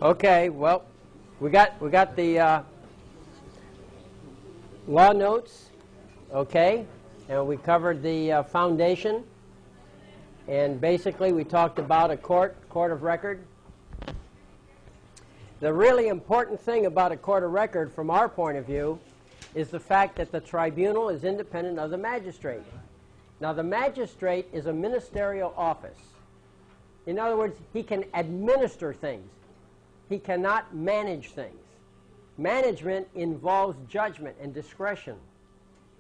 Okay, well, we got the law notes, okay, and we covered the foundation, and basically we talked about a court of record. The really important thing about a court of record from our point of view is the fact that the tribunal is independent of the magistrate. Now, the magistrate is a ministerial office. In other words, he can administer things. He cannot manage things. Management involves judgment and discretion.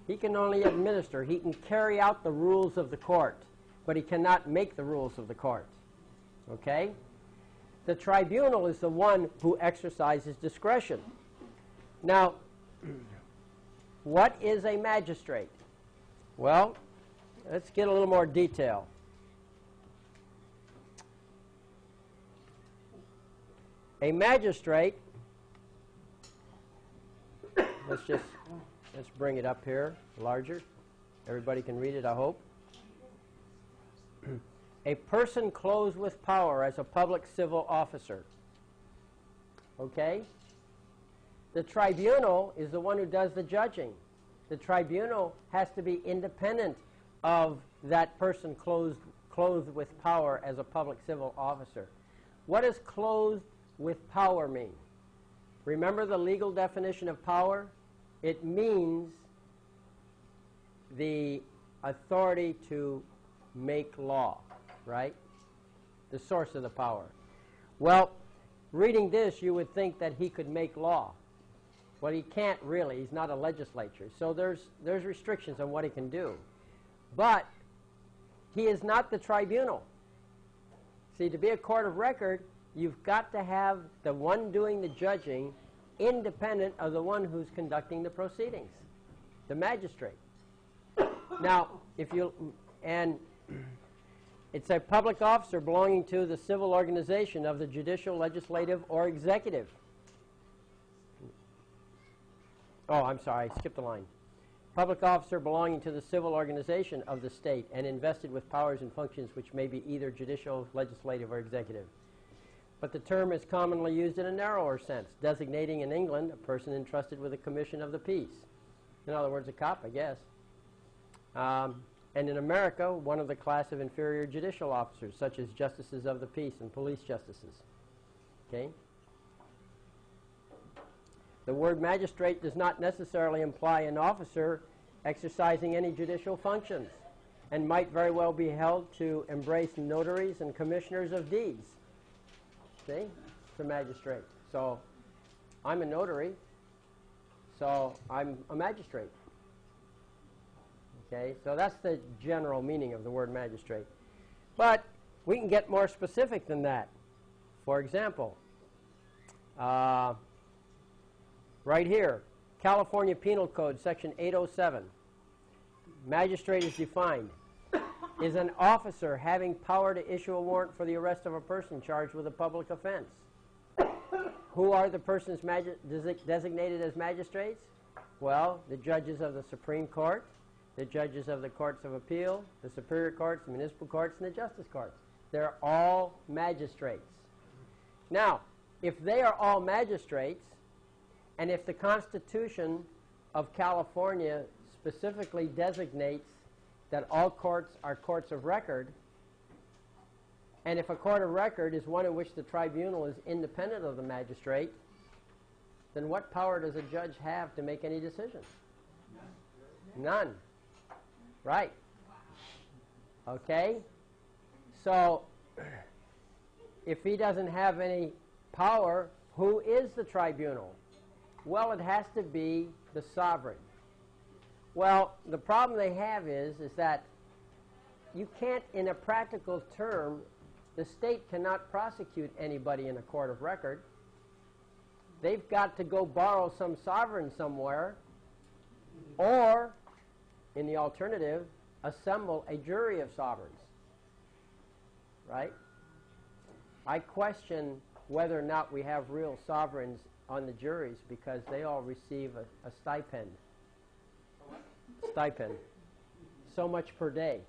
He can only administer. He can carry out the rules of the court, but he cannot make the rules of the court. Okay? The tribunal is the one who exercises discretion. Now, what is a magistrate? Well, let's get a little more detail. A magistrate, let's bring it up here, larger. Everybody can read it, I hope. A person clothed with power as a public civil officer. Okay? The tribunal is the one who does the judging. The tribunal has to be independent of that person clothed with power as a public civil officer. What does clothed with power mean? Remember the legal definition of power? It means the authority to make law, right? The source of the power. Well, reading this, you would think that he could make law. Well, he can't really. He's not a legislature. So there's restrictions on what he can do. But he is not the tribunal. See, to be a court of record, you've got to have the one doing the judging independent of the one who's conducting the proceedings, the magistrate. Now, it's a public officer belonging to the civil organization of the judicial, legislative, or executive. Oh, I'm sorry, I skipped a line. Public officer belonging to the civil organization of the state and invested with powers and functions which may be either judicial, legislative, or executive. But the term is commonly used in a narrower sense, designating in England a person entrusted with a commission of the peace. In other words, a cop, I guess. And in America, one of the class of inferior judicial officers, such as justices of the peace and police justices. Okay? The word magistrate does not necessarily imply an officer exercising any judicial functions, and might very well be held to embrace notaries and commissioners of deeds. See? It's a magistrate. So I'm a notary, so I'm a magistrate. Okay? So that's the general meaning of the word magistrate. But we can get more specific than that. For example, right here, California Penal Code, Section 807. Magistrate is defined. Is an officer having power to issue a warrant for the arrest of a person charged with a public offense. Who are the persons designated as magistrates? Well, the judges of the Supreme Court, the judges of the Courts of Appeal, the Superior Courts, the Municipal Courts, and the Justice Courts. They're all magistrates. Now, if they are all magistrates, and if the Constitution of California specifically designates that all courts are courts of record, and if a court of record is one in which the tribunal is independent of the magistrate, then what power does a judge have to make any decision? None. Right. Okay? So, if he doesn't have any power, who is the tribunal? Well, it has to be the sovereign. Well, the problem they have is that you can't, in a practical term, the state cannot prosecute anybody in a court of record. They've got to go borrow some sovereign somewhere, or, in the alternative, assemble a jury of sovereigns. Right? I question whether or not we have real sovereigns on the juries because they all receive a stipend. Stipend. So much per day.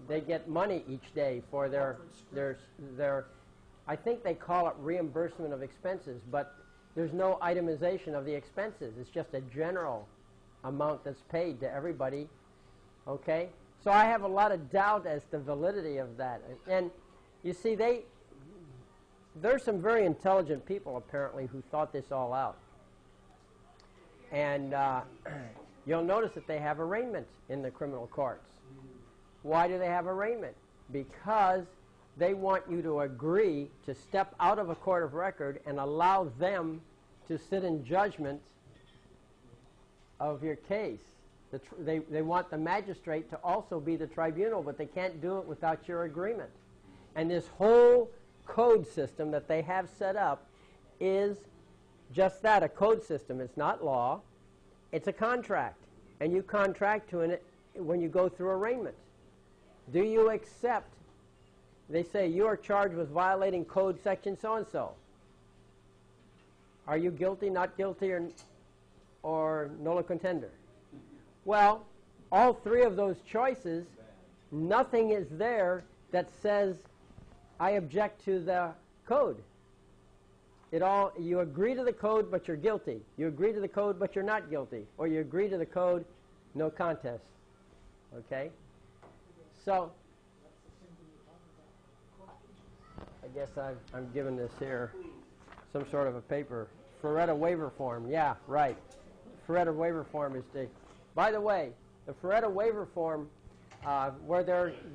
they get money each day for their I think they call it reimbursement of expenses, but there's no itemization of the expenses. It's just a general amount that's paid to everybody. Okay? So I have a lot of doubt as to the validity of that. And you see, there's some very intelligent people apparently who thought this all out. And you'll notice that they have arraignment in the criminal courts. Why do they have arraignment? Because they want you to agree to step out of a court of record and allow them to sit in judgment of your case. They want the magistrate to also be the tribunal, but they can't do it without your agreement. And this whole code system that they have set up is just that, a code system. It's not law. It's a contract. And you contract to it when you go through arraignment. Do you accept? They say you are charged with violating code section so-and-so. Are you guilty, not guilty, or nolo contender? Well, all three of those choices, nothing is there that says I object to the code. You agree to the code, but you're guilty. You agree to the code, but you're not guilty. Or you agree to the code, no contest. Okay? So, I guess I'm giving this here some sort of a paper. Ferretta waiver form. Yeah, right. Ferretta waiver form is the... By the way, the Ferretta waiver form, where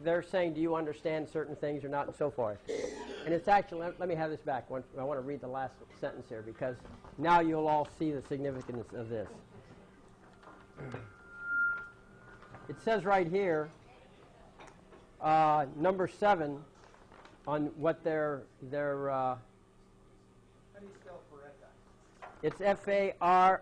they're saying, do you understand certain things or not, and so forth. And it's actually, let me have this back. I want to read the last sentence here, because now you'll all see the significance of this. It says right here, number 7, on what their how do you spell Ferretta? It's F-A-R-E-T-T-A.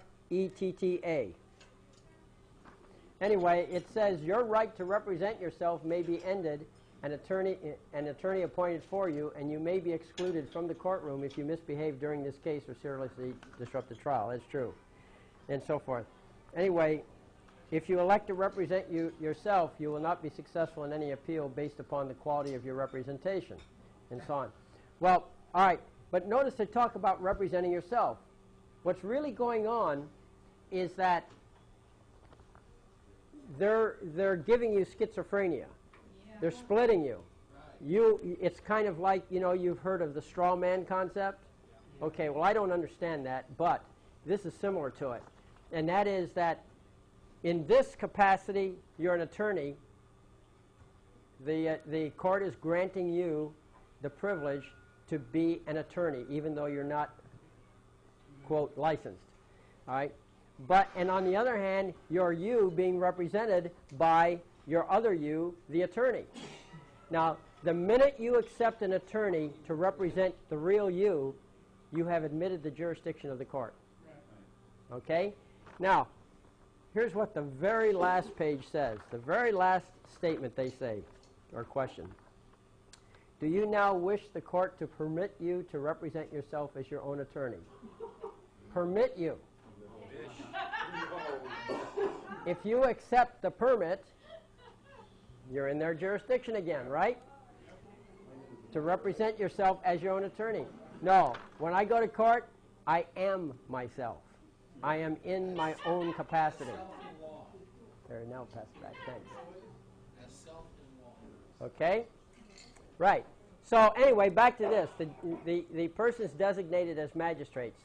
Anyway, it says your right to represent yourself may be ended, an attorney appointed for you, and you may be excluded from the courtroom if you misbehave during this case or seriously disrupt the trial. That's true, and so forth. Anyway, if you elect to represent yourself, you will not be successful in any appeal based upon the quality of your representation, and so on. Well, all right, but notice they talk about representing yourself. What's really going on is that they're giving you schizophrenia. Yeah. They're splitting you. Right. It's kind of like, you've heard of the straw man concept. Yeah. Okay, well, I don't understand that, but this is similar to it. And that is that in this capacity, you're an attorney. The court is granting you the privilege to be an attorney, even though you're not, quote, licensed. All right? And on the other hand, you're you being represented by your other you, the attorney. Now, the minute you accept an attorney to represent the real you, you have admitted the jurisdiction of the court. Okay? Now, here's what the very last page says. The very last statement they say, or question. Do you now wish the court to permit you to represent yourself as your own attorney? Permit you. If you accept the permit, you're in their jurisdiction again, right? To represent yourself as your own attorney. No, when I go to court, I am myself. I am in my own capacity. There, now pass it back, thanks. Okay? Right. So anyway, back to this. The persons designated as magistrates,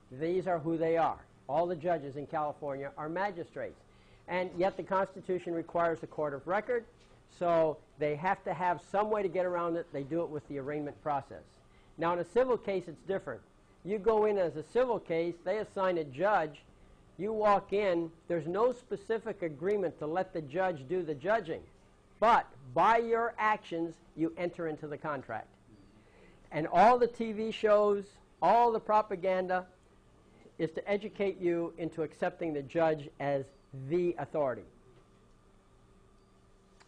these are who they are. All the judges in California are magistrates. And yet the Constitution requires a court of record, so they have to have some way to get around it. They do it with the arraignment process. Now, in a civil case, it's different. You go in as a civil case, they assign a judge. You walk in, there's no specific agreement to let the judge do the judging. But by your actions, you enter into the contract. And all the TV shows, all the propaganda is to educate you into accepting the judge as the authority.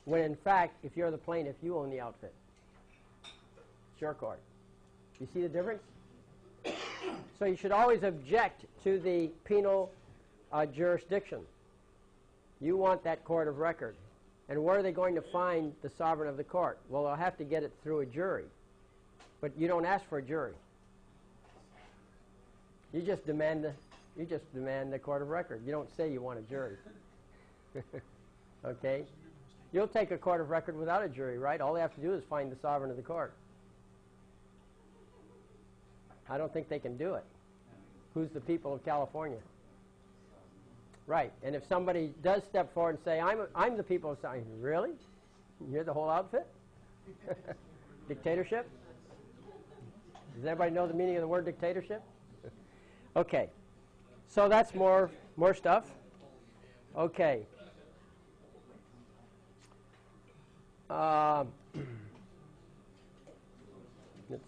When in fact, if you're the plaintiff, you own the outfit. It's your court. You see the difference? So you should always object to the penal jurisdiction. You want that court of record. And where are they going to find the sovereign of the court? Well, they'll have to get it through a jury. But you don't ask for a jury. You just demand the court of record. You don't say you want a jury. Okay? You'll take a court of record without a jury, right? All they have to do is find the sovereign of the court. I don't think they can do it. Who's the people of California? Right. And if somebody does step forward and say, I'm the people of California, really? You're the whole outfit? Dictatorship? Does anybody know the meaning of the word dictatorship? Okay. So that's more stuff. Okay. Let's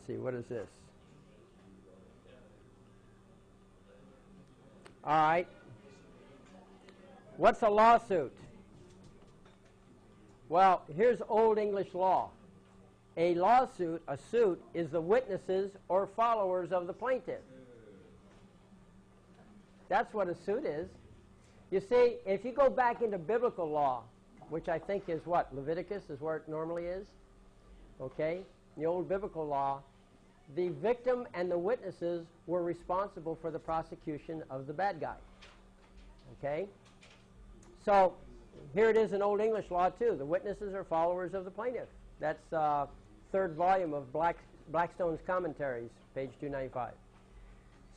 see, what is this? All right. What's a lawsuit? Well, here's Old English law. A lawsuit, a suit, is the witnesses or followers of the plaintiff. That's what a suit is. You see, if you go back into biblical law, which I think is what? Leviticus is where it normally is. Okay? The old biblical law, the victim and the witnesses were responsible for the prosecution of the bad guy. Okay? So, here it is in Old English law, too. The witnesses are followers of the plaintiff. That's third volume of Blackstone's Commentaries, page 295.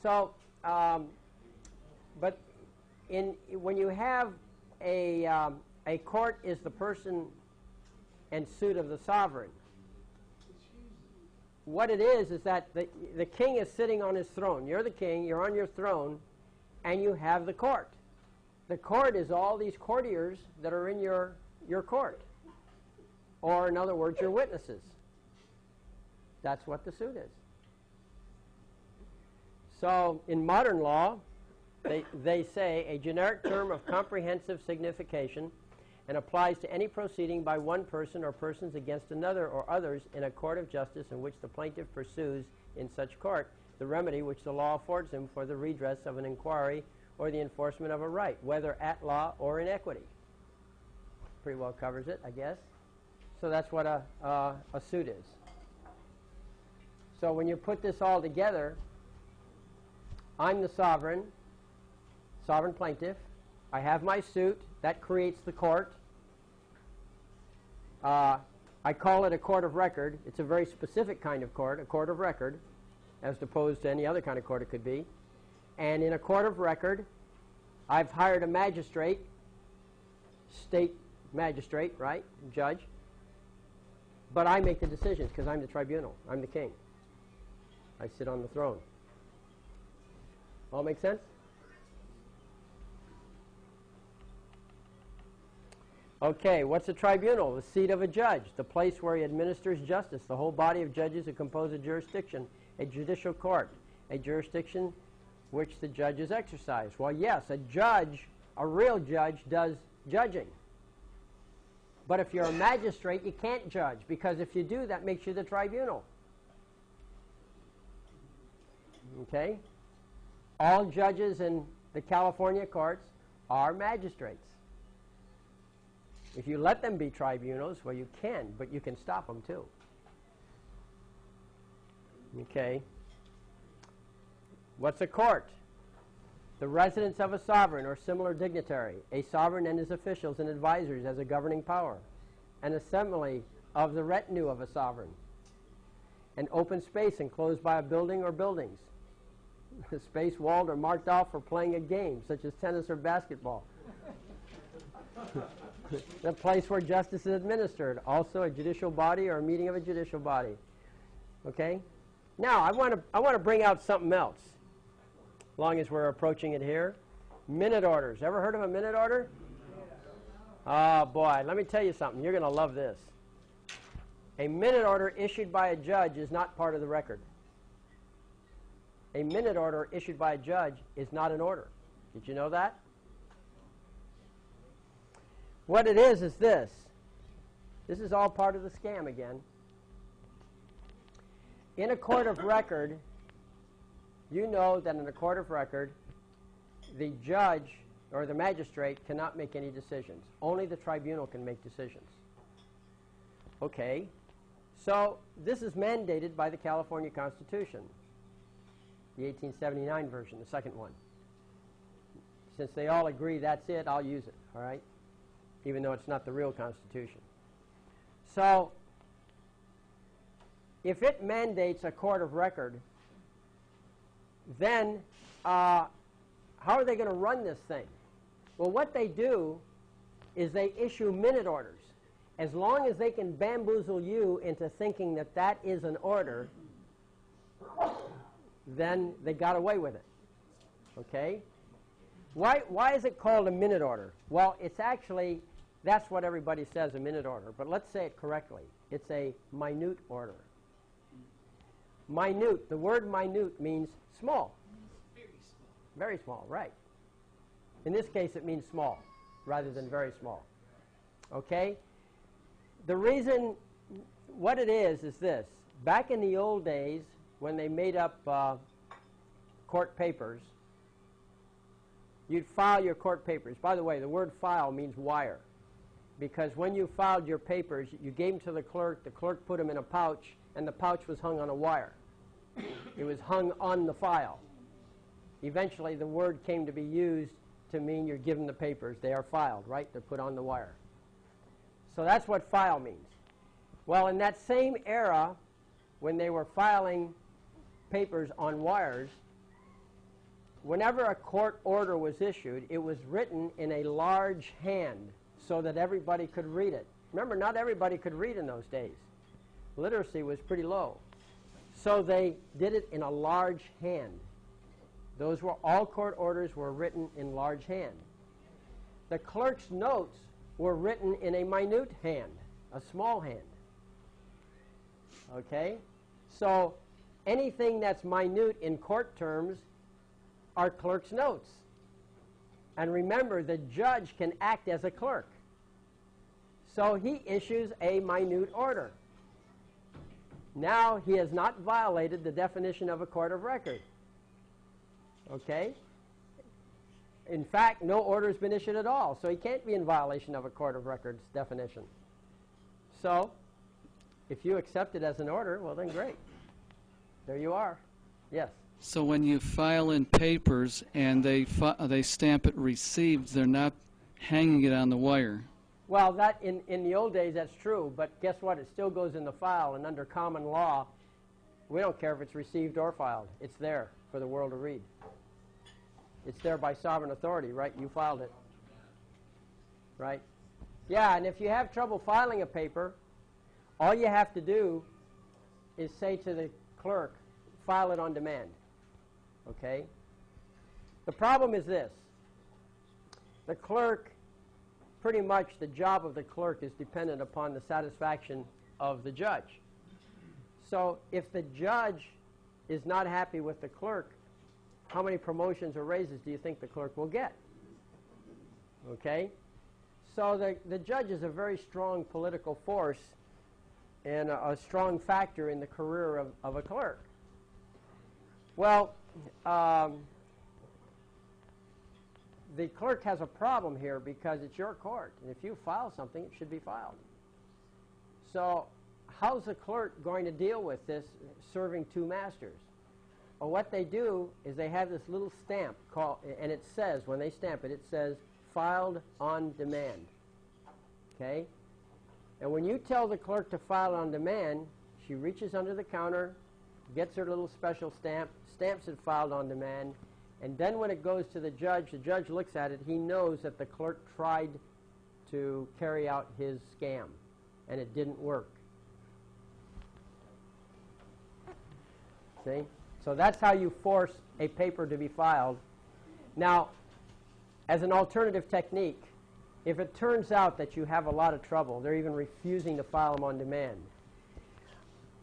So, but when you have a court is the person and suit of the sovereign, what it is that the king is sitting on his throne. You're the king, you're on your throne, and you have the court. The court is all these courtiers that are in your court. Or, in other words, your witnesses. That's what the suit is. So, in modern law, they say a generic term of comprehensive signification and applies to any proceeding by one person or persons against another or others in a court of justice in which the plaintiff pursues in such court the remedy which the law affords him for the redress of an inquiry or the enforcement of a right, whether at law or in equity. Pretty well covers it, I guess. So that's what a suit is. So when you put this all together, I'm the sovereign plaintiff. I have my suit. That creates the court. I call it a court of record. It's a very specific kind of court, a court of record, as opposed to any other kind of court it could be. And in a court of record, I've hired a magistrate, state magistrate, right, judge, but I make the decisions because I'm the tribunal. I'm the king. I sit on the throne. All make sense? Okay, what's a tribunal? The seat of a judge, the place where he administers justice, the whole body of judges who compose a jurisdiction, a judicial court, a jurisdiction which the judges exercise. Well, yes, a judge, a real judge, does judging. But if you're a magistrate, you can't judge, because if you do, that makes you the tribunal. Okay? All judges in the California courts are magistrates. If you let them be tribunals, well, you can, but you can stop them too. Okay. What's a court? The residence of a sovereign or similar dignitary, a sovereign and his officials and advisors as a governing power, an assembly of the retinue of a sovereign, an open space enclosed by a building or buildings, a space walled or marked off for playing a game, such as tennis or basketball. The place where justice is administered, also a judicial body or a meeting of a judicial body. Okay? Now, I want to bring out something else, as long as we're approaching it here. Minute orders. Ever heard of a minute order? Oh, boy. Let me tell you something. You're going to love this. A minute order issued by a judge is not part of the record. A minute order issued by a judge is not an order. Did you know that? What it is this. This is all part of the scam again. In a court of record, you know that in a court of record, the judge or the magistrate cannot make any decisions. Only the tribunal can make decisions. Okay, so this is mandated by the California Constitution, the 1879 version, the second one. Since they all agree that's it, I'll use it, all right? Even though it's not the real Constitution. So, if it mandates a court of record, then how are they going to run this thing? Well, what they do is they issue minute orders. As long as they can bamboozle you into thinking that that is an order, then they got away with it. Okay? Why is it called a minute order? Well, it's actually, that's what everybody says, a minute order. But let's say it correctly. It's a minute order. Minute, the word minute means small. Very small. Very small, right. In this case, it means small rather than very small. Okay? The reason, what it is this. Back in the old days, when they made up court papers, you'd file your court papers. By the way, the word file means wire. Because when you filed your papers, you gave them to the clerk put them in a pouch, and the pouch was hung on a wire. It was hung on the file. Eventually, the word came to be used to mean you're given the papers. They are filed, right? They're put on the wire. So that's what file means. Well, in that same era, when they were filing papers on wires, whenever a court order was issued, it was written in a large hand so that everybody could read it. Remember, not everybody could read in those days. Literacy was pretty low. So they did it in a large hand. Those were all court orders were written in large hand. The clerk's notes were written in a minute hand, a small hand. Okay? So anything that's minute in court terms are clerk's notes. And remember, the judge can act as a clerk. So he issues a minute order. Now he has not violated the definition of a court of record. Okay? In fact, no order has been issued at all, so he can't be in violation of a court of records definition. So, if you accept it as an order, well then great. There you are. Yes? So when you file in papers and they stamp it received, they're not hanging it on the wire. Well, that in the old days, that's true, but guess what? It still goes in the file, and under common law, we don't care if it's received or filed. It's there for the world to read. It's there by sovereign authority, right? You filed it. Right? Yeah, and if you have trouble filing a paper, all you have to do is say to the clerk, file it on demand. Okay? The problem is this. The clerk, pretty much the job of the clerk is dependent upon the satisfaction of the judge. So if the judge is not happy with the clerk, how many promotions or raises do you think the clerk will get? Okay? So the judge is a very strong political force and a strong factor in the career of a clerk. Well, the clerk has a problem here because it's your court, and if you file something, it should be filed. So how's the clerk going to deal with this serving two masters? Well, what they do is they have this little stamp called, and it says, when they stamp it, it says, filed on demand. Okay? And when you tell the clerk to file on demand, she reaches under the counter, gets her little special stamp, stamps it filed on demand, and then when it goes to the judge looks at it, he knows that the clerk tried to carry out his scam, and it didn't work. See? So that's how you force a paper to be filed. Now, as an alternative technique, if it turns out that you have a lot of trouble, they're even refusing to file them on demand.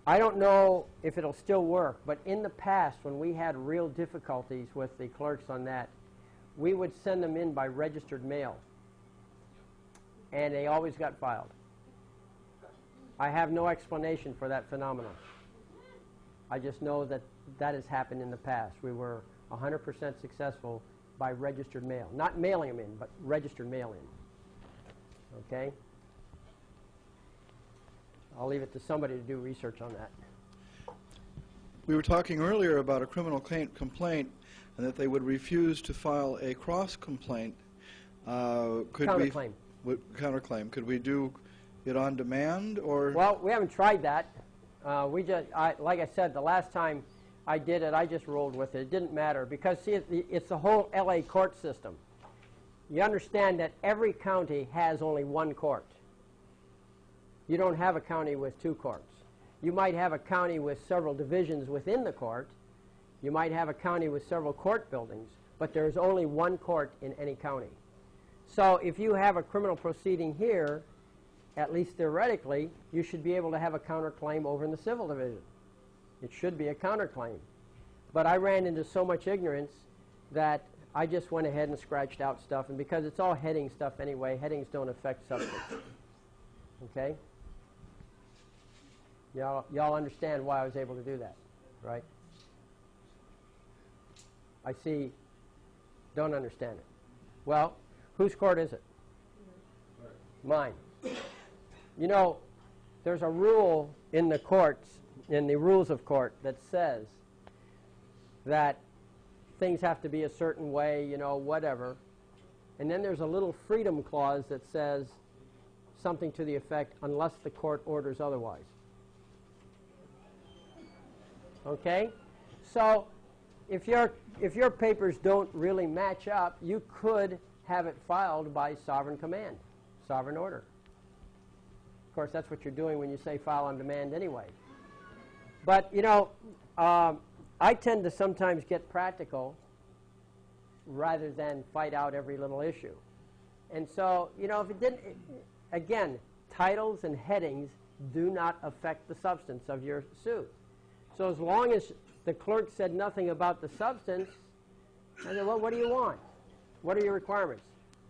I don't know if it'll still work, but in the past, when we had real difficulties with the clerks on that, we would send them in by registered mail, and they always got filed. I have no explanation for that phenomenon. I just know that that has happened in the past. We were 100% successful by registered mail. Not mailing them in, but registered mail-in. Okay? I'll leave it to somebody to do research on that. We were talking earlier about a criminal complaint and that they would refuse to file a cross complaint. Counterclaim. Counterclaim. Could we do it on demand, or? Well, we haven't tried that. Like I said, the last time I did it, I just rolled with it. It didn't matter because, see, it's the whole L.A. court system. You understand that every county has only one court. You don't have a county with two courts. You might have a county with several divisions within the court. You might have a county with several court buildings, but there's only one court in any county. So if you have a criminal proceeding here, at least theoretically, you should be able to have a counterclaim over in the civil division. It should be a counterclaim. But I ran into so much ignorance that I just went ahead and scratched out stuff. And because it's all heading stuff anyway, headings don't affect substance. Okay? Y'all understand why I was able to do that, right? I see, don't understand it. Well, whose court is it? Mine. You know, there's a rule in the courts, in the rules of court, that says that things have to be a certain way, you know, whatever. And then there's a little freedom clause that says something to the effect, unless the court orders otherwise. Okay? So if your papers don't really match up, you could have it filed by sovereign command, sovereign order. Of course, that's what you're doing when you say file on demand anyway. But, you know, I tend to sometimes get practical rather than fight out every little issue. And so, you know, if it didn't, again, titles and headings do not affect the substance of your suit. So as long as the clerk said nothing about the substance, I said, well, what do you want? What are your requirements?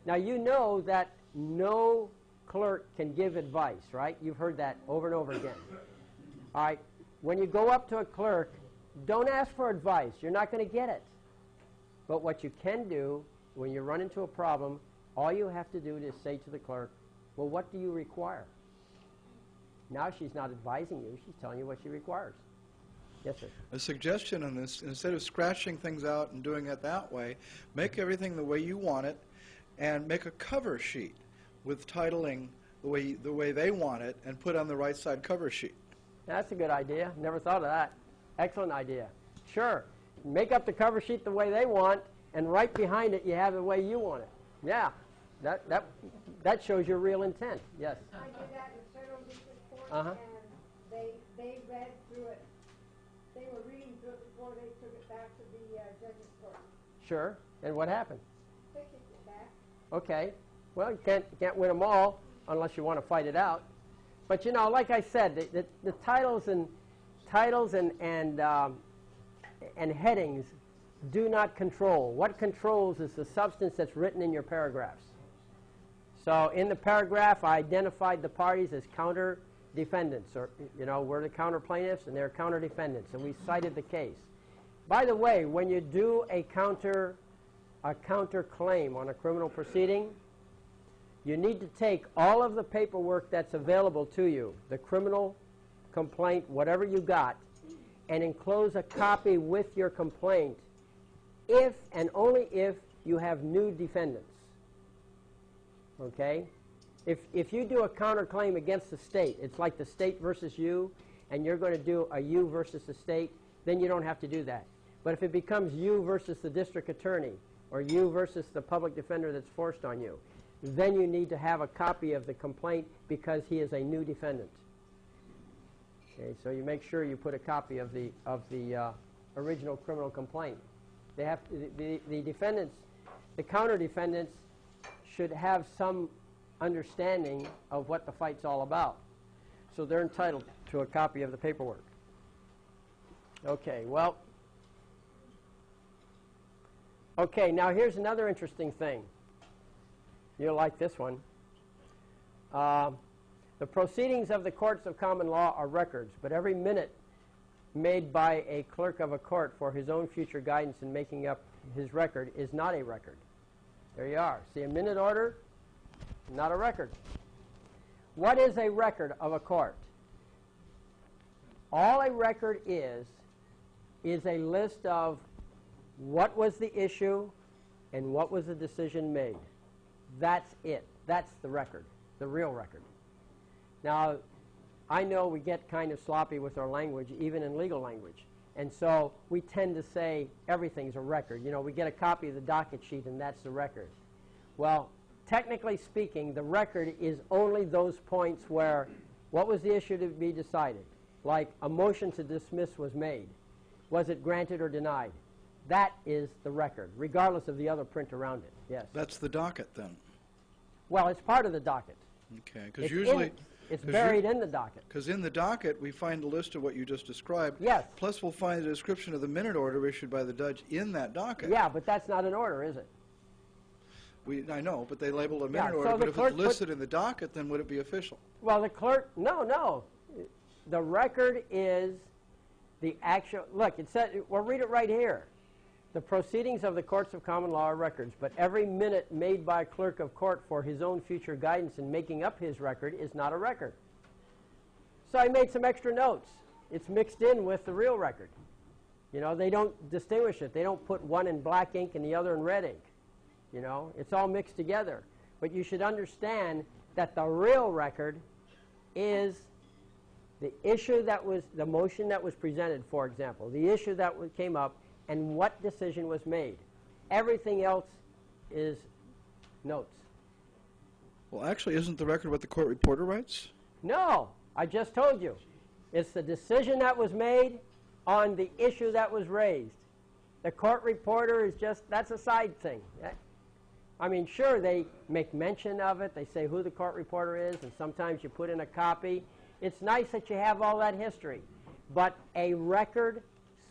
Now, you know that no clerk can give advice, right? You've heard that over and over again. All right, when you go up to a clerk, don't ask for advice. You're not going to get it. But what you can do, when you run into a problem, all you have to do is say to the clerk, well, what do you require? Now she's not advising you. She's telling you what she requires. Yes, sir. A suggestion on this, instead of scratching things out and doing it that way, make everything the way you want it and make a cover sheet with titling the way they want it and put on the right side cover sheet. That's a good idea. Never thought of that. Excellent idea. Sure. Make up the cover sheet the way they want, and right behind it you have the way you want it. Yeah. That shows your real intent. Yes. I did that in federal district court, Uh-huh. and they read through it. They were reading through it before they took it back to the judge's court. Sure. And what happened? They kicked it back. Okay. Well, you can't win them all unless you want to fight it out. But you know, like I said, the titles and headings do not control. What controls is the substance that's written in your paragraphs. So in the paragraph, I identified the parties as counter defendants, or you know, we're the counter plaintiffs and they're counter defendants, and we cited the case. By the way, when you do a counter claim on a criminal proceeding, you need to take all of the paperwork that's available to you, the criminal complaint, whatever you got, and enclose a copy with your complaint if and only if you have new defendants. Okay? If you do a counterclaim against the state, it's like the state versus you, and you're going to do a you versus the state, then you don't have to do that. But if it becomes you versus the district attorney, or you versus the public defender that's forced on you, then you need to have a copy of the complaint because he is a new defendant. Okay, so you make sure you put a copy of the original criminal complaint. They have the defendants, the counter defendants, should have some understanding of what the fight's all about. So they're entitled to a copy of the paperwork. Okay, well. Okay, now here's another interesting thing. You'll like this one. The proceedings of the courts of common law are records, but every minute made by a clerk of a court for his own future guidance in making up his record is not a record. There you are. See, a minute order, not a record. What is a record of a court? All a record is a list of what was the issue and what was the decision made. That's it. That's the record, the real record. Now, I know we get kind of sloppy with our language, even in legal language. And so we tend to say everything's a record. You know, we get a copy of the docket sheet and that's the record. Well, technically speaking, the record is only those points where what was the issue to be decided? Like a motion to dismiss was made. Was it granted or denied? That is the record, regardless of the other print around it. Yes. That's the docket then. Well, it's part of the docket. Okay, because usually... It's buried in the docket. Because in the docket, we find a list of what you just described. Yes. Plus, we'll find a description of the minute order issued by the judge in that docket. Yeah, but that's not an order, is it? I know, but they label a Yeah, minute so order. the But if clerk it's listed in the docket, then would it be official? Well, the clerk, no. The record is the actual, look, it said, well, read it right here. The proceedings of the courts of common law are records, but every minute made by a clerk of court for his own future guidance in making up his record is not a record. So I made some extra notes. It's mixed in with the real record. You know, they don't distinguish it. They don't put one in black ink and the other in red ink. You know, it's all mixed together. But you should understand that the real record is the issue that was, the motion that was presented, for example, the issue that came up, and what decision was made. Everything else is notes. Well, actually, isn't the record what the court reporter writes? No, I just told you. It's the decision that was made on the issue that was raised. The court reporter is just, that's a side thing. I mean, sure, they make mention of it. They say who the court reporter is, and sometimes you put in a copy. It's nice that you have all that history. But a record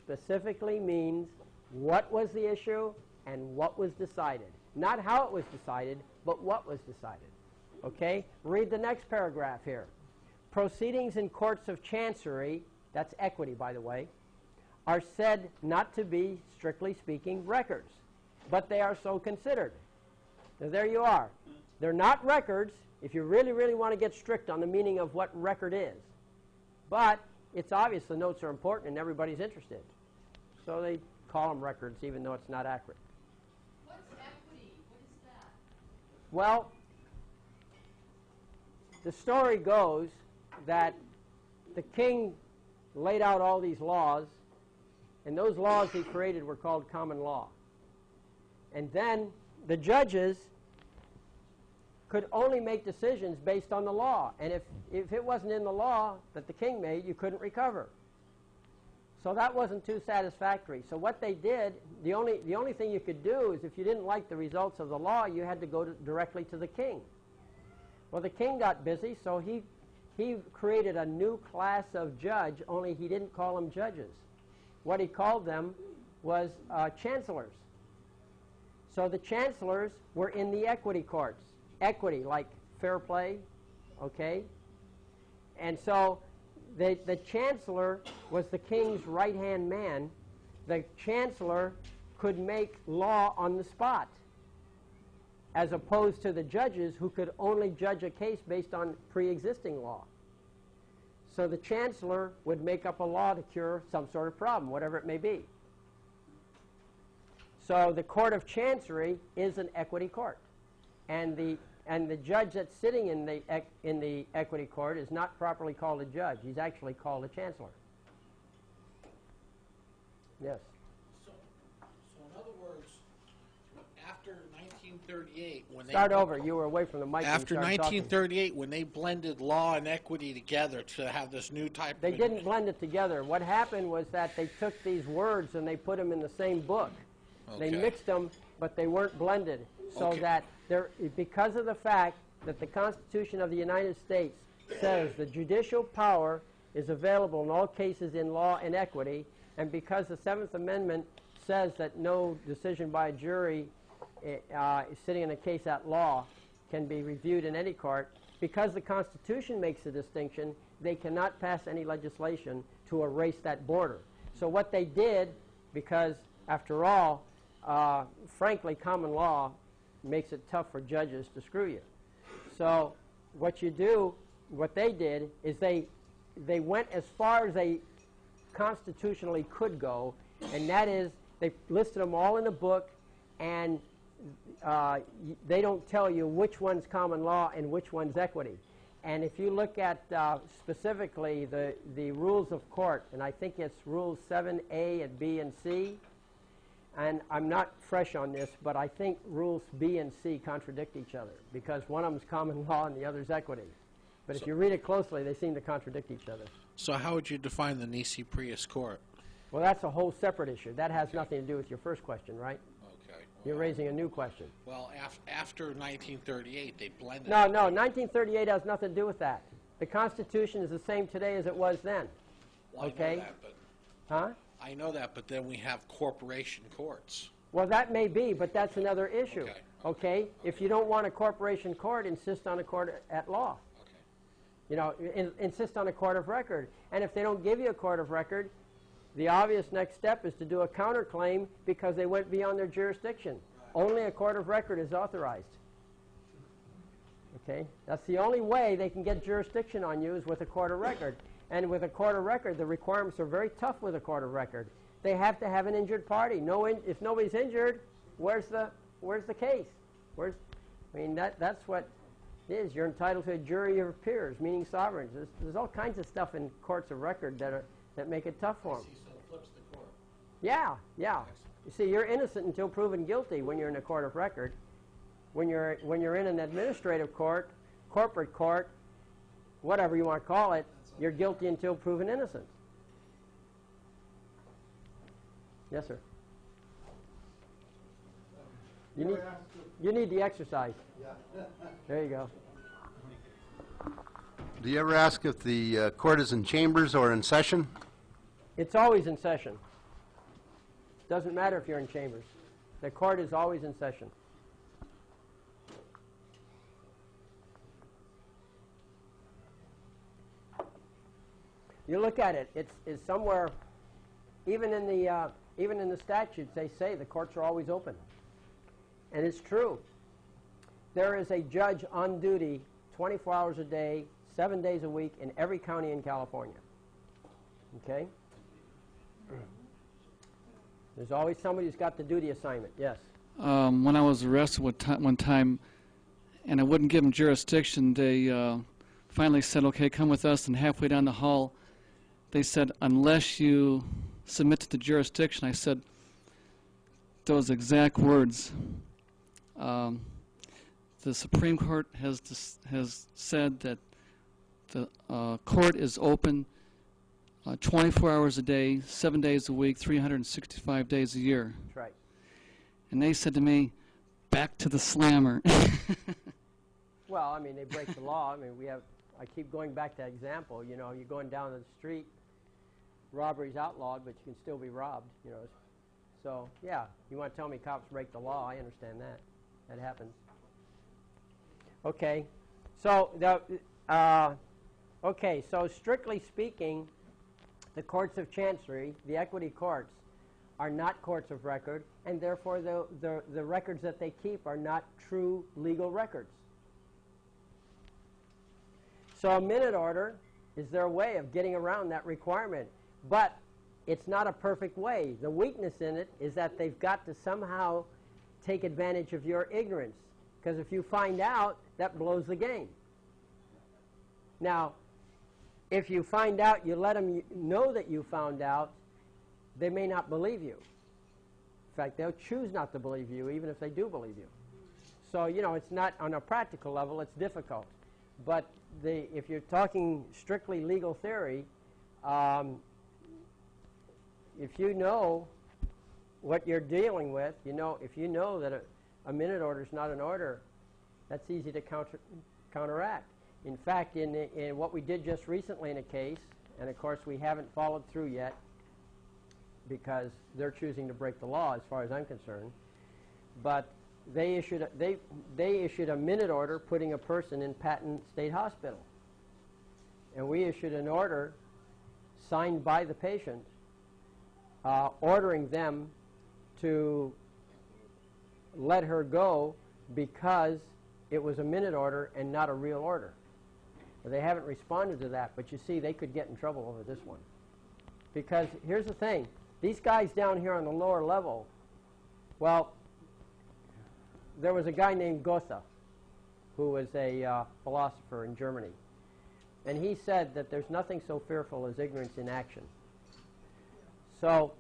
specifically means what was the issue and what was decided. Not how it was decided, but what was decided. Okay? Read the next paragraph here. Proceedings in courts of chancery, that's equity, by the way, are said not to be, strictly speaking, records, but they are so considered. Now, there you are. They're not records if you really, really want to get strict on the meaning of what record is. But it's obvious the notes are important and everybody's interested. So they call them records even though it's not accurate. What's equity? What is that? Well, the story goes that the king laid out all these laws, and those laws he created were called common law. And then the judges could only make decisions based on the law. And if it wasn't in the law that the king made, you couldn't recover. So that wasn't too satisfactory. So what they did, the only thing you could do is if you didn't like the results of the law, you had to go directly to the king. Well, the king got busy, so he created a new class of judge, only he didn't call them judges. What he called them was chancellors. So the chancellors were in the equity courts. Equity, like fair play, okay? And so the chancellor was the king's right-hand man. The chancellor could make law on the spot, as opposed to the judges who could only judge a case based on pre-existing law. So the chancellor would make up a law to cure some sort of problem, whatever it may be. So the court of chancery is an equity court. And the judge that's sitting in the equity court is not properly called a judge. He's actually called a chancellor. Yes. So in other words, after 1938, when Start over. You were away from the mic. After when you started 1938, when they blended law and equity together to have this new type They of... didn't blend it together. What happened was that they took these words and they put them in the same book. They Okay. mixed them, but they weren't blended. So Okay. that because of the fact that the Constitution of the United States says the judicial power is available in all cases in law and equity, and because the Seventh Amendment says that no decision by a jury sitting in a case at law can be reviewed in any court, because the Constitution makes the distinction, they cannot pass any legislation to erase that border. So what they did, because after all, frankly, common law makes it tough for judges to screw you. So what they did is they went as far as they constitutionally could go, and that is they listed them all in a book, and they don't tell you which one's common law and which one's equity. And if you look at specifically the rules of court, and I think it's rules 7A and B and C, and I'm not fresh on this, but I think rules B and C contradict each other because one of them's common law and the other's equity. But if you read it closely, they seem to contradict each other. So how would you define the Nisi Prius court? Well, that's a whole separate issue. That has nothing to do with your first question, right? Okay. You're raising a new question. Well, after 1938, they blended. No, 1938 has nothing to do with that. The Constitution is the same today as it was then. Well, Okay? I know that, but Huh? I know that, but then we have corporation courts. Well, that may be, but that's another issue. Okay. Okay? If you don't want a corporation court, insist on a court at law. Okay. You know, insist on a court of record. And if they don't give you a court of record, the obvious next step is to do a counterclaim because they went beyond their jurisdiction. Only a court of record is authorized. Okay? That's the only way they can get jurisdiction on you is with a court of record. And with a court of record, the requirements are very tough with a court of record. They have to have an injured party. If nobody's injured, where's the case? That's what it is. You're entitled to a jury of peers, meaning sovereigns. There's all kinds of stuff in courts of record that make it tough for them. So it flips the court. Yeah. You see, you're innocent until proven guilty when you're in a court of record. When you're in an administrative court, corporate court, whatever you want to call it, you're guilty until proven innocent. Yes, sir. You need the exercise. There you go. Do you ever ask if the court is in chambers or in session? It's always in session. Doesn't matter if you're in chambers. The court is always in session. You look at it. It's somewhere. Even in the statutes, they say the courts are always open, and it's true. There is a judge on duty 24 hours a day, 7 days a week in every county in California. Okay? There's always somebody who's got the duty assignment. Yes. When I was arrested one time, and I wouldn't give them jurisdiction, they finally said, "Okay, come with us." And halfway down the hall, they said, "Unless you submit to the jurisdiction," I said those exact words. The Supreme Court has said that the court is open 24 hours a day, 7 days a week, 365 days a year. That's right. And they said to me, "Back to the slammer." Well, I mean, they break the law. I mean, I keep going back to that example. You know, you're going down the street, robbery's outlawed, but you can still be robbed, you know. So, yeah, you want to tell me cops break the law, I understand that. That happens. Okay. So, so strictly speaking, the courts of chancery, the equity courts, are not courts of record, and therefore the records that they keep are not true legal records. So a minute order is their way of getting around that requirement, but it's not a perfect way. The weakness in it is that they've got to somehow take advantage of your ignorance, because if you find out, that blows the game. Now, if you find out, you let them know that you found out, they may not believe you. In fact, they'll choose not to believe you, even if they do believe you. So, you know, it's not, on a practical level, it's difficult. But if you're talking strictly legal theory, if you know what you're dealing with, if you know that a minute order is not an order, that's easy to counteract. In fact, in what we did just recently in a case, and of course we haven't followed through yet because they're choosing to break the law as far as I'm concerned, but they issued a minute order putting a person in Patton State Hospital. And we issued an order signed by the patient ordering them to let her go because it was a minute order and not a real order. Well, they haven't responded to that, but you see, they could get in trouble over this one. Because here's the thing. These guys down here on the lower level, well, there was a guy named Goethe who was a philosopher in Germany. And he said that there's nothing so fearful as ignorance in action. So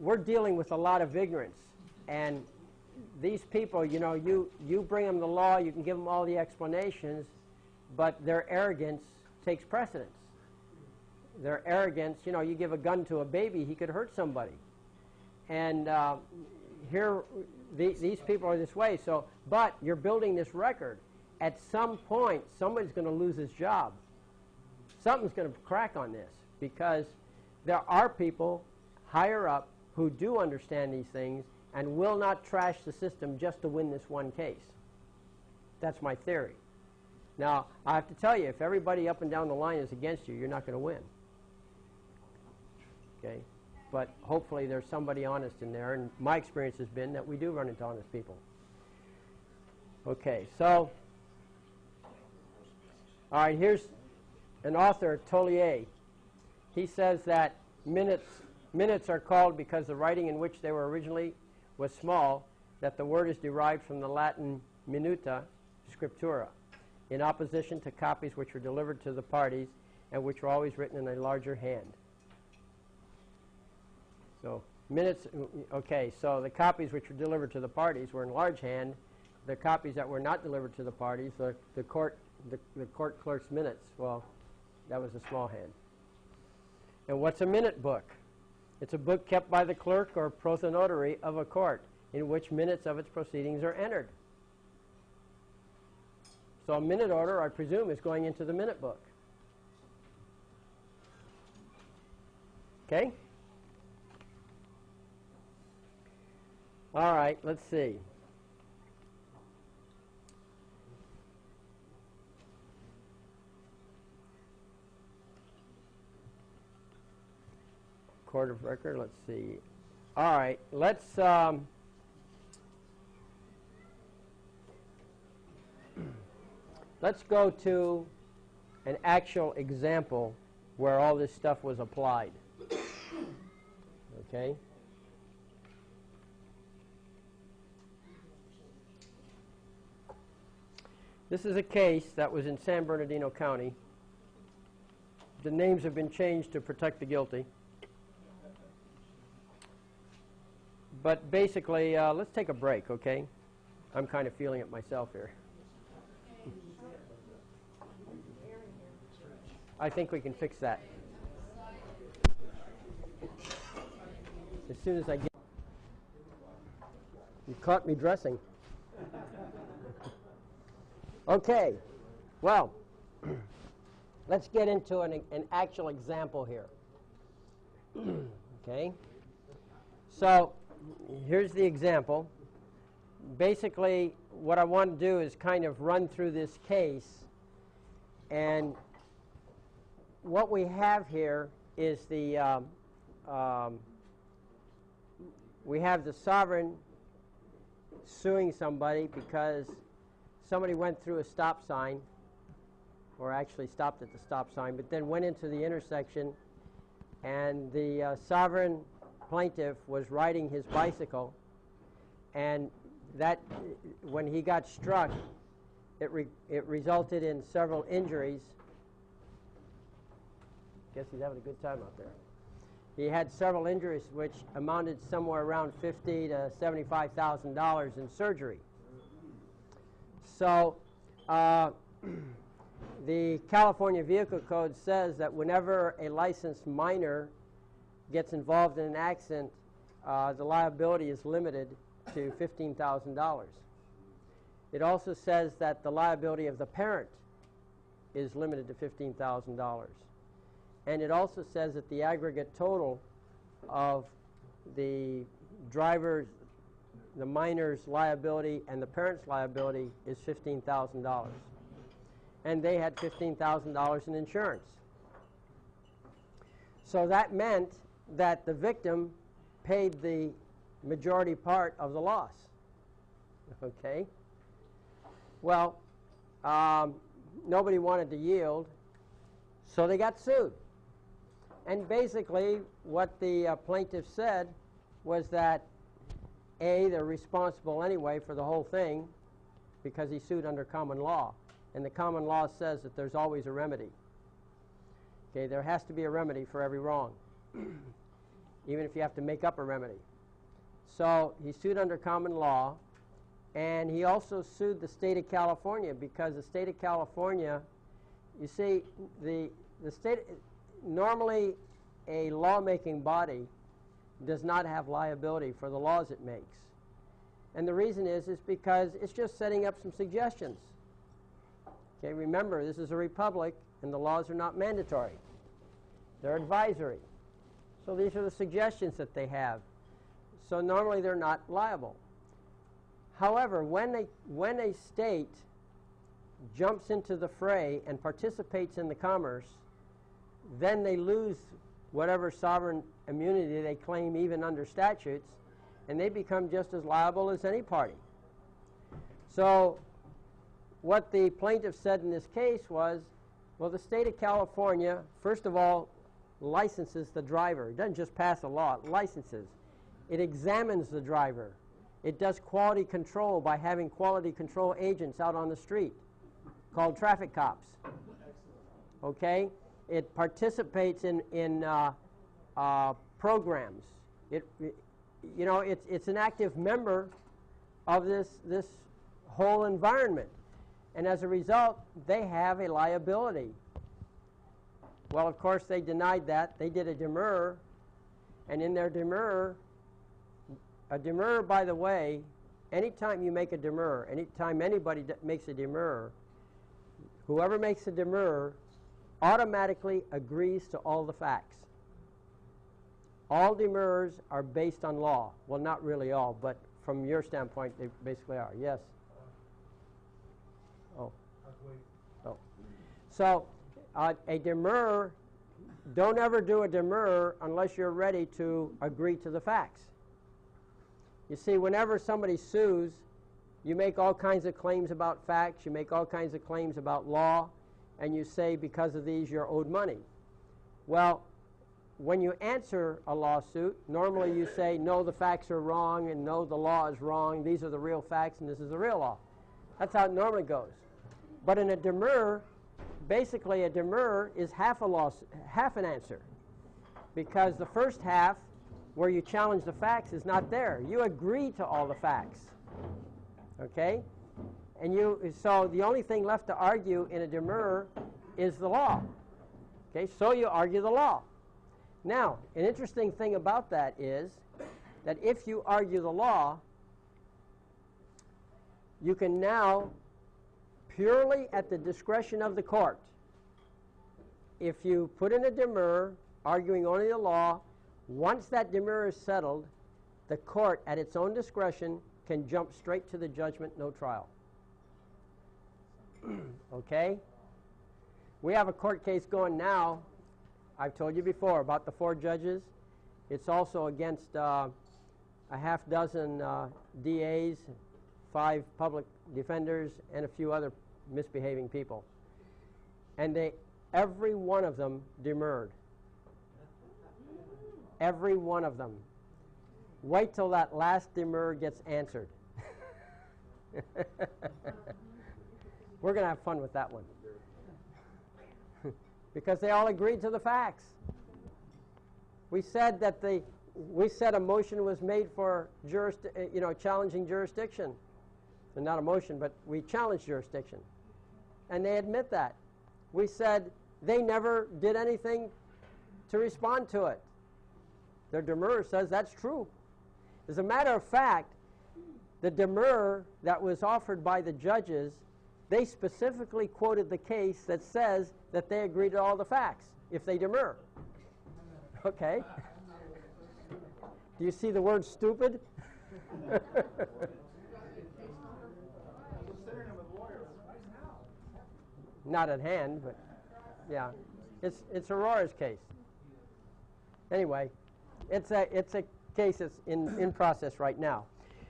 we're dealing with a lot of ignorance. And these people, you know, you bring them the law, you can give them all the explanations, but their arrogance takes precedence. Their arrogance, you know, you give a gun to a baby, he could hurt somebody. And here, these people are this way. So, but you're building this record. At some point, somebody's going to lose his job. Something's going to crack on this, because there are people higher up who do understand these things and will not trash the system just to win this one case. That's my theory. Now, I have to tell you, if everybody up and down the line is against you, you're not going to win. Okay? But hopefully there's somebody honest in there, and my experience has been that we do run into honest people. Okay, so, all right, here's an author, Tollier. He says that minutes are called because the writing in which they were originally was small, that the word is derived from the Latin minuta scriptura, in opposition to copies which were delivered to the parties and which were always written in a larger hand. So minutes, okay, so the copies which were delivered to the parties were in large hand. The copies that were not delivered to the parties, the court clerk's minutes, well, that was a small hand. And what's a minute book? It's a book kept by the clerk or prothonotary of a court in which minutes of its proceedings are entered. So a minute order, I presume, is going into the minute book. Okay? All right, let's see. Court of record, let's see. All right, let's go to an actual example where all this stuff was applied. Okay? This is a case that was in San Bernardino County. The names have been changed to protect the guilty. But basically, let's take a break, okay? I'm kind of feeling it myself here. I think we can fix that. As soon as I get... You caught me dressing. Okay, well, let's get into an actual example here. Okay, so here's the example. Basically, what I want to do is kind of run through this case, and what we have here is the we have the sovereign suing somebody because somebody went through a stop sign, or actually stopped at the stop sign, but then went into the intersection, and the sovereign plaintiff was riding his bicycle, and that when he got struck, it resulted in several injuries. Guess he's having a good time out there. He had several injuries which amounted somewhere around $50,000 to $75,000 in surgery. So the California Vehicle Code says that whenever a licensed minor gets involved in an accident, the liability is limited to $15,000. It also says that the liability of the parent is limited to $15,000. And it also says that the aggregate total of the driver's, the minor's liability and the parent's liability is $15,000. And they had $15,000 in insurance. So that meant that the victim paid the majority part of the loss. Okay? Well, nobody wanted to yield, so they got sued. And basically, what the plaintiff said was that, A, they're responsible anyway for the whole thing because he sued under common law. And the common law says that there's always a remedy. Okay, there has to be a remedy for every wrong, even if you have to make up a remedy. So he sued under common law, and he also sued the state of California because the state of California, you see, the state, normally a lawmaking body does not have liability for the laws it makes. And the reason is because it's just setting up some suggestions. Okay, remember, this is a republic, and the laws are not mandatory. They're advisory. So these are the suggestions that they have. So normally they're not liable. However, when a state jumps into the fray and participates in the commerce, then they lose whatever sovereign immunity they claim even under statutes, and they become just as liable as any party. So what the plaintiff said in this case was, well, the state of California, first of all, licenses the driver. It doesn't just pass a law, it licenses. It examines the driver. It does quality control by having quality control agents out on the street called traffic cops. Okay? It participates in programs. It's an active member of this whole environment. And as a result, they have a liability. Well, of course, they denied that. They did a demurrer. And in their demurrer, a demurrer, by the way, anytime you make a demurrer, anytime anybody makes a demurrer, whoever makes a demurrer automatically agrees to all the facts. All demurrers are based on law. Well, not really all, but from your standpoint, they basically are. Yes? Oh. So, a demurrer, don't ever do a demurrer unless you're ready to agree to the facts. You see, whenever somebody sues, you make all kinds of claims about facts, you make all kinds of claims about law, and you say because of these you're owed money. Well, when you answer a lawsuit, normally you say, no, the facts are wrong, and no, the law is wrong, these are the real facts, and this is the real law. That's how it normally goes. But in a demurrer, basically a demurrer is half an answer, because the first half, where you challenge the facts, is not there. You agree to all the facts. Okay? And so the only thing left to argue in a demurrer is the law. Okay? So you argue the law. Now, an interesting thing about that is that if you argue the law, you can now, purely at the discretion of the court, if you put in a demurrer arguing only the law, once that demurrer is settled, the court, at its own discretion, can jump straight to the judgment, no trial. Okay? We have a court case going now, I've told you before, about the 4 judges. It's also against a half dozen DAs, 5 public defenders, and a few other misbehaving people. And every one of them demurred. Every one of them. Wait till that last demurrer gets answered. We're going to have fun with that one. Because they all agreed to the facts. We said that a motion was made for challenging jurisdiction. And not a motion, but we challenged jurisdiction. And they admit that. We said they never did anything to respond to it. Their demurrer says that's true. As a matter of fact, the demurrer that was offered by the judges, they specifically quoted the case that says that they agree to all the facts if they demur. Okay? Do you see the word stupid? Not at hand, but yeah. It's Aurora's case. Anyway, it's a case that's in process right now.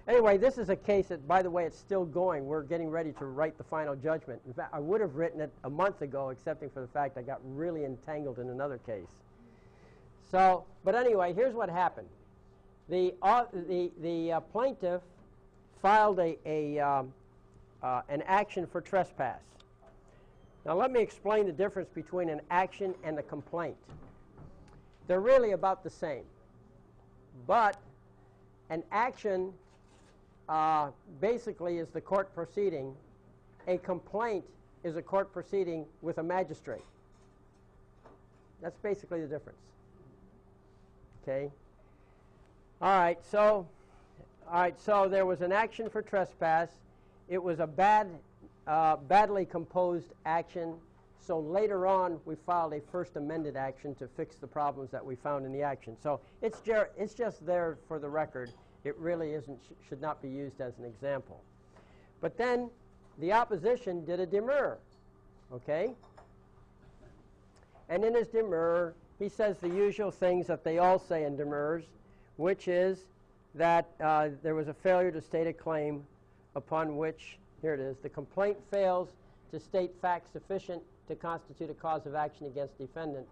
Anyway, this is a case that, by the way, it's still going. We're getting ready to write the final judgment. In fact, I would have written it a month ago, excepting for the fact I got really entangled in another case. So, but anyway, here's what happened. The plaintiff filed an action for trespass. Now, let me explain the difference between an action and a complaint. They're really about the same. But an action basically is the court proceeding. A complaint is a court proceeding with a magistrate. That's basically the difference. Okay? All right, so there was an action for trespass. It was a badly composed action. So later on, we filed a first amended action to fix the problems that we found in the action. So it's just there for the record. It really should not be used as an example. But then the opposition did a demurrer, okay? And in his demurrer, he says the usual things that they all say in demurrers, which is that there was a failure to state a claim upon which, here it is, the complaint fails to state facts sufficient to constitute a cause of action against defendant,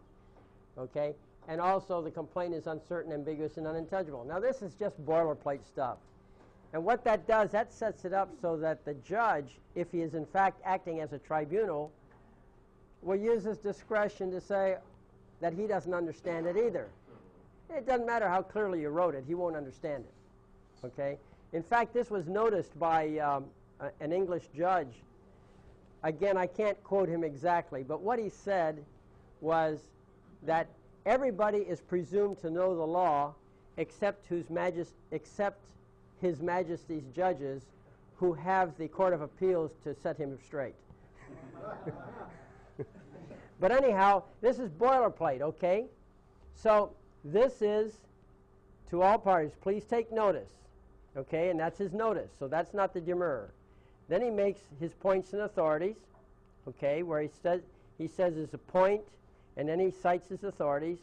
okay? And also the complaint is uncertain, ambiguous, and unintelligible. Now this is just boilerplate stuff. And what that does, that sets it up so that the judge, if he is in fact acting as a tribunal, will use his discretion to say that he doesn't understand it either. It doesn't matter how clearly you wrote it, he won't understand it, okay? In fact, this was noticed by an English judge. Again, I can't quote him exactly, but what he said was that everybody is presumed to know the law except His Majesty's judges who have the Court of Appeals to set him straight. But anyhow, this is boilerplate, okay? So this is, to all parties, please take notice, okay? And that's his notice, so that's not the demurrer. Then he makes his points and authorities, okay, where he says there's a point, and then he cites his authorities.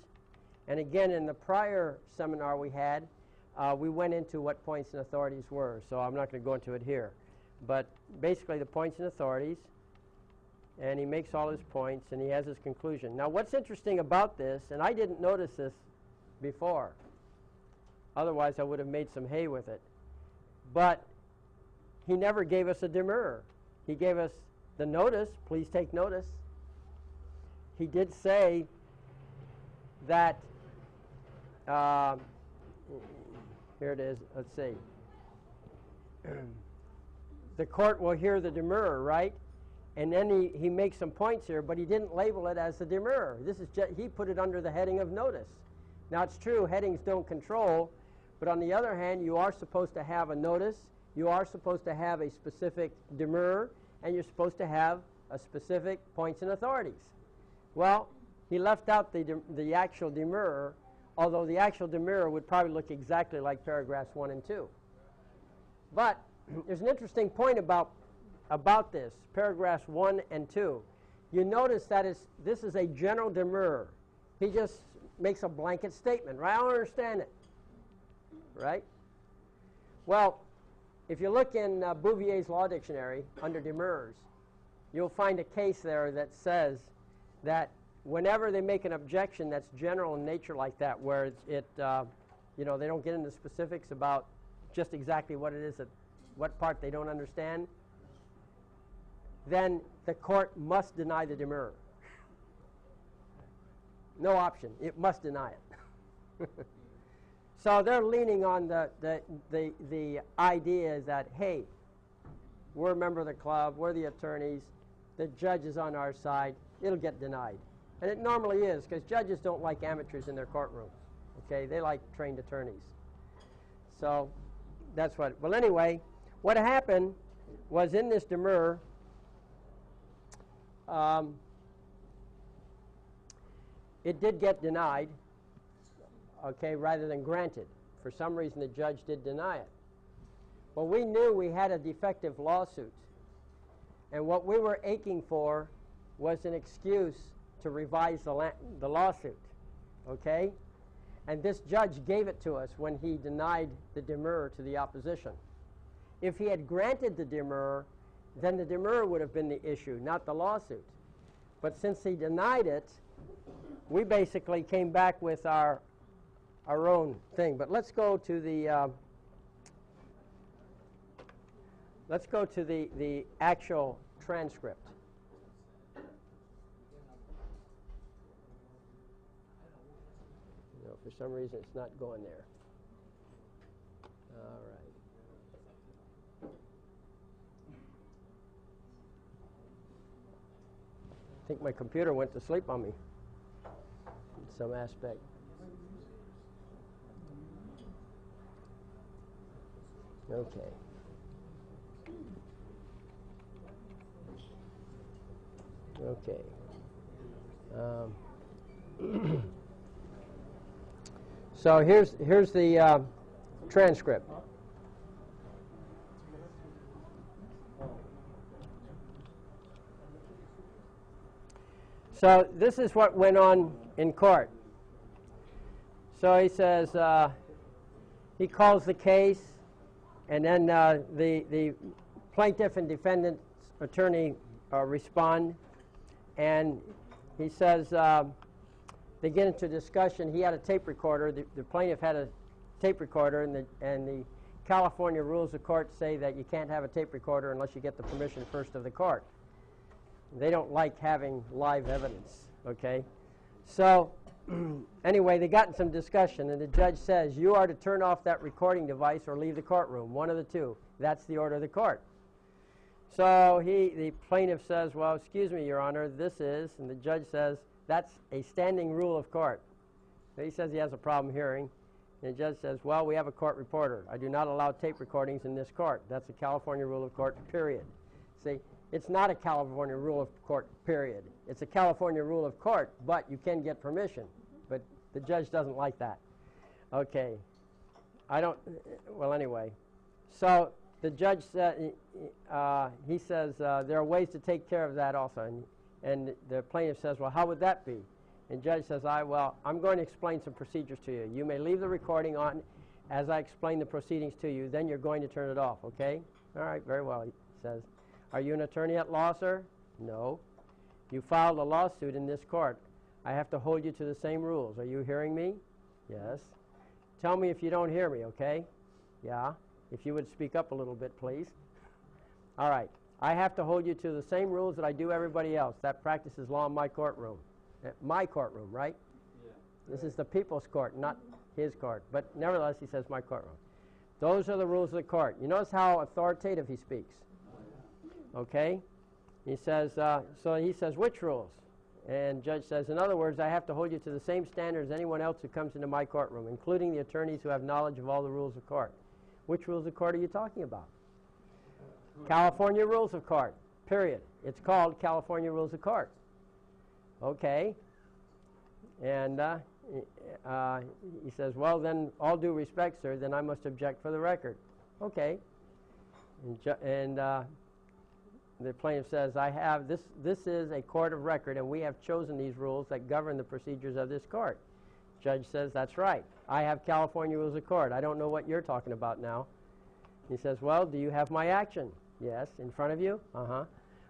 And again, in the prior seminar we had, we went into what points and authorities were, so I'm not going to go into it here. But basically the points and authorities, and he makes all his points, and he has his conclusion. Now what's interesting about this, and I didn't notice this before, otherwise I would have made some hay with it, but he never gave us a demurrer. He gave us the notice, please take notice. He did say that, here it is, let's see. The court will hear the demurrer, right? And then he makes some points here, but he didn't label it as the demurrer. This is he put it under the heading of notice. Now it's true, headings don't control, but on the other hand, you are supposed to have a notice, you are supposed to have a specific demurrer, and you're supposed to have a specific points and authorities. Well, he left out the actual demurrer, although the actual demurrer would probably look exactly like paragraphs 1 and 2. But there's an interesting point about this, paragraphs 1 and 2. You notice that this is a general demurrer. He just makes a blanket statement, right? I don't understand it, right? Well, if you look in Bouvier's Law Dictionary under demurrers, you'll find a case there that says that whenever they make an objection that's general in nature like that, where they don't get into specifics about just exactly what it is, what part they don't understand, then the court must deny the demurrer. No option. It must deny it. So they're leaning on the idea that, hey, we're a member of the club, we're the attorneys, the judge is on our side, it'll get denied. And it normally is, because judges don't like amateurs in their courtrooms. Okay, they like trained attorneys. So that's what. Well, anyway, what happened was in this demurrer, it did get denied, okay, rather than granted. For some reason, the judge did deny it. Well, we knew we had a defective lawsuit, and what we were aching for was an excuse to revise the lawsuit, okay? And this judge gave it to us when he denied the demurrer to the opposition. If he had granted the demurrer, then the demurrer would have been the issue, not the lawsuit. But since he denied it, we basically came back with our own thing. But let's go to the actual transcript. No, for some reason it's not going there. All right. I think my computer went to sleep on me in some aspect. Okay. Okay. So here's the transcript. So this is what went on in court. So he says, he calls the case, and then the plaintiff and defendant's attorney respond, and he says, they get into discussion. He had a tape recorder. The plaintiff had a tape recorder, and the California rules of court say that you can't have a tape recorder unless you get the permission first of the court. They don't like having live evidence, okay? So anyway, they got in some discussion, and the judge says, you are to turn off that recording device or leave the courtroom, one of the two. That's the order of the court. So the plaintiff says, well, excuse me, Your Honor, this is, and the judge says, that's a standing rule of court. So he says he has a problem hearing, and the judge says, well, we have a court reporter. I do not allow tape recordings in this court. That's a California rule of court, period. See? It's not a California rule of court, period. It's a California rule of court, but you can get permission. But the judge doesn't like that. Okay. Well, anyway. So the judge said, he says, there are ways to take care of that also. And the plaintiff says, well, how would that be? And the judge says, well, I'm going to explain some procedures to you. You may leave the recording on as I explain the proceedings to you. Then you're going to turn it off, okay? All right, very well, he says. Are you an attorney at law, sir? No. You filed a lawsuit in this court. I have to hold you to the same rules. Are you hearing me? Yes. Tell me if you don't hear me, okay? Yeah. If you would speak up a little bit, please. All right. I have to hold you to the same rules that I do everybody else. That practices law in my courtroom. My courtroom, right? Yeah. This is the people's court, not his court. But nevertheless, he says my courtroom. Those are the rules of the court. You notice how authoritative he speaks. Okay? He says, so he says, which rules? And judge says, in other words, I have to hold you to the same standard as anyone else who comes into my courtroom, including the attorneys who have knowledge of all the rules of court. Which rules of court are you talking about? California rules of court, period. It's called California rules of court. Okay. And he says, well, then, all due respect, sir, then I must object for the record. Okay. And the plaintiff says, this is a court of record, and we have chosen these rules that govern the procedures of this court. Judge says, that's right. I have California rules of court. I don't know what you're talking about now. He says, well, do you have my action? Yes. In front of you? Uh-huh.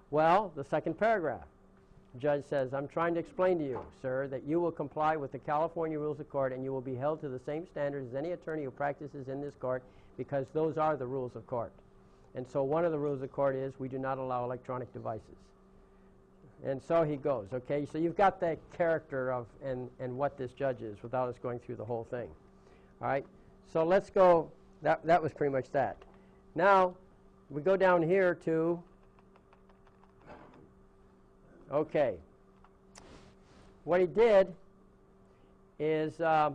Well, the second paragraph. Judge says, I'm trying to explain to you, sir, that you will comply with the California rules of court, and you will be held to the same standards as any attorney who practices in this court, because those are the rules of court. And so one of the rules of court is we do not allow electronic devices. And so he goes, okay? So you've got the character of and what this judge is without us going through the whole thing. All right? So let's go. That was pretty much that. Now, we go down here to, okay. What he did is the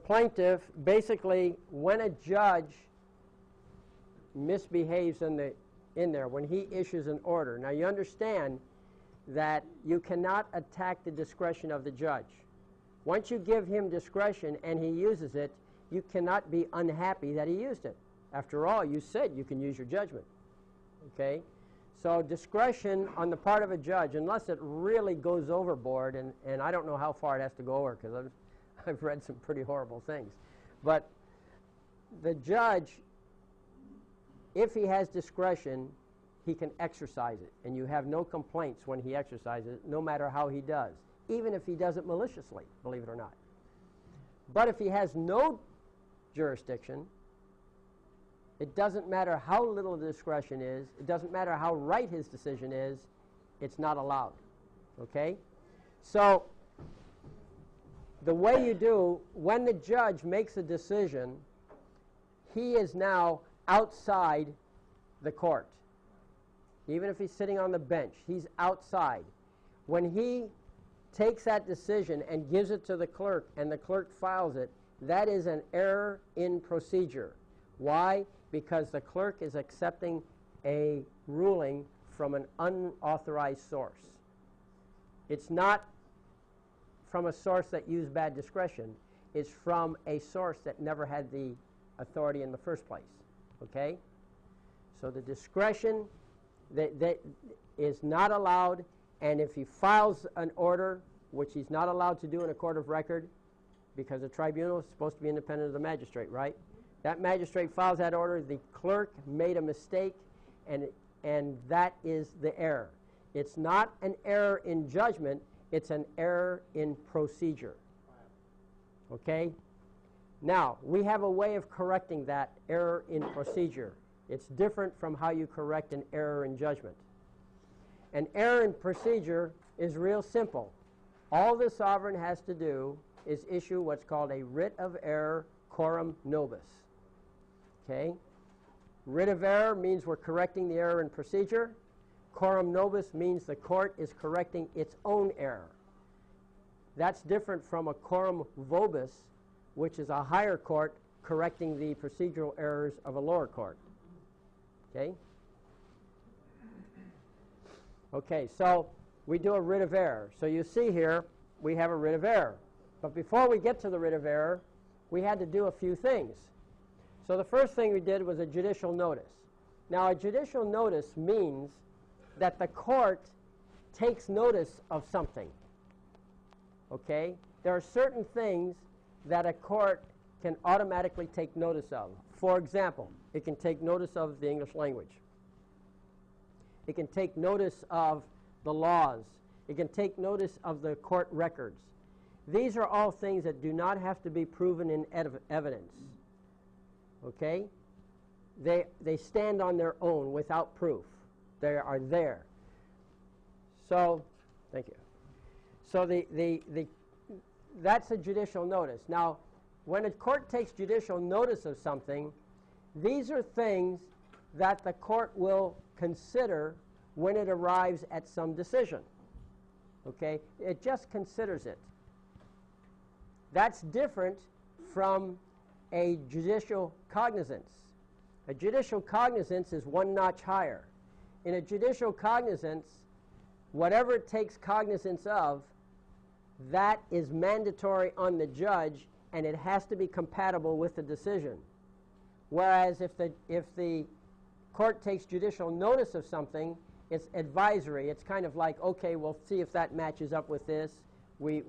plaintiff basically, when a judge misbehaves in there, when he issues an order. Now, you understand that you cannot attack the discretion of the judge. Once you give him discretion and he uses it, you cannot be unhappy that he used it. After all, you said you can use your judgment. Okay? So discretion on the part of a judge, unless it really goes overboard, and I don't know how far it has to go over because I've read some pretty horrible things. But the judge, if he has discretion, he can exercise it. And you have no complaints when he exercises it, no matter how he does, even if he does it maliciously, believe it or not. But if he has no jurisdiction, it doesn't matter how little the discretion is, it doesn't matter how right his decision is, it's not allowed. Okay? So, the way you do, when the judge makes a decision, he is now outside the court. Even if he's sitting on the bench, he's outside. When he takes that decision and gives it to the clerk, and the clerk files it, that is an error in procedure. Why? Because the clerk is accepting a ruling from an unauthorized source. It's not from a source that used bad discretion. It's from a source that never had the authority in the first place. Okay? So the discretion that is not allowed, and if he files an order, which he's not allowed to do in a court of record, because a tribunal is supposed to be independent of the magistrate, right? That magistrate files that order, the clerk made a mistake, and that is the error. It's not an error in judgment, it's an error in procedure. Okay? Now, we have a way of correcting that error in procedure. It's different from how you correct an error in judgment. An error in procedure is real simple. All the sovereign has to do is issue what's called a writ of error coram nobis. Okay? Writ of error means we're correcting the error in procedure. Coram nobis means the court is correcting its own error. That's different from a coram vobis, which is a higher court correcting the procedural errors of a lower court. Okay? Okay, so we do a writ of error. So you see here, we have a writ of error. But before we get to the writ of error, we had to do a few things. So the first thing we did was a judicial notice. Now, a judicial notice means that the court takes notice of something. Okay? There are certain things that a court can automatically take notice of. For example, it can take notice of the English language. It can take notice of the laws. It can take notice of the court records. These are all things that do not have to be proven in evidence. Okay? They stand on their own without proof. They are there. So, thank you. So that's a judicial notice. Now, when a court takes judicial notice of something, these are things that the court will consider when it arrives at some decision. Okay? It just considers it. That's different from a judicial cognizance. A judicial cognizance is one notch higher. In a judicial cognizance, whatever it takes cognizance of, that is mandatory on the judge, and it has to be compatible with the decision. Whereas if the court takes judicial notice of something, it's advisory. It's kind of like, okay, we'll see if that matches up with this. We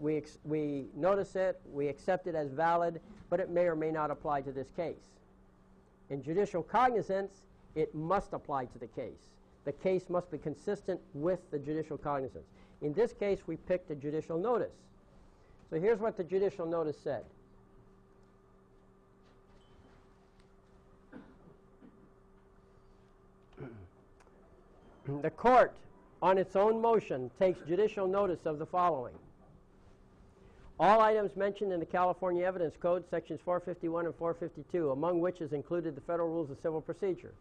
notice it, we accept it as valid, but it may or may not apply to this case. In judicial cognizance, it must apply to the case. The case must be consistent with the judicial cognizance. In this case, we picked a judicial notice. So here's what the judicial notice said. The court, on its own motion, takes judicial notice of the following. All items mentioned in the California Evidence Code, sections 451 and 452, among which is included the Federal Rules of Civil Procedure.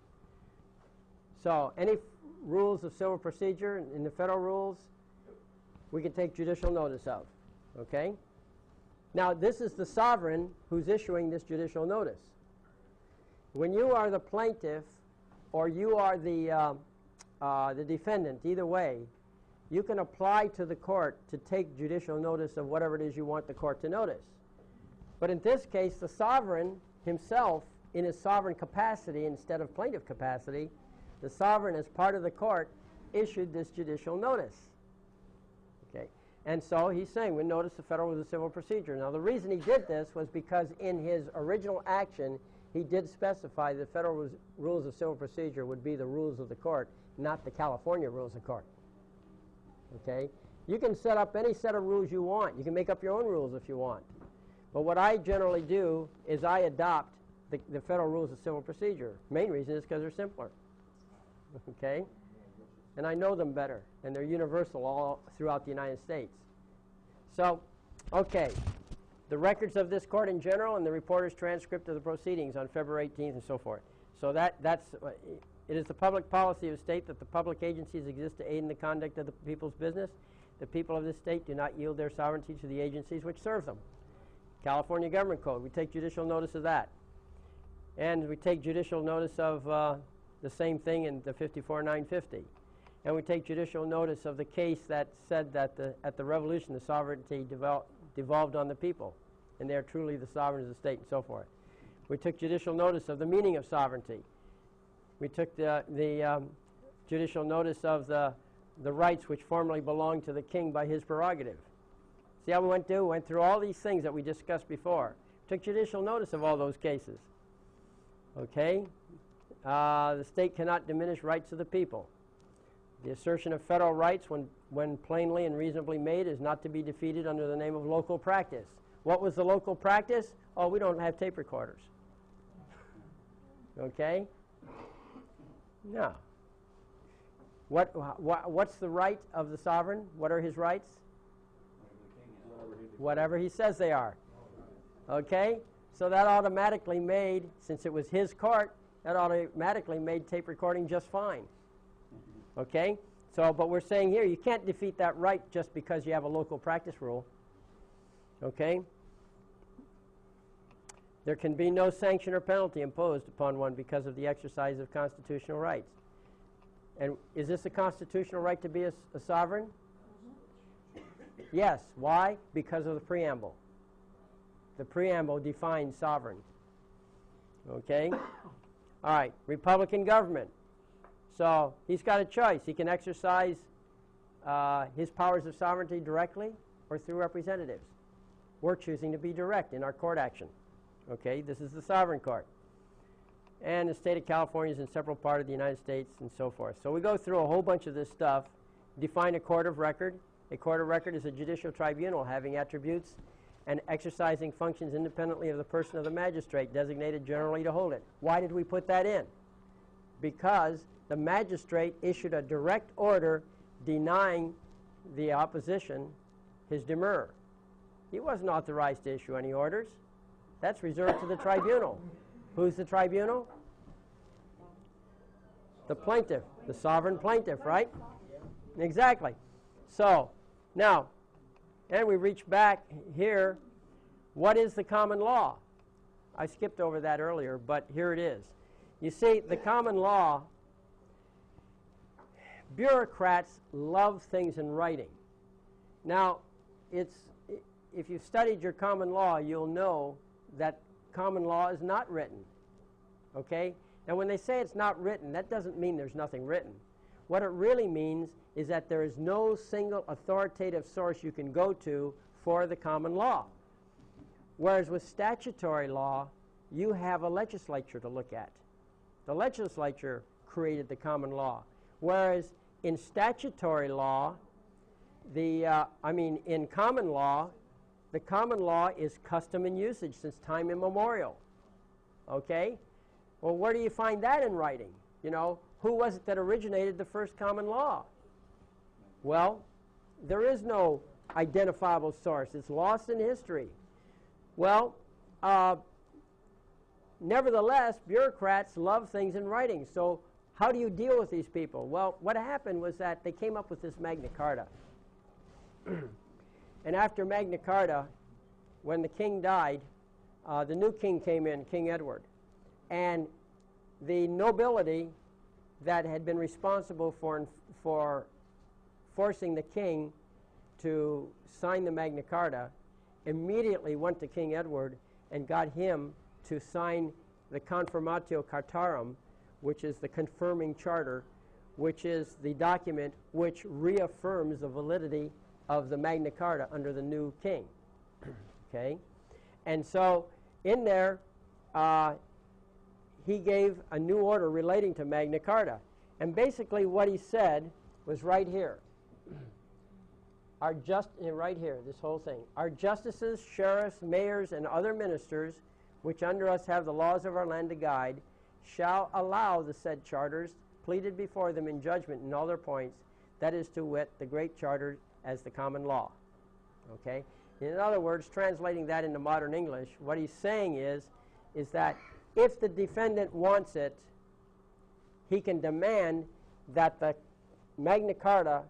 So any rules of civil procedure in the federal rules, we can take judicial notice of. Okay? Now, this is the sovereign who's issuing this judicial notice. When you are the plaintiff or you are the defendant, either way, you can apply to the court to take judicial notice of whatever it is you want the court to notice. But in this case, the sovereign himself, in his sovereign capacity instead of plaintiff capacity, The sovereign, as part of the court, issued this judicial notice. Okay, and so he's saying we notice the Federal Rules of Civil Procedure. Now, the reason he did this was because in his original action, he did specify the Federal Rules of Civil Procedure would be the rules of the court, not the California Rules of Court. Okay, you can set up any set of rules you want. You can make up your own rules if you want. But what I generally do is I adopt the Federal Rules of Civil Procedure. Main reason is because they're simpler. Okay? And I know them better, and they're universal all throughout the United States. So, okay, the records of this court in general and the reporter's transcript of the proceedings on February 18th and so forth. So that's it is the public policy of the state that the public agencies exist to aid in the conduct of the people's business. The people of this state do not yield their sovereignty to the agencies which serve them. California Government Code, we take judicial notice of that. And we take judicial notice of the same thing in the 54-950. And we take judicial notice of the case that said that at the Revolution the sovereignty devolved on the people, and they are truly the sovereigns of the state and so forth. We took judicial notice of the meaning of sovereignty. We took the judicial notice of the rights which formerly belonged to the king by his prerogative. See how we went through? We went through all these things that we discussed before. Took judicial notice of all those cases. Okay? The state cannot diminish rights of the people. The assertion of federal rights, when plainly and reasonably made, is not to be defeated under the name of local practice. What was the local practice? Oh, we don't have tape recorders. Okay? No. What's the right of the sovereign? What are his rights? Whatever he says they are. Okay? So that automatically made, since it was his court, that automatically made tape recording just fine. Okay? So, but we're saying here, you can't defeat that right just because you have a local practice rule. Okay? There can be no sanction or penalty imposed upon one because of the exercise of constitutional rights. And is this a constitutional right to be a sovereign? Yes. Why? Because of the preamble. The preamble defines sovereign. Okay? All right. Republican government. So he's got a choice. He can exercise his powers of sovereignty directly or through representatives. We're choosing to be direct in our court action. Okay? This is the sovereign court. And the state of California is in several parts of the United States and so forth. So we go through a whole bunch of this stuff, define a court of record. A court of record is a judicial tribunal having attributes and exercising functions independently of the person of the magistrate designated generally to hold it. Why did we put that in? Because the magistrate issued a direct order denying the opposition his demurrer. He wasn't authorized to issue any orders. That's reserved to the tribunal. Who's the tribunal? The plaintiff, the sovereign plaintiff, right? Exactly. So, now, and we reach back here. What is the common law? I skipped over that earlier, but here it is. You see, the common law, bureaucrats love things in writing. Now, if you've studied your common law, you'll know that common law is not written. Okay? Now, when they say it's not written, that doesn't mean there's nothing written. What it really means is that there is no single authoritative source you can go to for the common law. Whereas with statutory law, you have a legislature to look at. The legislature created the common law. Whereas in statutory law, in common law, the common law is custom and usage since time immemorial. Okay? Well, where do you find that in writing? You know, who was it that originated the first common law? Well, there is no identifiable source. It's lost in history. Well, nevertheless, bureaucrats love things in writing. So how do you deal with these people? Well, what happened was that they came up with this Magna Carta. And after Magna Carta, when the king died, the new king came in, King Edward. And the nobility that had been responsible for forcing the king to sign the Magna Carta immediately went to King Edward and got him to sign the Confirmatio Cartarum, which is the confirming charter, which is the document which reaffirms the validity of the Magna Carta under the new king. Okay? And so in there, he gave a new order relating to Magna Carta. And basically what he said was right here. Right here, this whole thing. Our justices, sheriffs, mayors, and other ministers, which under us have the laws of our land to guide, shall allow the said charters pleaded before them in judgment in all their points, that is to wit, the great charter as the common law. Okay? In other words, translating that into modern English, what he's saying is that if the defendant wants it, he can demand that the Magna Carta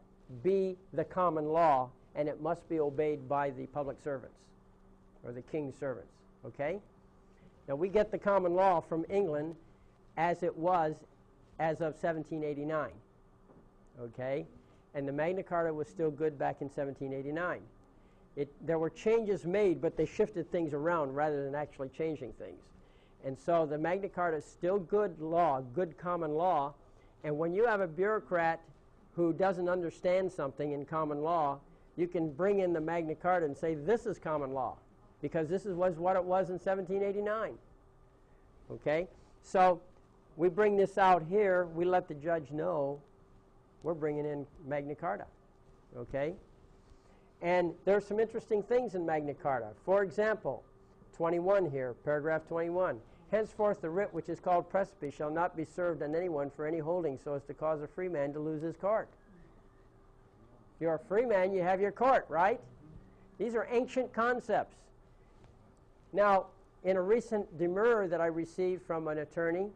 be the common law, and it must be obeyed by the public servants, or the king's servants. Okay? Now, we get the common law from England as it was as of 1789. Okay? And the Magna Carta was still good back in 1789. There were changes made, but they shifted things around rather than actually changing things. And so the Magna Carta is still good law, good common law. And when you have a bureaucrat who doesn't understand something in common law, you can bring in the Magna Carta and say, this is common law, because this was what it was in 1789. Okay? So we bring this out here. We let the judge know we're bringing in Magna Carta. Okay? And there are some interesting things in Magna Carta. For example, 21 here, paragraph 21. Henceforth the writ which is called precipice shall not be served on anyone for any holding so as to cause a free man to lose his court. If you're a free man, you have your court, right? These are ancient concepts. Now, in a recent demurrer that I received from an attorney,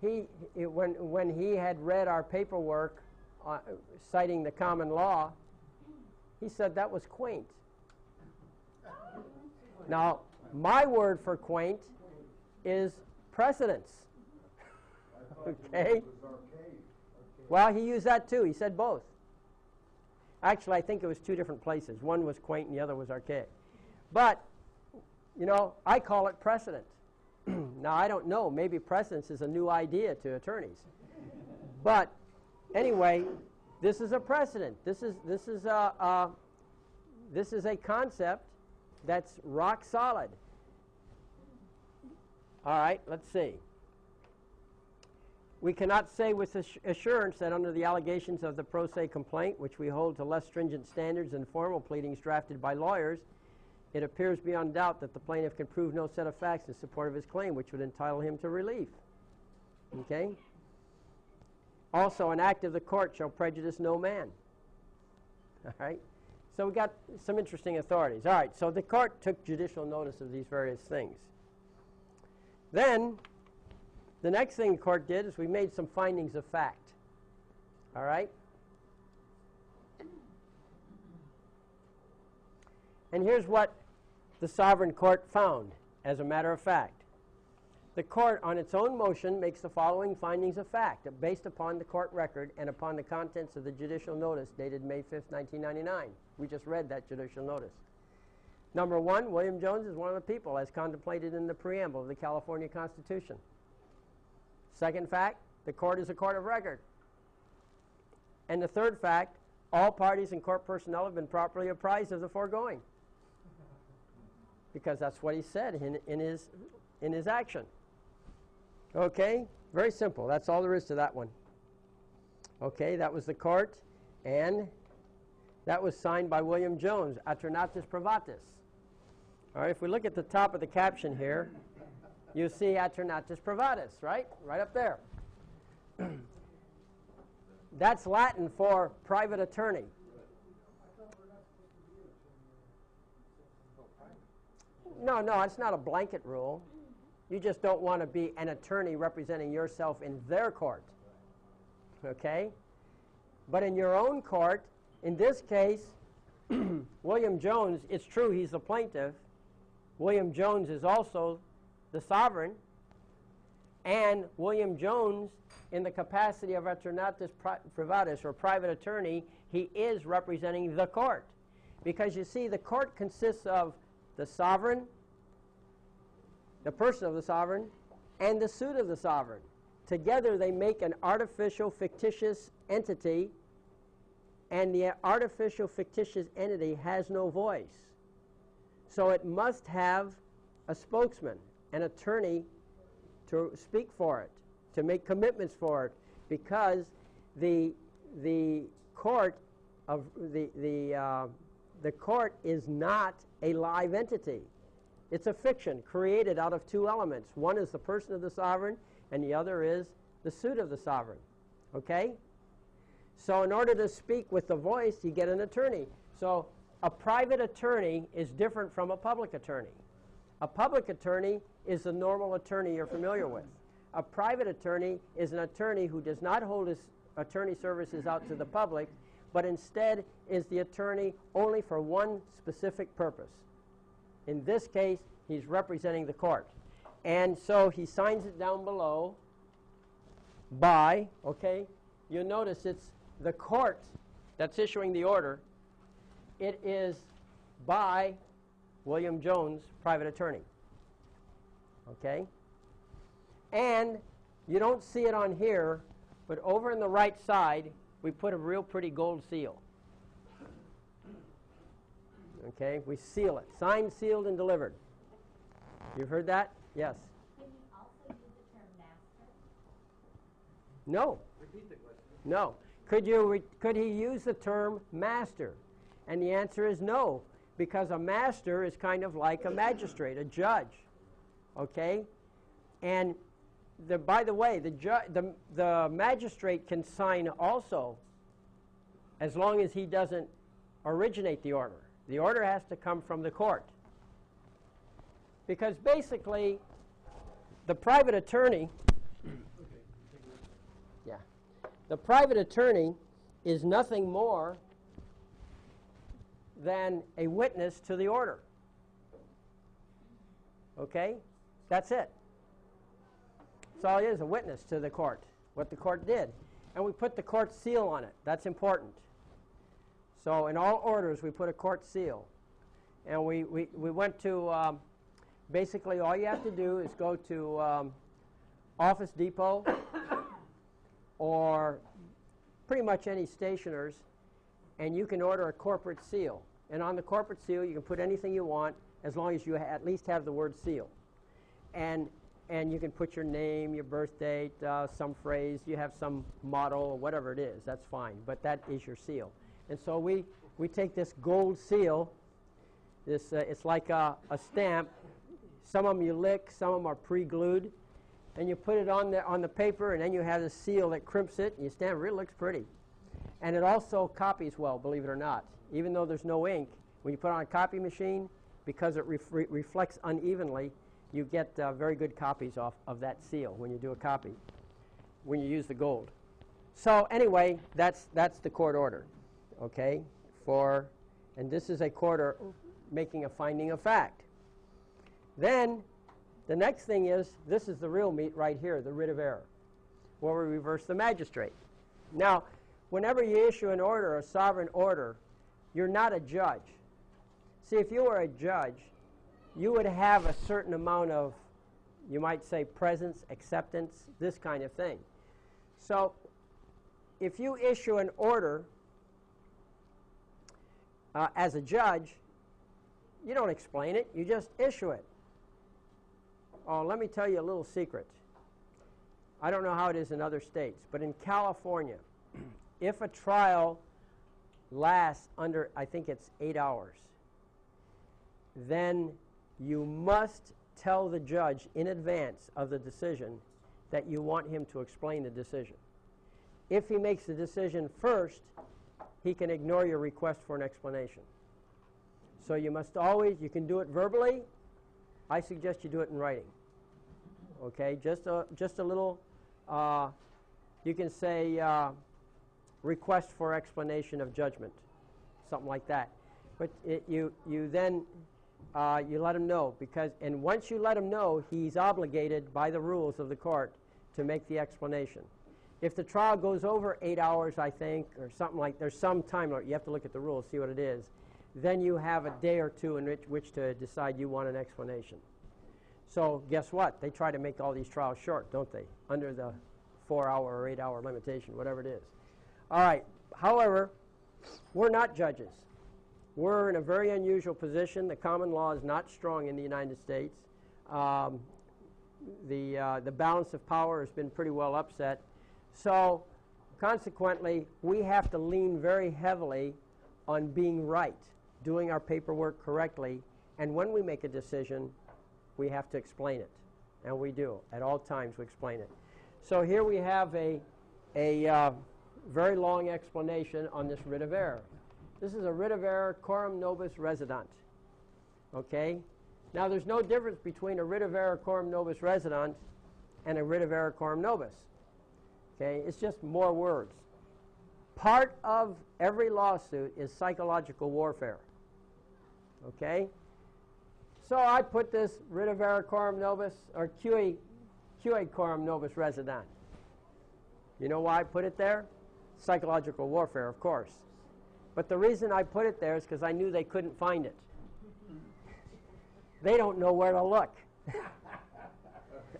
when he had read our paperwork citing the common law, he said that was quaint. Now, my word for quaint is precedence. Okay? Well, he used that too. He said both. Actually, I think it was two different places. One was quaint and the other was archaic. But, you know, I call it precedent. Now, I don't know. Maybe precedence is a new idea to attorneys. But anyway, this is a precedent. This is a concept that's rock solid. All right, let's see. We cannot say with assurance that under the allegations of the pro se complaint, which we hold to less stringent standards than formal pleadings drafted by lawyers, it appears beyond doubt that the plaintiff can prove no set of facts in support of his claim, which would entitle him to relief. Okay? Also, an act of the court shall prejudice no man. All right? So we got some interesting authorities. All right, so the court took judicial notice of these various things. Then, the next thing the court did is we made some findings of fact. All right? And here's what the sovereign court found, as a matter of fact. The court, on its own motion, makes the following findings of fact, based upon the court record and upon the contents of the judicial notice dated May 5th, 1999. We just read that judicial notice. Number one, William Jones is one of the people as contemplated in the preamble of the California Constitution. Second fact, the court is a court of record. And the third fact, all parties and court personnel have been properly apprised of the foregoing. Because that's what he said in his action. Okay? Very simple. That's all there is to that one. Okay, that was the court, and that was signed by William Jones, Aeternatus Privatus. All right, if we look at the top of the caption here, you see Aeternatus Privatus, right? Right up there. That's Latin for private attorney. No, it's not a blanket rule. You just don't want to be an attorney representing yourself in their court. Okay? But in your own court, in this case, William Jones, it's true he's the plaintiff. William Jones is also the sovereign. And William Jones, in the capacity of Aeternatus Privatus, or private attorney, he is representing the court. Because you see, the court consists of the sovereign, the person of the sovereign, and the suit of the sovereign. together they make an artificial fictitious entity, and the artificial fictitious entity has no voice. So it must have a spokesman, an attorney, to speak for it, to make commitments for it, because the court of the court is not a live entity. It's a fiction created out of two elements. One is the person of the sovereign, and the other is the suit of the sovereign. Okay? So in order to speak with the voice, you get an attorney. So a private attorney is different from a public attorney. A public attorney is the normal attorney you're familiar with. A private attorney is an attorney who does not hold his attorney services out to the public, but instead is the attorney only for one specific purpose. In this case, he's representing the court. And so he signs it down below by, okay, you'll notice it's the court that's issuing the order. It is by William Jones, private attorney. Okay? And you don't see it on here, but over on the right side, we put a real pretty gold seal. Okay? We seal it. Signed, sealed, and delivered. You've heard that? Yes. Can you also use the term master? No. Repeat the question. No. Could he use the term master? And the answer is no, because a master is kind of like a magistrate, a judge. Okay? And by the way, the magistrate can sign also, as long as he doesn't originate the order. The order has to come from the court. Because basically, the private attorney, the private attorney is nothing more than a witness to the order. Okay? That's it. That's all it is, a witness to the court, what the court did. And we put the court seal on it. That's important. So in all orders, we put a court seal. And we went to, basically all you have to do is go to Office Depot or pretty much any stationers, and you can order a corporate seal. And on the corporate seal, you can put anything you want, as long as you at least have the word seal. And you can put your name, your birth date, some phrase, you have some motto, or whatever it is, that's fine. But that is your seal. And so we take this gold seal, it's like a stamp. Some of them you lick, some of them are pre-glued. And you put it on the paper, and then you have the seal that crimps it, and you stamp it. It really looks pretty. And it also copies well, believe it or not. Even though there's no ink, when you put it on a copy machine, because it reflects unevenly, you get very good copies of that seal when you do a copy, when you use the gold. So anyway, that's the court order, okay? And this is a court order making a finding of fact. Then the next thing is, this is the real meat right here, the writ of error, where we reverse the magistrate. Now, whenever you issue an order, a sovereign order, you're not a judge. See, if you were a judge, you would have a certain amount of, you might say, presence, acceptance, this kind of thing. So if you issue an order as a judge, you don't explain it, you just issue it. Oh, let me tell you a little secret. I don't know how it is in other states, but in California, if a trial lasts under, I think it's 8 hours, then you must tell the judge in advance of the decision that you want him to explain the decision. If he makes the decision first, he can ignore your request for an explanation. So you must always, you can do it verbally. I suggest you do it in writing. Okay, just a little, you can say request for explanation of judgment, something like that. But you then you let him know, and once you let him know, he's obligated by the rules of the court to make the explanation. If the trial goes over 8 hours, I think, or something like, there's some time limit, you have to look at the rules, see what it is, then you have a day or two in which to decide you want an explanation. So guess what? They try to make all these trials short, don't they? Under the 4-hour or 8-hour limitation, whatever it is. All right. However, we're not judges. We're in a very unusual position. The common law is not strong in the United States. The balance of power has been pretty well upset. So consequently, we have to lean very heavily on being right, doing our paperwork correctly, and when we make a decision, we have to explain it. And we do. At all times, we explain it. So here we have a very long explanation on this writ of error. This is a writ of error coram nobis resident. Okay? Now, there's no difference between a writ of error coram nobis resident and a writ of error coram nobis. Okay? It's just more words. Part of every lawsuit is psychological warfare. Okay? So I put this writ of error coram nobis, or QA coram nobis resident. You know why I put it there? Psychological warfare, of course. But the reason I put it there is because I knew they couldn't find it. They don't know where to look.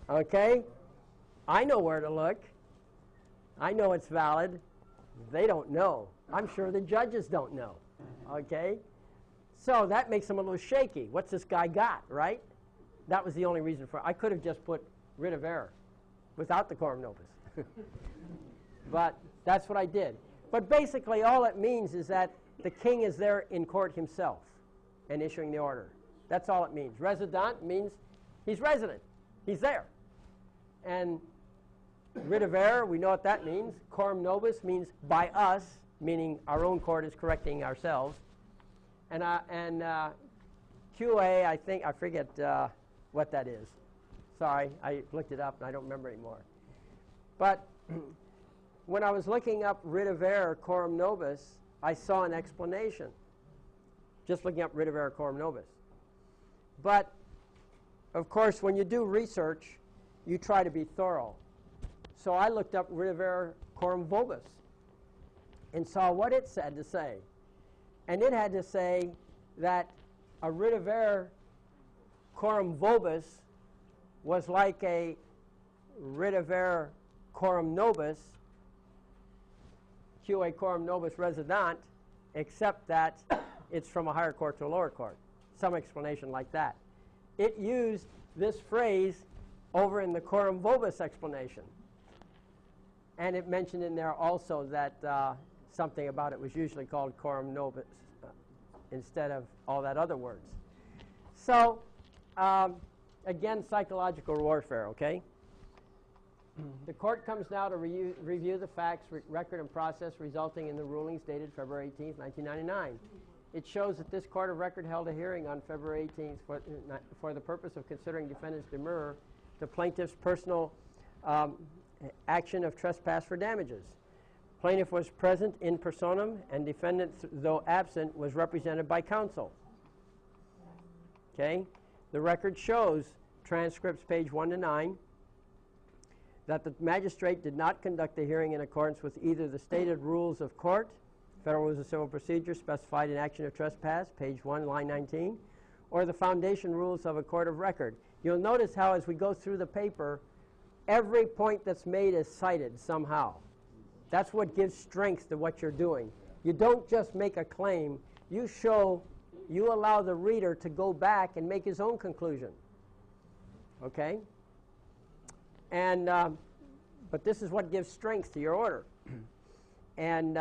Okay? I know where to look. I know it's valid. They don't know. I'm sure the judges don't know. Okay? So that makes them a little shaky. What's this guy got, right? That was the only reason for it. I could have just put writ of error without the coram nobis. But that's what I did. But basically all it means is that the king is there in court himself and issuing the order. That's all it means. Resident means he's resident. He's there. And writ of error, we know what that means. Coram nobis means by us, meaning our own court is correcting ourselves. And QA, I think, I forget what that is. Sorry, I looked it up and I don't remember anymore. But when I was looking up writ of error coram nobis, I saw an explanation. Just looking up writ of error coram nobis. But, of course, when you do research, you try to be thorough. So I looked up writ of error coram vobis and saw what it said to say. And it had to say that a writ of error coram vobis was like a writ of error coram nobis, QA coram nobis resident, except that it's from a higher court to a lower court. Some explanation like that. It used this phrase over in the coram vobis explanation. And it mentioned in there also that something about it was usually called coram nobis instead of all that other words. So, again, psychological warfare, okay? The court comes now to review the facts, record, and process resulting in the rulings dated February 18th, 1999. It shows that this court of record held a hearing on February 18th for the purpose of considering defendant's demurrer to plaintiff's personal action of trespass for damages. Plaintiff was present in personam, and defendant, though absent, was represented by counsel. Okay? The record shows, transcripts page 1 to 9, that the magistrate did not conduct the hearing in accordance with either the stated rules of court, Federal Rules of Civil Procedure specified in action of trespass, page 1, line 19, or the foundation rules of a court of record. You'll notice how as we go through the paper, every point that's made is cited somehow. That's what gives strength to what you're doing. You don't just make a claim. You allow the reader to go back and make his own conclusion. Okay? And, but this is what gives strength to your order. And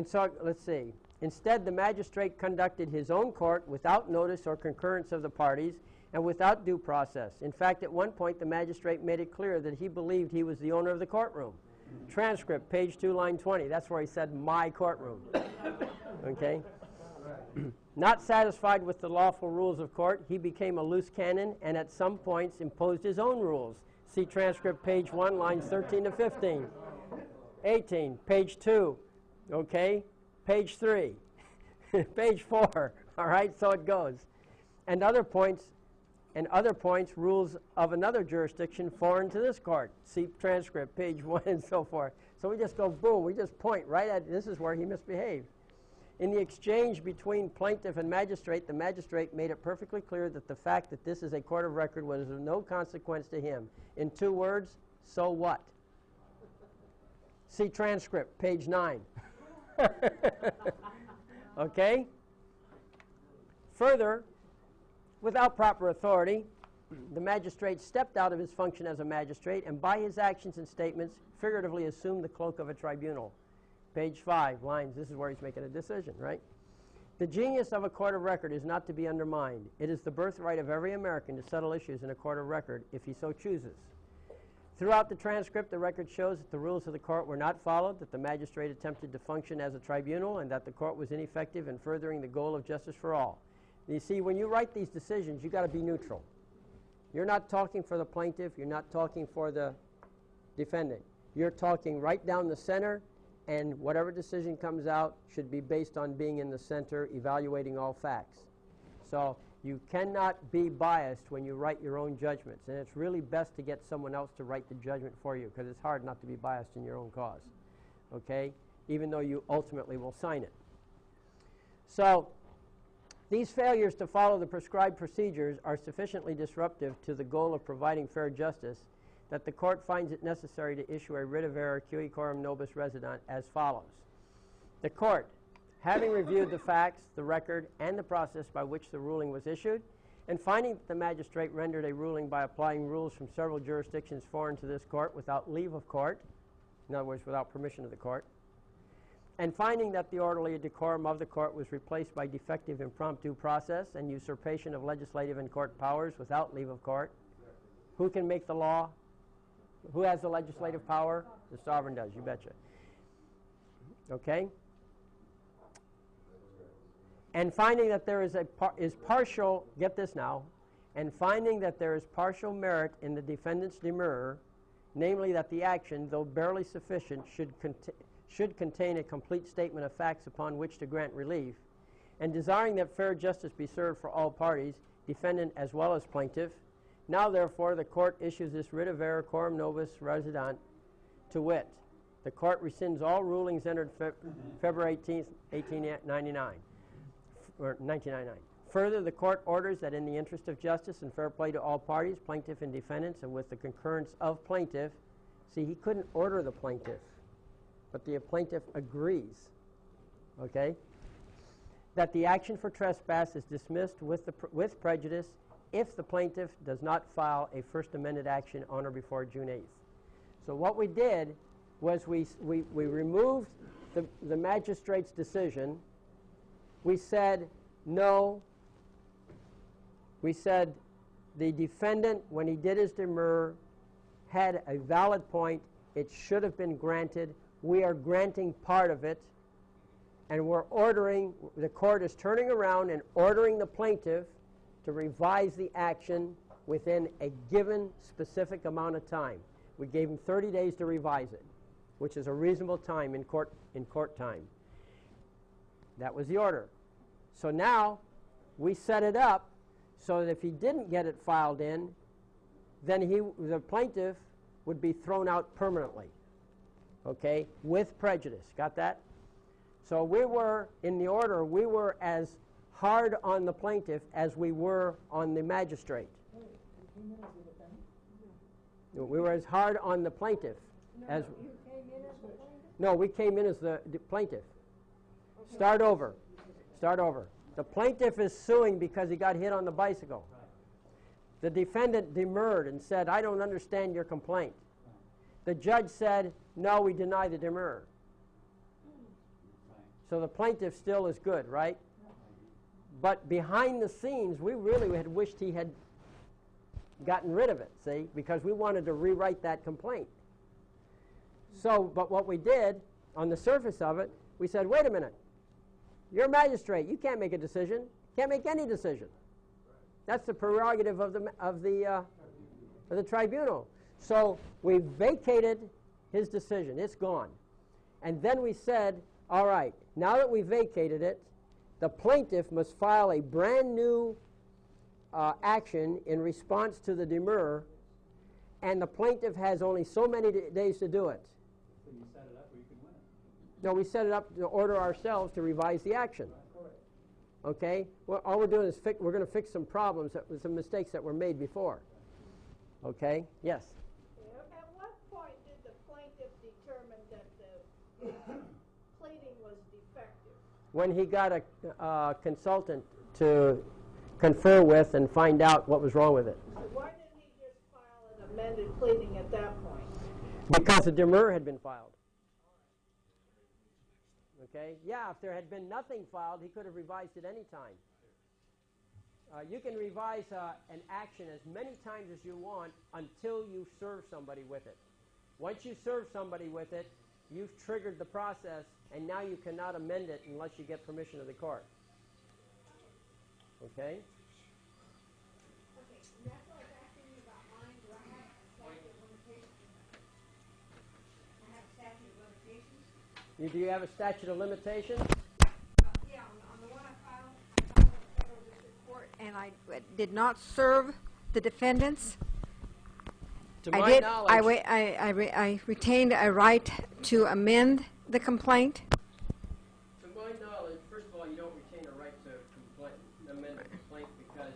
so, let's see. Instead, the magistrate conducted his own court without notice or concurrence of the parties and without due process. In fact, at one point, the magistrate made it clear that he believed he was the owner of the courtroom. Transcript, page 2, line 20. That's where he said, my courtroom. Okay? Not satisfied with the lawful rules of court, he became a loose cannon and at some points imposed his own rules. See transcript, page 1, lines 13 to 15. 18, page 2. Okay? Page 3. Page 4. All right? So it goes. And other points, rules of another jurisdiction foreign to this court. See transcript, page 1, and so forth. So we just go, boom, we just point right at, this is where he misbehaved. In the exchange between plaintiff and magistrate, the magistrate made it perfectly clear that the fact that this is a court of record was of no consequence to him. In 2 words, so what? See transcript, page 9. Okay? Further, without proper authority, the magistrate stepped out of his function as a magistrate and by his actions and statements figuratively assumed the cloak of a tribunal. Page 5, lines, this is where he's making a decision, right? The genius of a court of record is not to be undermined. It is the birthright of every American to settle issues in a court of record if he so chooses. Throughout the transcript, the record shows that the rules of the court were not followed, that the magistrate attempted to function as a tribunal, and that the court was ineffective in furthering the goal of justice for all. You see, when you write these decisions, you've got to be neutral. You're not talking for the plaintiff. You're not talking for the defendant. You're talking right down the center, and whatever decision comes out should be based on being in the center, evaluating all facts. So you cannot be biased when you write your own judgments, and it's really best to get someone else to write the judgment for you because it's hard not to be biased in your own cause, okay, even though you ultimately will sign it. So these failures to follow the prescribed procedures are sufficiently disruptive to the goal of providing fair justice that the court finds it necessary to issue a writ of error cui coram nobis resident as follows. The court, having reviewed the facts, the record, and the process by which the ruling was issued, and finding that the magistrate rendered a ruling by applying rules from several jurisdictions foreign to this court without leave of court, in other words, without permission of the court, and finding that the orderly decorum of the court was replaced by defective impromptu process and usurpation of legislative and court powers without leave of court. Who can make the law? Who has the legislative power? The sovereign does, you betcha. Okay? And finding that there is partial, get this now, and finding that there is partial merit in the defendant's demurrer, namely that the action, though barely sufficient, should contain a complete statement of facts upon which to grant relief, and desiring that fair justice be served for all parties, defendant as well as plaintiff. Now, therefore, the court issues this writ of error coram nobis resident, to wit, the court rescinds all rulings entered February 18th, 1899, or 1999. Further, the court orders that in the interest of justice and fair play to all parties, plaintiff and defendants, and with the concurrence of plaintiff, see, he couldn't order the plaintiff, but the plaintiff agrees, okay, that the action for trespass is dismissed with prejudice if the plaintiff does not file a first amended action on or before June 8th. So what we did was we removed the magistrate's decision. We said no. We said the defendant, when he did his demurrer, had a valid point. It should have been granted. We are granting part of it, and we're ordering, the court is turning around and ordering the plaintiff to revise the action within a given specific amount of time. We gave him 30 days to revise it, which is a reasonable time in court time. That was the order. So now we set it up so that if he didn't get it filed in, then the plaintiff would be thrown out permanently, okay, with prejudice. Got that? So we were, in the order, we were as hard on the plaintiff as we were on the magistrate. We were as hard on the plaintiff as... You came in as the plaintiff? No, we came in as the plaintiff. Okay. Start over. The plaintiff is suing because he got hit on the bicycle. The defendant demurred and said, I don't understand your complaint. The judge said, no, we deny the demurrer. So the plaintiff still is good, right? But behind the scenes, we really had wished he had gotten rid of it, see, because we wanted to rewrite that complaint. So, but what we did, on the surface of it, we said, wait a minute, you're a magistrate, you can't make a decision, can't make any decision. That's the prerogative of the tribunal. So we vacated his decision, it's gone. And then we said, all right, now that we vacated it, the plaintiff must file a brand new action in response to the demurrer, and the plaintiff has only so many days to do it. So you set it up where you can win it? No, we set it up to order ourselves to revise the action. Okay? Well, all we're doing is we're going to fix some problems, some mistakes that were made before. Okay? Yes? At what point did the plaintiff determine that when he got a consultant to confer with and find out what was wrong with it. Why didn't he just file an amended pleading at that point? Because the demur had been filed. Okay? Yeah, if there had been nothing filed, he could have revised it any time. You can revise an action as many times as you want until you serve somebody with it. Once you serve somebody with it, you've triggered the process, and now you cannot amend it unless you get permission of the court. Okay? Okay, that's what I was asking you about mine. Do I have a statute of limitations? I have a statute of limitations? Do you have a statute of limitations? Yeah, on the one I filed with the federal district court, and I did not serve the defendants. To my knowledge, I retained a right to amend the complaint. to my knowledge, first of all, you don't retain a right to amend the complaint because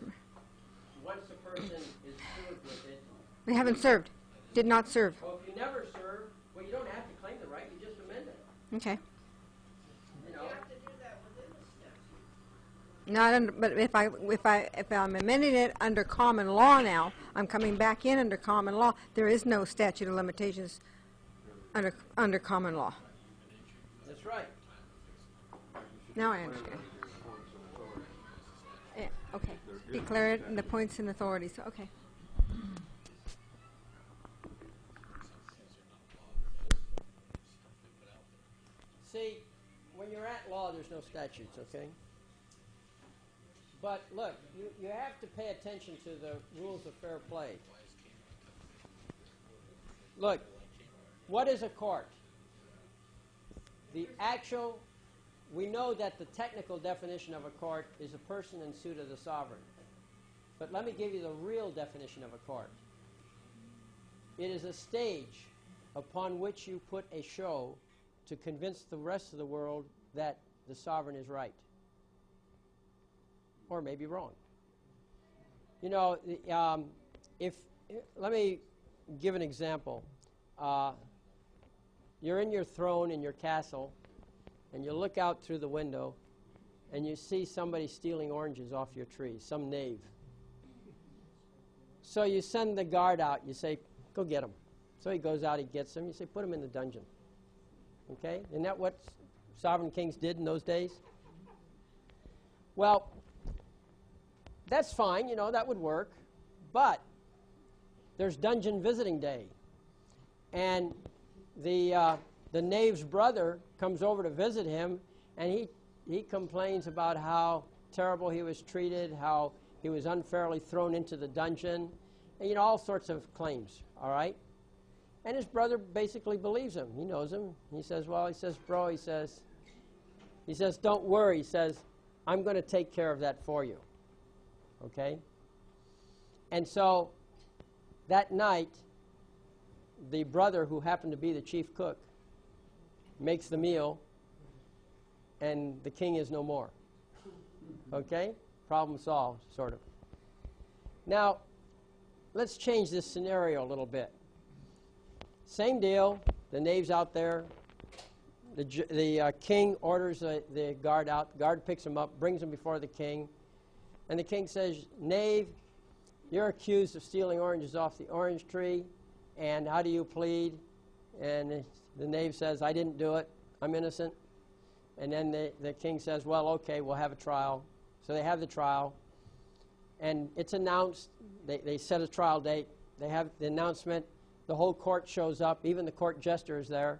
once a person is served with it, We haven't served. Did not serve. well, if you never serve, well, you don't have to claim the right, you just amend it. Okay. You know? Not under, but if I'm amending it under common law now, I'm coming back in under common law. There is no statute of limitations under common law. That's right. Now I understand. Yeah, okay. Declare it in the points and authorities. Okay. See, when you're at law, there's no statutes, okay? But look, you have to pay attention to the rules of fair play. Look, what is a court? We know that the technical definition of a court is a person in suit of the sovereign. But let me give you the real definition of a court. It is a stage upon which you put a show to convince the rest of the world that the sovereign is right. Or maybe wrong. You know, let me give an example. You're in your throne in your castle, and you look out through the window, and you see somebody stealing oranges off your tree, some knave. So you send the guard out. You say, go get him. So he goes out, he gets him. You say, put him in the dungeon. Okay? Isn't that what sovereign kings did in those days? Well, that's fine, you know, that would work. But there's dungeon visiting day. And the knave's brother comes over to visit him, and he complains about how terrible he was treated, how he was unfairly thrown into the dungeon, and, you know, all sorts of claims, all right? And his brother basically believes him. He knows him. He says, well, he says, bro, he says, don't worry. He says, I'm going to take care of that for you. Okay? And so that night, the brother, who happened to be the chief cook, makes the meal, and the king is no more. Okay? Problem solved, sort of. Now, let's change this scenario a little bit. Same deal. The knave's out there. The king orders the guard out. The guard picks him up, brings him before the king. And the king says, knave, you're accused of stealing oranges off the orange tree. And how do you plead? And the knave says, I didn't do it. I'm innocent. And then the king says, well, okay, we'll have a trial. So they have the trial. And it's announced. They set a trial date. They have the announcement. The whole court shows up. Even the court jester is there.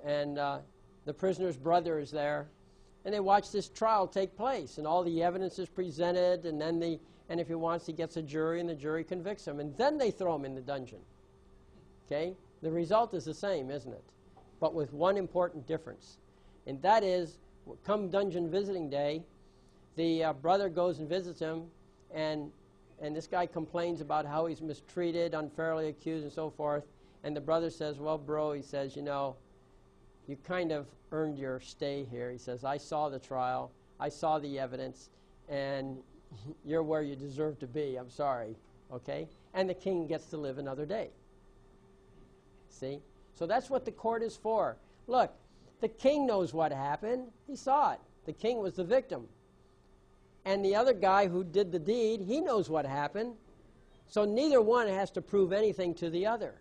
And the prisoner's brother is there. And they watch this trial take place. And all the evidence is presented. And then and if he wants, he gets a jury, and the jury convicts him. And then they throw him in the dungeon. Okay? The result is the same, isn't it? But with one important difference. And that is, come dungeon visiting day, the brother goes and visits him, and this guy complains about how he's mistreated, unfairly accused, and so forth. And the brother says, well, bro, he says, you know, you kind of earned your stay here. He says, I saw the trial, I saw the evidence, and you're where you deserve to be. I'm sorry. Okay? And the king gets to live another day. See? So that's what the court is for. Look, the king knows what happened. He saw it. The king was the victim. And the other guy who did the deed, he knows what happened. So neither one has to prove anything to the other.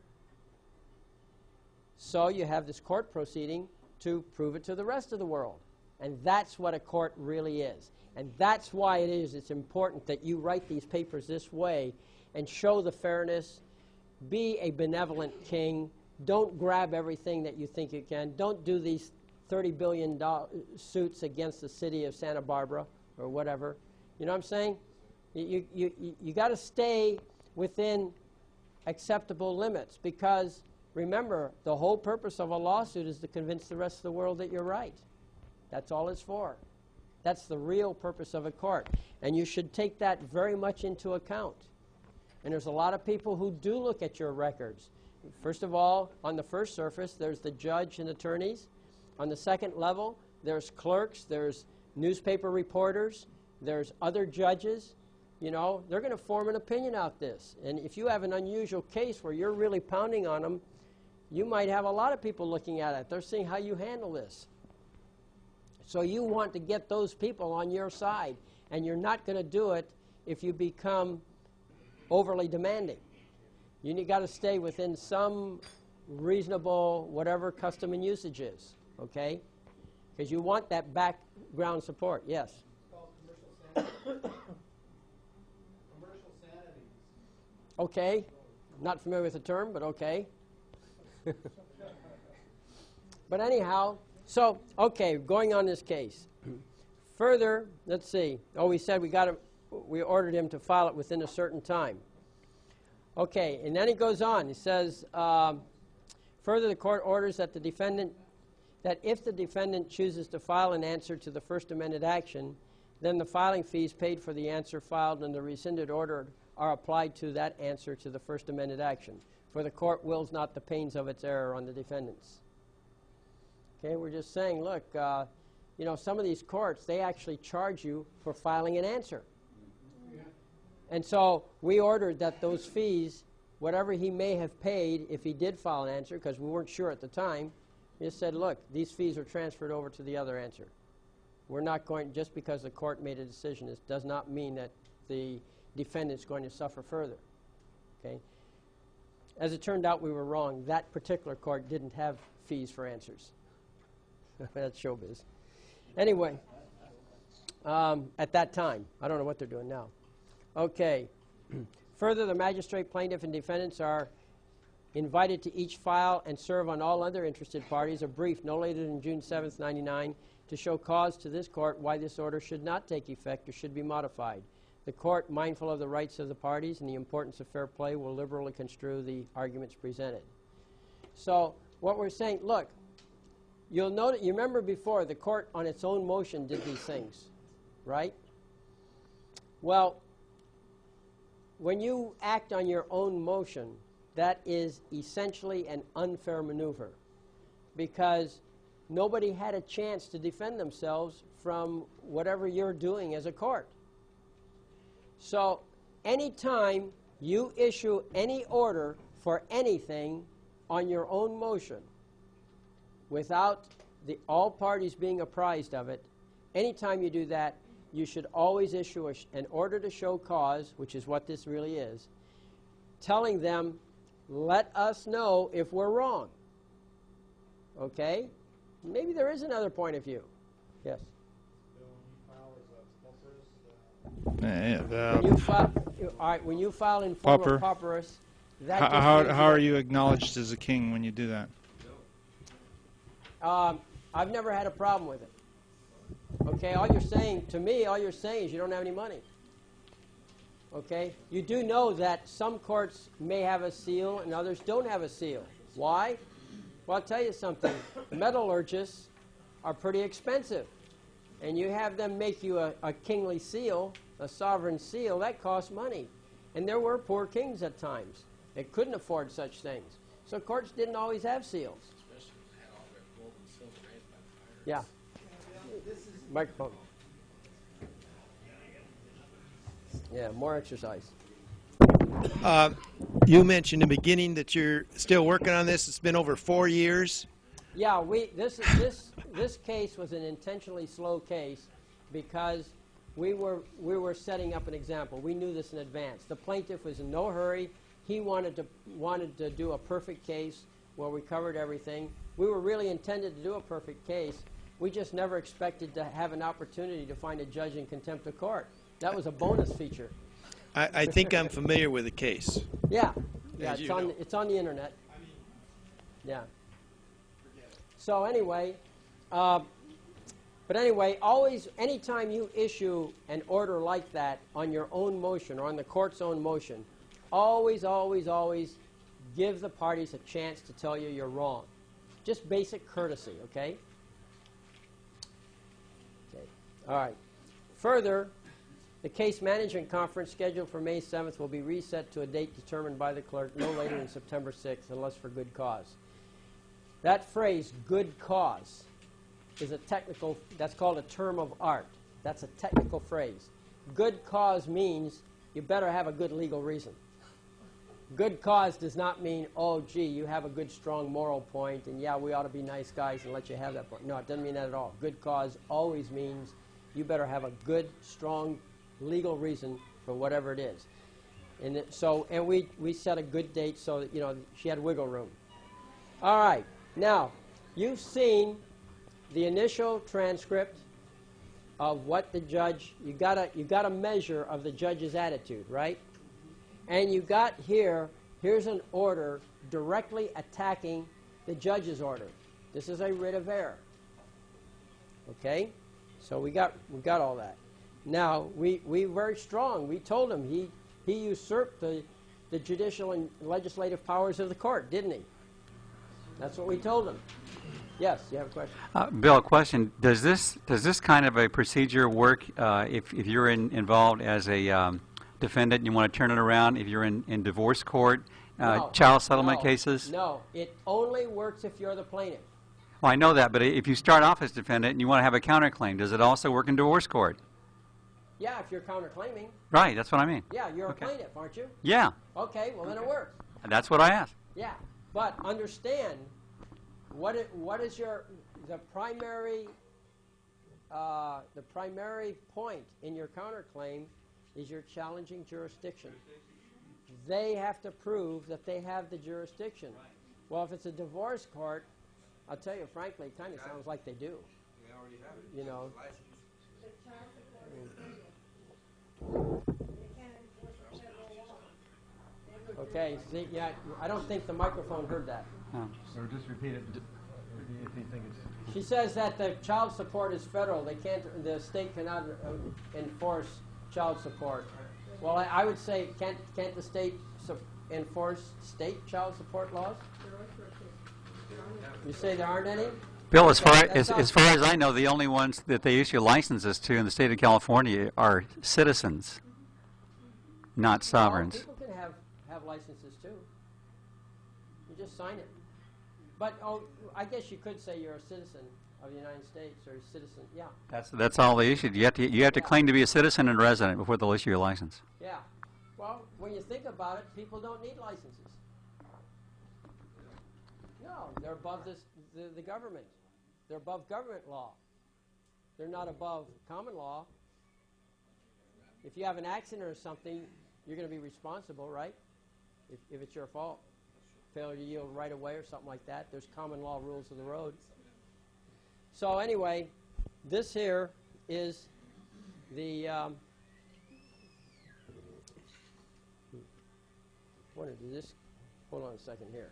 So you have this court proceeding to prove it to the rest of the world. And that's what a court really is. And that's why it's important that you write these papers this way and show the fairness. Be a benevolent king. Don't grab everything that you think you can. Don't do these $30 billion suits against the city of Santa Barbara or whatever. You know what I'm saying? You got to stay within acceptable limits, because remember, the whole purpose of a lawsuit is to convince the rest of the world that you're right. That's all it's for. That's the real purpose of a court. And you should take that very much into account. And there's a lot of people who do look at your records. First of all, on the first surface, there's the judge and attorneys. On the second level, there's clerks, there's newspaper reporters, there's other judges. You know, they're going to form an opinion out this. And if you have an unusual case where you're really pounding on them, you might have a lot of people looking at it. They're seeing how you handle this. So you want to get those people on your side. And you're not going to do it if you become overly demanding. You got to stay within some reasonable whatever custom and usage is, okay? Because you want that background support. Yes? It's called commercial sanity. Commercial sanity. Okay. Not familiar with the term, but okay. But anyhow, so, okay, going on this case. Further, let's see. Oh, we said we ordered him to file it within a certain time. Okay, and then he goes on. He says, further, the court orders that if the defendant chooses to file an answer to the first amended action, then the filing fees paid for the answer filed and the rescinded order are applied to that answer to the first amended action. For the court wills not the pains of its error on the defendants. Okay, we're just saying, look, you know, some of these courts, they actually charge you for filing an answer. And so we ordered that those fees, whatever he may have paid if he did file an answer, because we weren't sure at the time, we just said, look, these fees are transferred over to the other answer. We're not going, just because the court made a decision, it does not mean that the defendant's going to suffer further. Okay? As it turned out, we were wrong. That particular court didn't have fees for answers. That's showbiz. Anyway, at that time. I don't know what they're doing now. Okay. Further, the magistrate, plaintiff, and defendants are invited to each file and serve on all other interested parties a brief no later than June 7th, 99, to show cause to this court why this order should not take effect or should be modified. The court, mindful of the rights of the parties and the importance of fair play, will liberally construe the arguments presented. So what we're saying, look, you'll note, you remember before, the court on its own motion did these things, right? Well, when you act on your own motion, that is essentially an unfair maneuver, because nobody had a chance to defend themselves from whatever you're doing as a court. So anytime you issue any order for anything on your own motion without all parties being apprised of it, anytime you do that, you should always issue an order to show cause, which is what this really is, telling them, let us know if we're wrong. Okay? Maybe there is another point of view. Yes? When you file, all right, when you file in form of pauperous, that how are you acknowledged as a king when you do that? I've never had a problem with it. Okay, all you're saying, to me, all you're saying is you don't have any money. Okay? You do know that some courts may have a seal and others don't have a seal. Why? Well, I'll tell you something. Metallurgists are pretty expensive. And you have them make you a kingly seal, a sovereign seal, that costs money. And there were poor kings at times that couldn't afford such things. So courts didn't always have seals. Especially when they had all their gold and silver raised by the fires. Yeah. Microphone. Yeah, more exercise. You mentioned in the beginning that you're still working on this. It's been over 4 years. Yeah, this case was an intentionally slow case because we were setting up an example. We knew this in advance. The plaintiff was in no hurry. He wanted to do a perfect case where we covered everything. We were really intended to do a perfect case. We just never expected to have an opportunity to find a judge in contempt of court. That was a bonus feature. I think I'm familiar with the case. Yeah, As it's you on know. it's on the internet. Yeah. So anyway, but anyway, always, anytime you issue an order like that on your own motion or on the court's own motion, always, always, always give the parties a chance to tell you you're wrong. Just basic courtesy, okay? Okay. All right. Further, the case management conference scheduled for May 7th will be reset to a date determined by the clerk no later than September 6th, unless for good cause. That phrase, good cause, is a technical, that's called a term of art. That's a technical phrase. Good cause means you better have a good legal reason. Good cause does not mean, oh, gee, you have a good, strong moral point, and yeah, we ought to be nice guys and let you have that point. No, it doesn't mean that at all. Good cause always means you better have a good, strong legal reason for whatever it is. And we set a good date so that, you know, she had wiggle room. All right. Now, you've seen the initial transcript of what the judge, you got a measure of the judge's attitude, right? And you got here's an order directly attacking the judge's order. This is a writ of error. Okay? So we got all that. Now, we very strong. We told him he usurped the judicial and legislative powers of the court, didn't he? That's what we told him. Yes, you have a question? Bill, a question. Does this kind of a procedure work if you're involved as a defendant and you want to turn it around, if you're in divorce court, No, child settlement cases? No, it only works if you're the plaintiff. Well, I know that, but if you start off as defendant and you want to have a counterclaim, does it also work in divorce court? Yeah, if you're counterclaiming. Right, that's what I mean. Yeah, you're Okay. a plaintiff, aren't you? Yeah, Okay, well then it works. that's what I asked. Yeah, but understand what is the primary point in your counterclaim is you're challenging jurisdiction. They have to prove that they have the jurisdiction. Well, if it's a divorce court, I'll tell you frankly, it kind of sounds like they do. You know. Okay, see, yeah, I don't think the microphone heard that. Oh. Or just repeat it if you think it's... She says that the child support is federal. The state cannot enforce child support. Well, I would say, can't the state enforce state child support laws? You say there aren't any? Bill, as far as I know, the only ones that they issue licenses to in the state of California are citizens, not sovereigns. Well, people can have licenses too. You just sign it. But I guess you could say you're a citizen of the United States or a citizen. Yeah. That's all they issued. You have to claim to be a citizen and resident before they'll issue your license. Yeah. Well, when you think about it, people don't need licenses. No, they're above the government. They're above government law. They're not above common law. If you have an accident or something, you're going to be responsible, right? If it's your fault. Failure to yield right away or something like that. There's common law rules of the road. So anyway, this here is the... hold on a second here.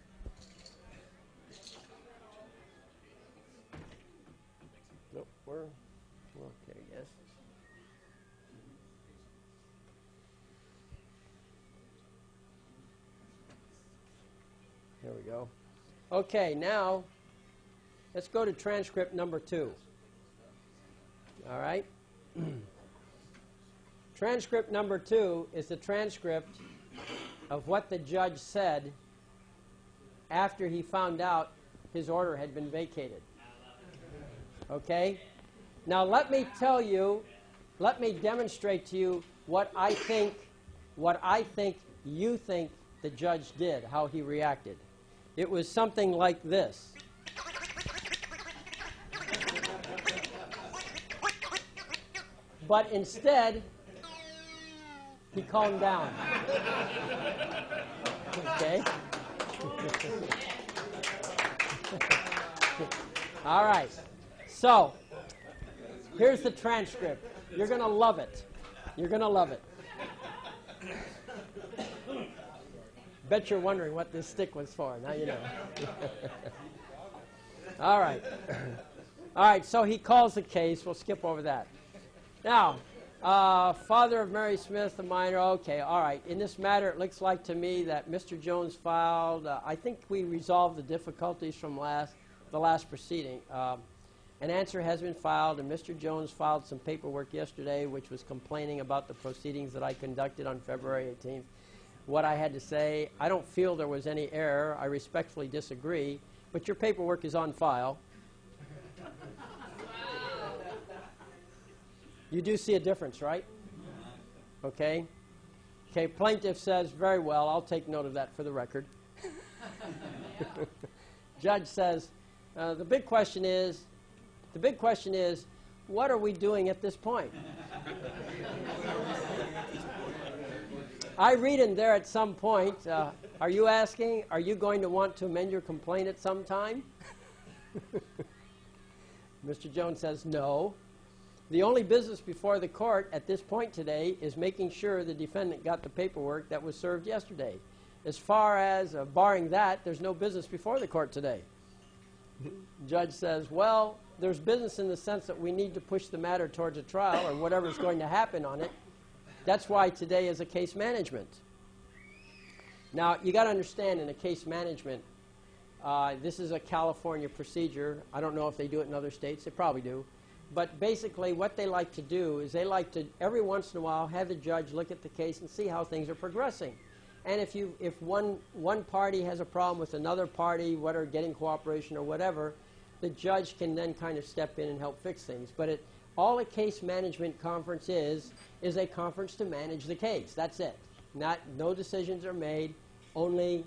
Nope, we're okay, yes. There we go. Okay, now let's go to transcript number 2. All right? Transcript number 2 is the transcript of what the judge said after he found out his order had been vacated. Okay? Now let me demonstrate to you what I think you think the judge did, how he reacted. It was something like this. But instead, he calmed down. Okay? All right. So, here's the transcript. You're going to love it. You're going to love it. Bet you're wondering what this stick was for. Now you know. All right. All right, so he calls the case. We'll skip over that. Now, father of Mary Smith, the minor. Okay, all right. In this matter, it looks like to me that Mr. Jones filed, I think we resolved the difficulties from the last proceeding. An answer has been filed, and Mr. Jones filed some paperwork yesterday which was complaining about the proceedings that I conducted on February 18th. What I had to say, I don't feel there was any error. I respectfully disagree, but your paperwork is on file. You do see a difference, right? Okay. Okay, plaintiff says, very well, I'll take note of that for the record. Judge says, the big question is, what are we doing at this point? I read in there at some point, are you asking, are you going to want to amend your complaint at some time? Mr. Jones says, no. The only business before the court at this point today is making sure the defendant got the paperwork that was served yesterday. As far as barring that, there's no business before the court today. Judge says, well, there's business in the sense that we need to push the matter towards a trial or whatever's going to happen on it. That's why today is a case management. Now, you got to understand, in a case management, this is a California procedure. I don't know if they do it in other states. They probably do. But basically, what they like to do is they like to, every once in a while, have the judge look at the case and see how things are progressing. And if one party has a problem with another party, whether getting cooperation or whatever, the judge can then kind of step in and help fix things. But all a case management conference is a conference to manage the case. That's it. No decisions are made, only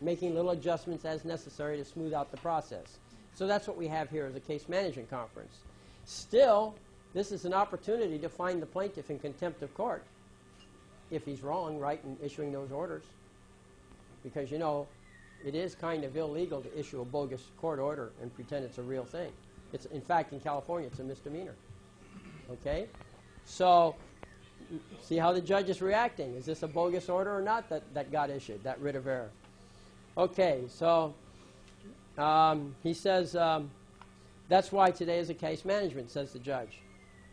making little adjustments as necessary to smooth out the process. So that's what we have here as a case management conference. Still, this is an opportunity to find the plaintiff in contempt of court if he's wrong, right, in issuing those orders. Because, you know, it is kind of illegal to issue a bogus court order and pretend it's a real thing. It's, in fact, in California, it's a misdemeanor. Okay? So, see how the judge is reacting. Is this a bogus order or not that got issued, that writ of error? Okay, so he says, that's why today is a case management, says the judge.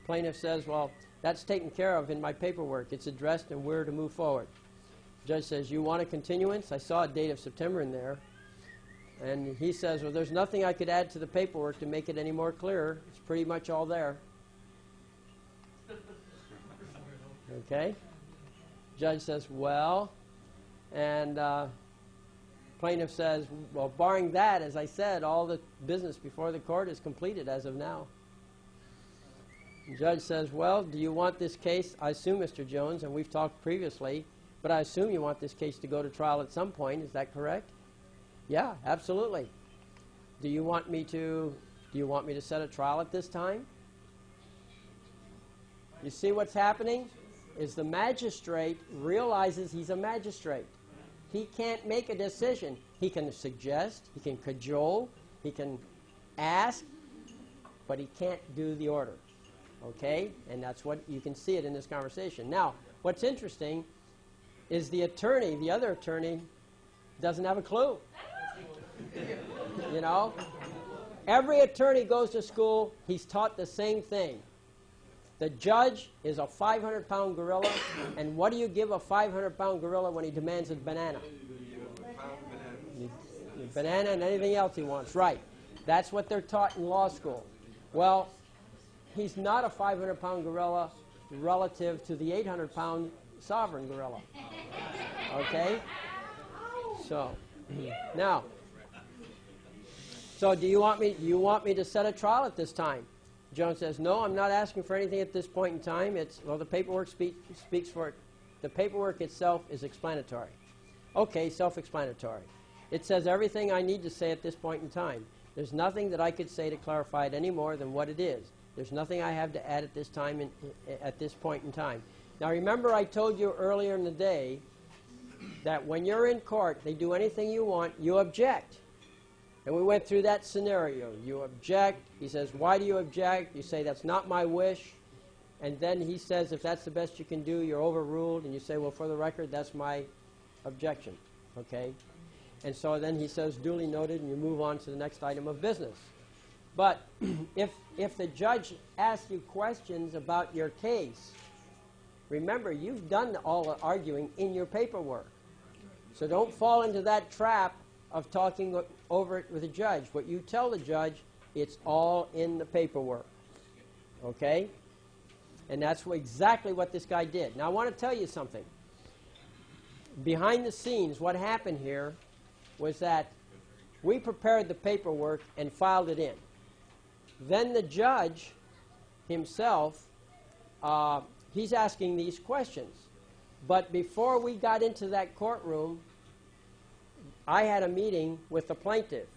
Plaintiff says, well, that's taken care of in my paperwork. It's addressed and we're to move forward. Judge says, you want a continuance? I saw a date of September in there. And he says, well, there's nothing I could add to the paperwork to make it any more clear. It's pretty much all there. Okay? Judge says, well, and plaintiff says, well, barring that, as I said, all the business before the court is completed as of now. The judge says, well, do you want this case, I assume, Mr. Jones, and we've talked previously, but I assume you want this case to go to trial at some point. Is that correct? Yeah, absolutely. Do you want me to set a trial at this time? You see what's happening? Is the magistrate realizes he's a magistrate. He can't make a decision. He can suggest, he can cajole, he can ask, but he can't do the order. Okay? And that's what you can see it in this conversation. Now, what's interesting is the attorney, the other attorney, doesn't have a clue. You know? Every attorney goes to school, he's taught the same thing. The judge is a 500-pound gorilla, and what do you give a 500-pound gorilla when he demands a banana? A banana and anything else he wants, right. That's what they're taught in law school. Well, he's not a 500-pound gorilla relative to the 800-pound sovereign gorilla. Okay? So, now, so do you want me to set a trial at this time? Jones says, no, I'm not asking for anything at this point in time. Well, the paperwork speaks for it. The paperwork itself is explanatory. Okay, self-explanatory. It says everything I need to say at this point in time. There's nothing that I could say to clarify it any more than what it is. There's nothing I have to add at this time, at this point in time. Now remember I told you earlier in the day that when you're in court, they do anything you want, you object. And we went through that scenario. You object. He says, why do you object? You say, that's not my wish. And then he says, if that's the best you can do, you're overruled. And you say, well, for the record, that's my objection. Okay? And so then he says, duly noted, and you move on to the next item of business. But if the judge asks you questions about your case, remember, you've done all the arguing in your paperwork. So don't fall into that trap of talking over it with the judge. What you tell the judge, it's all in the paperwork. Okay? And that's exactly what this guy did. Now, I want to tell you something. Behind the scenes, what happened here was that we prepared the paperwork and filed it in. Then the judge himself, he's asking these questions. But before we got into that courtroom, I had a meeting with the plaintiff.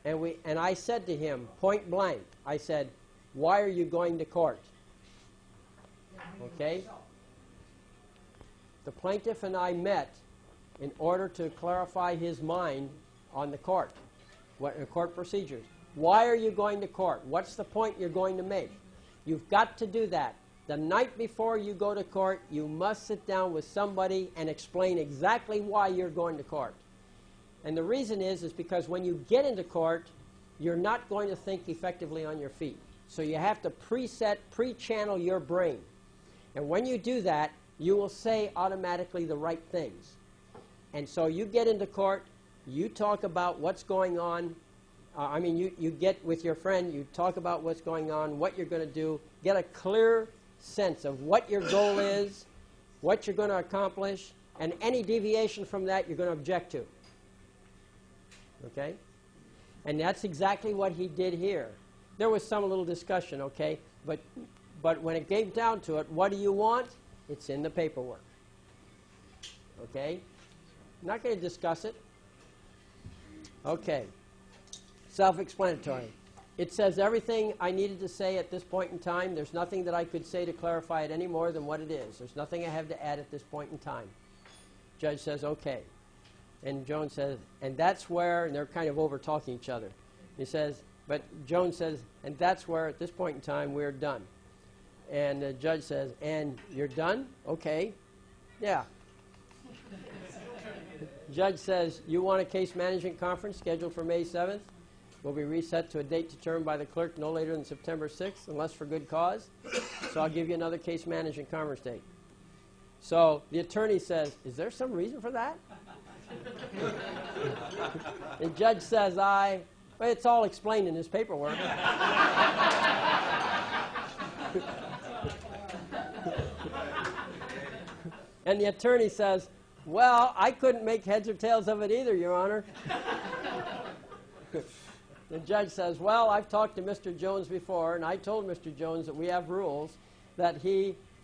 And I said to him, point blank, I said, why are you going to court? Okay? The plaintiff and I met in order to clarify his mind on the court procedures. Why are you going to court? What's the point you're going to make? You've got to do that. The night before you go to court, you must sit down with somebody and explain exactly why you're going to court. And the reason is because when you get into court, you're not going to think effectively on your feet. So you have to pre-channel your brain. And when you do that, you will say automatically the right things. And so you get into court, you talk about what's going on. You get with your friend, you talk about what's going on, what you're going to do, get a clear sense of what your goal is, what you're going to accomplish, and any deviation from that you're going to object to. Okay? And that's exactly what he did here. There was some little discussion, okay? But when it came down to it, what do you want? It's in the paperwork. Okay? I'm not going to discuss it. Okay. Self-explanatory. It says everything I needed to say at this point in time. There's nothing that I could say to clarify it any more than what it is. There's nothing I have to add at this point in time. Judge says, okay. And Jones says, and that's where, and they're kind of over-talking each other. He says, but Jones says, and that's where at this point in time we're done. And the judge says, and you're done? Okay. Yeah. Judge says, you want a case management conference scheduled for May 7th? Will be reset to a date determined by the clerk no later than September 6th, unless for good cause. So I'll give you another case management conference date. So the attorney says, is there some reason for that? The judge says, well, it's all explained in his paperwork. And the attorney says, well, I couldn't make heads or tails of it either, Your Honor. The judge says, well, I've talked to Mr. Jones before, and I told Mr. Jones that we have rules that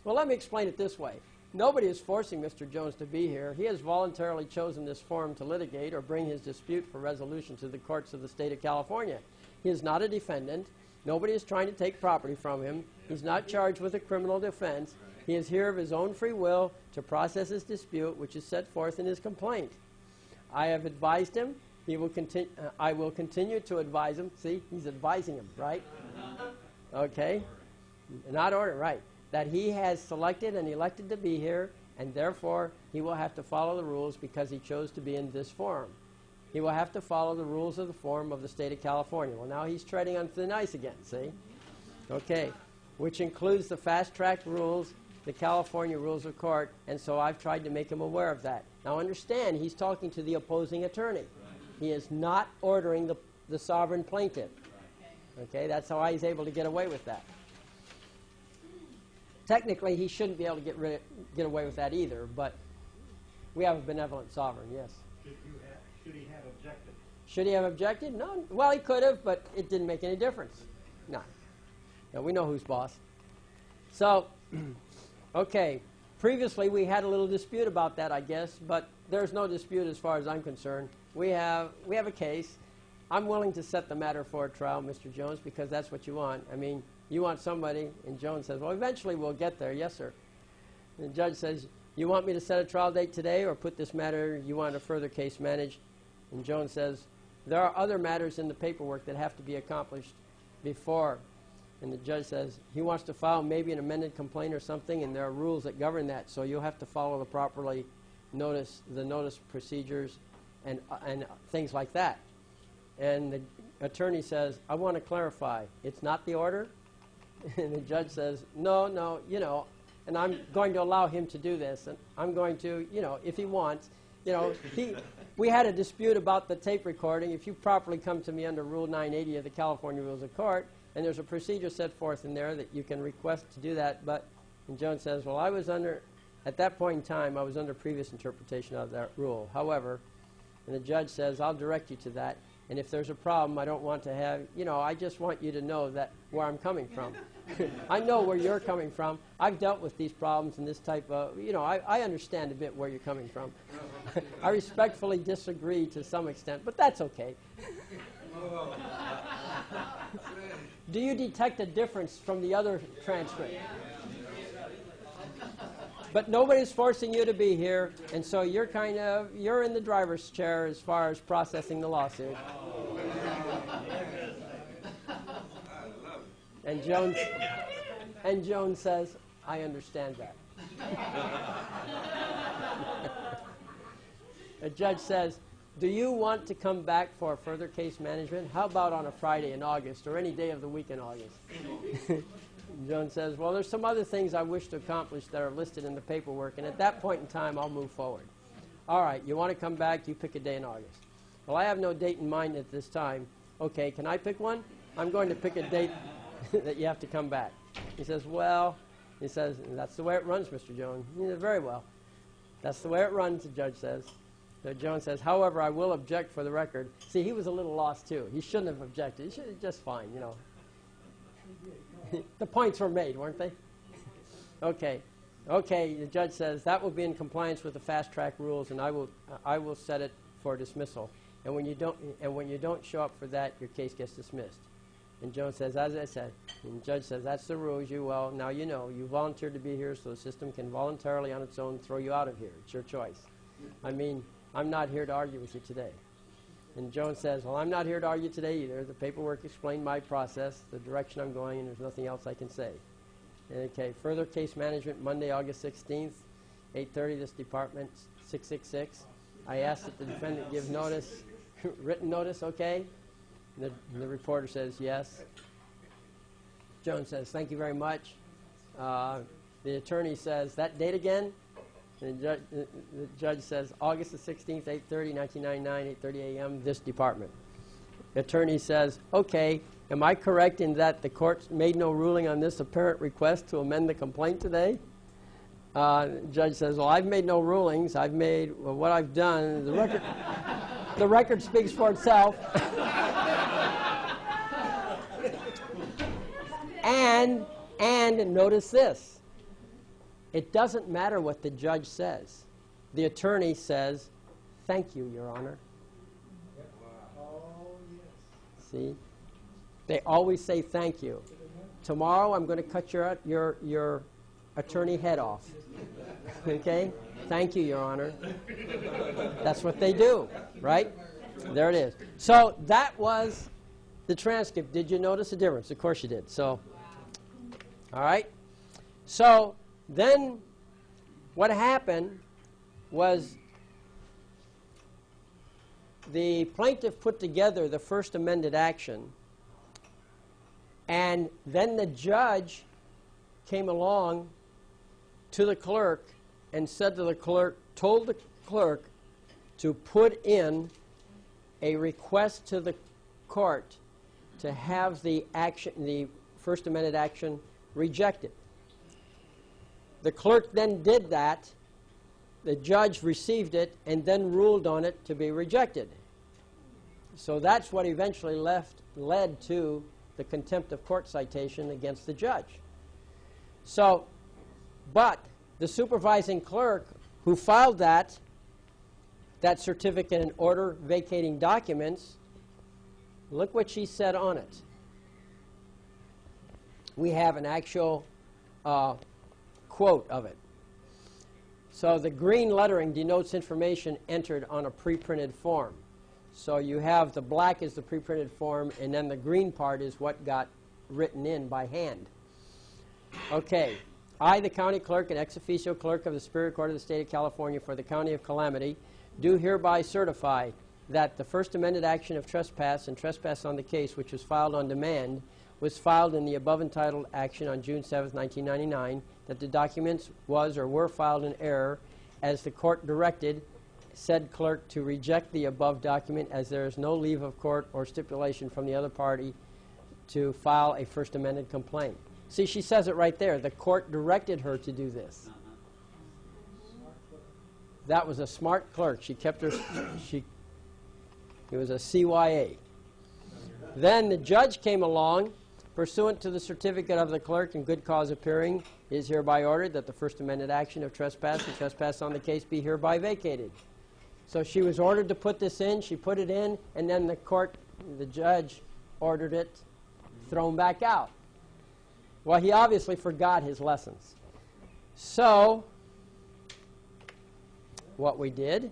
well, let me explain it this way. Nobody is forcing Mr. Jones to be here. He has voluntarily chosen this forum to litigate or bring his dispute for resolution to the courts of the state of California. He is not a defendant. Nobody is trying to take property from him. He's not charged with a criminal defense. He is here of his own free will to process his dispute, which is set forth in his complaint. I have advised him. I will continue to advise him. See, he's advising him, right? Okay? Not order, right. That he has selected and elected to be here, and therefore he will have to follow the rules because he chose to be in this forum. He will have to follow the rules of the forum of the state of California. Well, now he's treading on thin ice again, see? Okay. Which includes the fast-track rules, the California rules of court, and so I've tried to make him aware of that. Now understand, he's talking to the opposing attorney. He is not ordering the sovereign plaintiff. Okay, that's how he's able to get away with that. Technically, he shouldn't be able to get away with that either, but we have a benevolent sovereign, yes. Should he have objected? Should he have objected? No. Well, he could have, but it didn't make any difference. No. No, we know who's boss. So, okay. Previously, we had a little dispute about that, I guess, but there's no dispute as far as I'm concerned. We have a case. I'm willing to set the matter for a trial, Mr. Jones, because that's what you want. I mean, you want somebody, and Joan says, well, eventually we'll get there. Yes, sir. And the judge says, you want me to set a trial date today or put this matter, you want a further case managed? And Joan says, there are other matters in the paperwork that have to be accomplished before. And the judge says, he wants to file maybe an amended complaint or something, and there are rules that govern that, so you'll have to follow the notice procedures and things like that. And the attorney says, I want to clarify, it's not the order? And the judge says, no, you know, and I'm going to allow him to do this, and I'm going to, you know, if he wants, you know, we had a dispute about the tape recording. If you properly come to me under Rule 980 of the California Rules of Court, and there's a procedure set forth in there that you can request to do that, but, and Joan says, well, I was under, at that point in time, I was under previous interpretation of that rule. However, and the judge says, I'll direct you to that, and if there's a problem, I don't want to have, you know, I just want you to know that where I'm coming from. I know where you're coming from. I've dealt with these problems and this type of, you know, I understand a bit where you're coming from. I respectfully disagree to some extent, but that's okay. Do you detect a difference from the other transcript? But nobody's forcing you to be here, and so you're you're in the driver's chair as far as processing the lawsuit. And Joan says, I understand that. The judge says, do you want to come back for further case management? How about on a Friday in August or any day of the week in August? Joan says, well, there's some other things I wish to accomplish that are listed in the paperwork, and at that point in time, I'll move forward. All right, you want to come back, you pick a day in August. Well, I have no date in mind at this time. Okay, can I pick one? I'm going to pick a date that you have to come back. He says, well, he says, that's the way it runs, Mr. Jones. He says, very well. That's the way it runs, the judge says. So Jones says, however, I will object for the record. See, he was a little lost, too. He shouldn't have objected. He should have just fine, you know. The points were made, weren't they? Okay. Okay, the judge says, that will be in compliance with the fast-track rules, and I will set it for dismissal. And when you don't show up for that, your case gets dismissed. And Jones says, as I said, and the judge says, that's the rules. Now you know. You volunteered to be here, so the system can voluntarily on its own throw you out of here. It's your choice. I mean, I'm not here to argue with you today. And Jones says, well, I'm not here to argue today either. The paperwork explained my process, the direction I'm going, and there's nothing else I can say. Okay, further case management, Monday, August 16th, 8:30, this department, 666. I asked that the defendant give notice, written notice, okay? And the reporter says yes. Jones says, thank you very much. The attorney says, that date again? And the judge says, August the 16th, 8:30, 1999, 8:30 a.m., this department. The attorney says, okay, am I correct in that the court made no ruling on this apparent request to amend the complaint today? The judge says, well, I've made no rulings. I've made what I've done. The record speaks for itself. And notice this. It doesn't matter what the judge says. The attorney says, thank you, Your Honor. See? They always say thank you. Tomorrow I'm going to cut your attorney head off. Okay? Thank you, Your Honor. That's what they do, right? There it is. So that was the transcript. Did you notice a difference? Of course you did. So, all right? So then what happened was the plaintiff put together the first amended action, and then the judge came along to the clerk and said to the clerk, told the clerk to put in a request to the court to have the action, the first amended action, rejected. The clerk then did that. The judge received it and then ruled on it to be rejected. So that's what eventually led to the contempt of court citation against the judge. So, but the supervising clerk who filed that certificate and order vacating documents, look what she said on it. we have an actual quote of it. So the green lettering denotes information entered on a pre-printed form. So you have the black is the pre-printed form, and then the green part is what got written in by hand. Okay. I, the county clerk and ex officio clerk of the Superior Court of the State of California for the County of Calamity, do hereby certify that the first amended action of trespass and trespass on the case, which was filed on demand, was filed in the above entitled action on June 7, 1999, that the documents was or were filed in error, as the court directed said clerk to reject the above document, as there is no leave of court or stipulation from the other party to file a first amended complaint. See, she says it right there. The court directed her to do this. That was a smart clerk. She kept her, it was a CYA. Then the judge came along, pursuant to the certificate of the clerk in good cause appearing, is hereby ordered that the first amended action of trespass and trespass on the case be hereby vacated. So she was ordered to put this in, she put it in, and then the judge ordered it thrown back out. Well, he obviously forgot his lessons. So, what we did,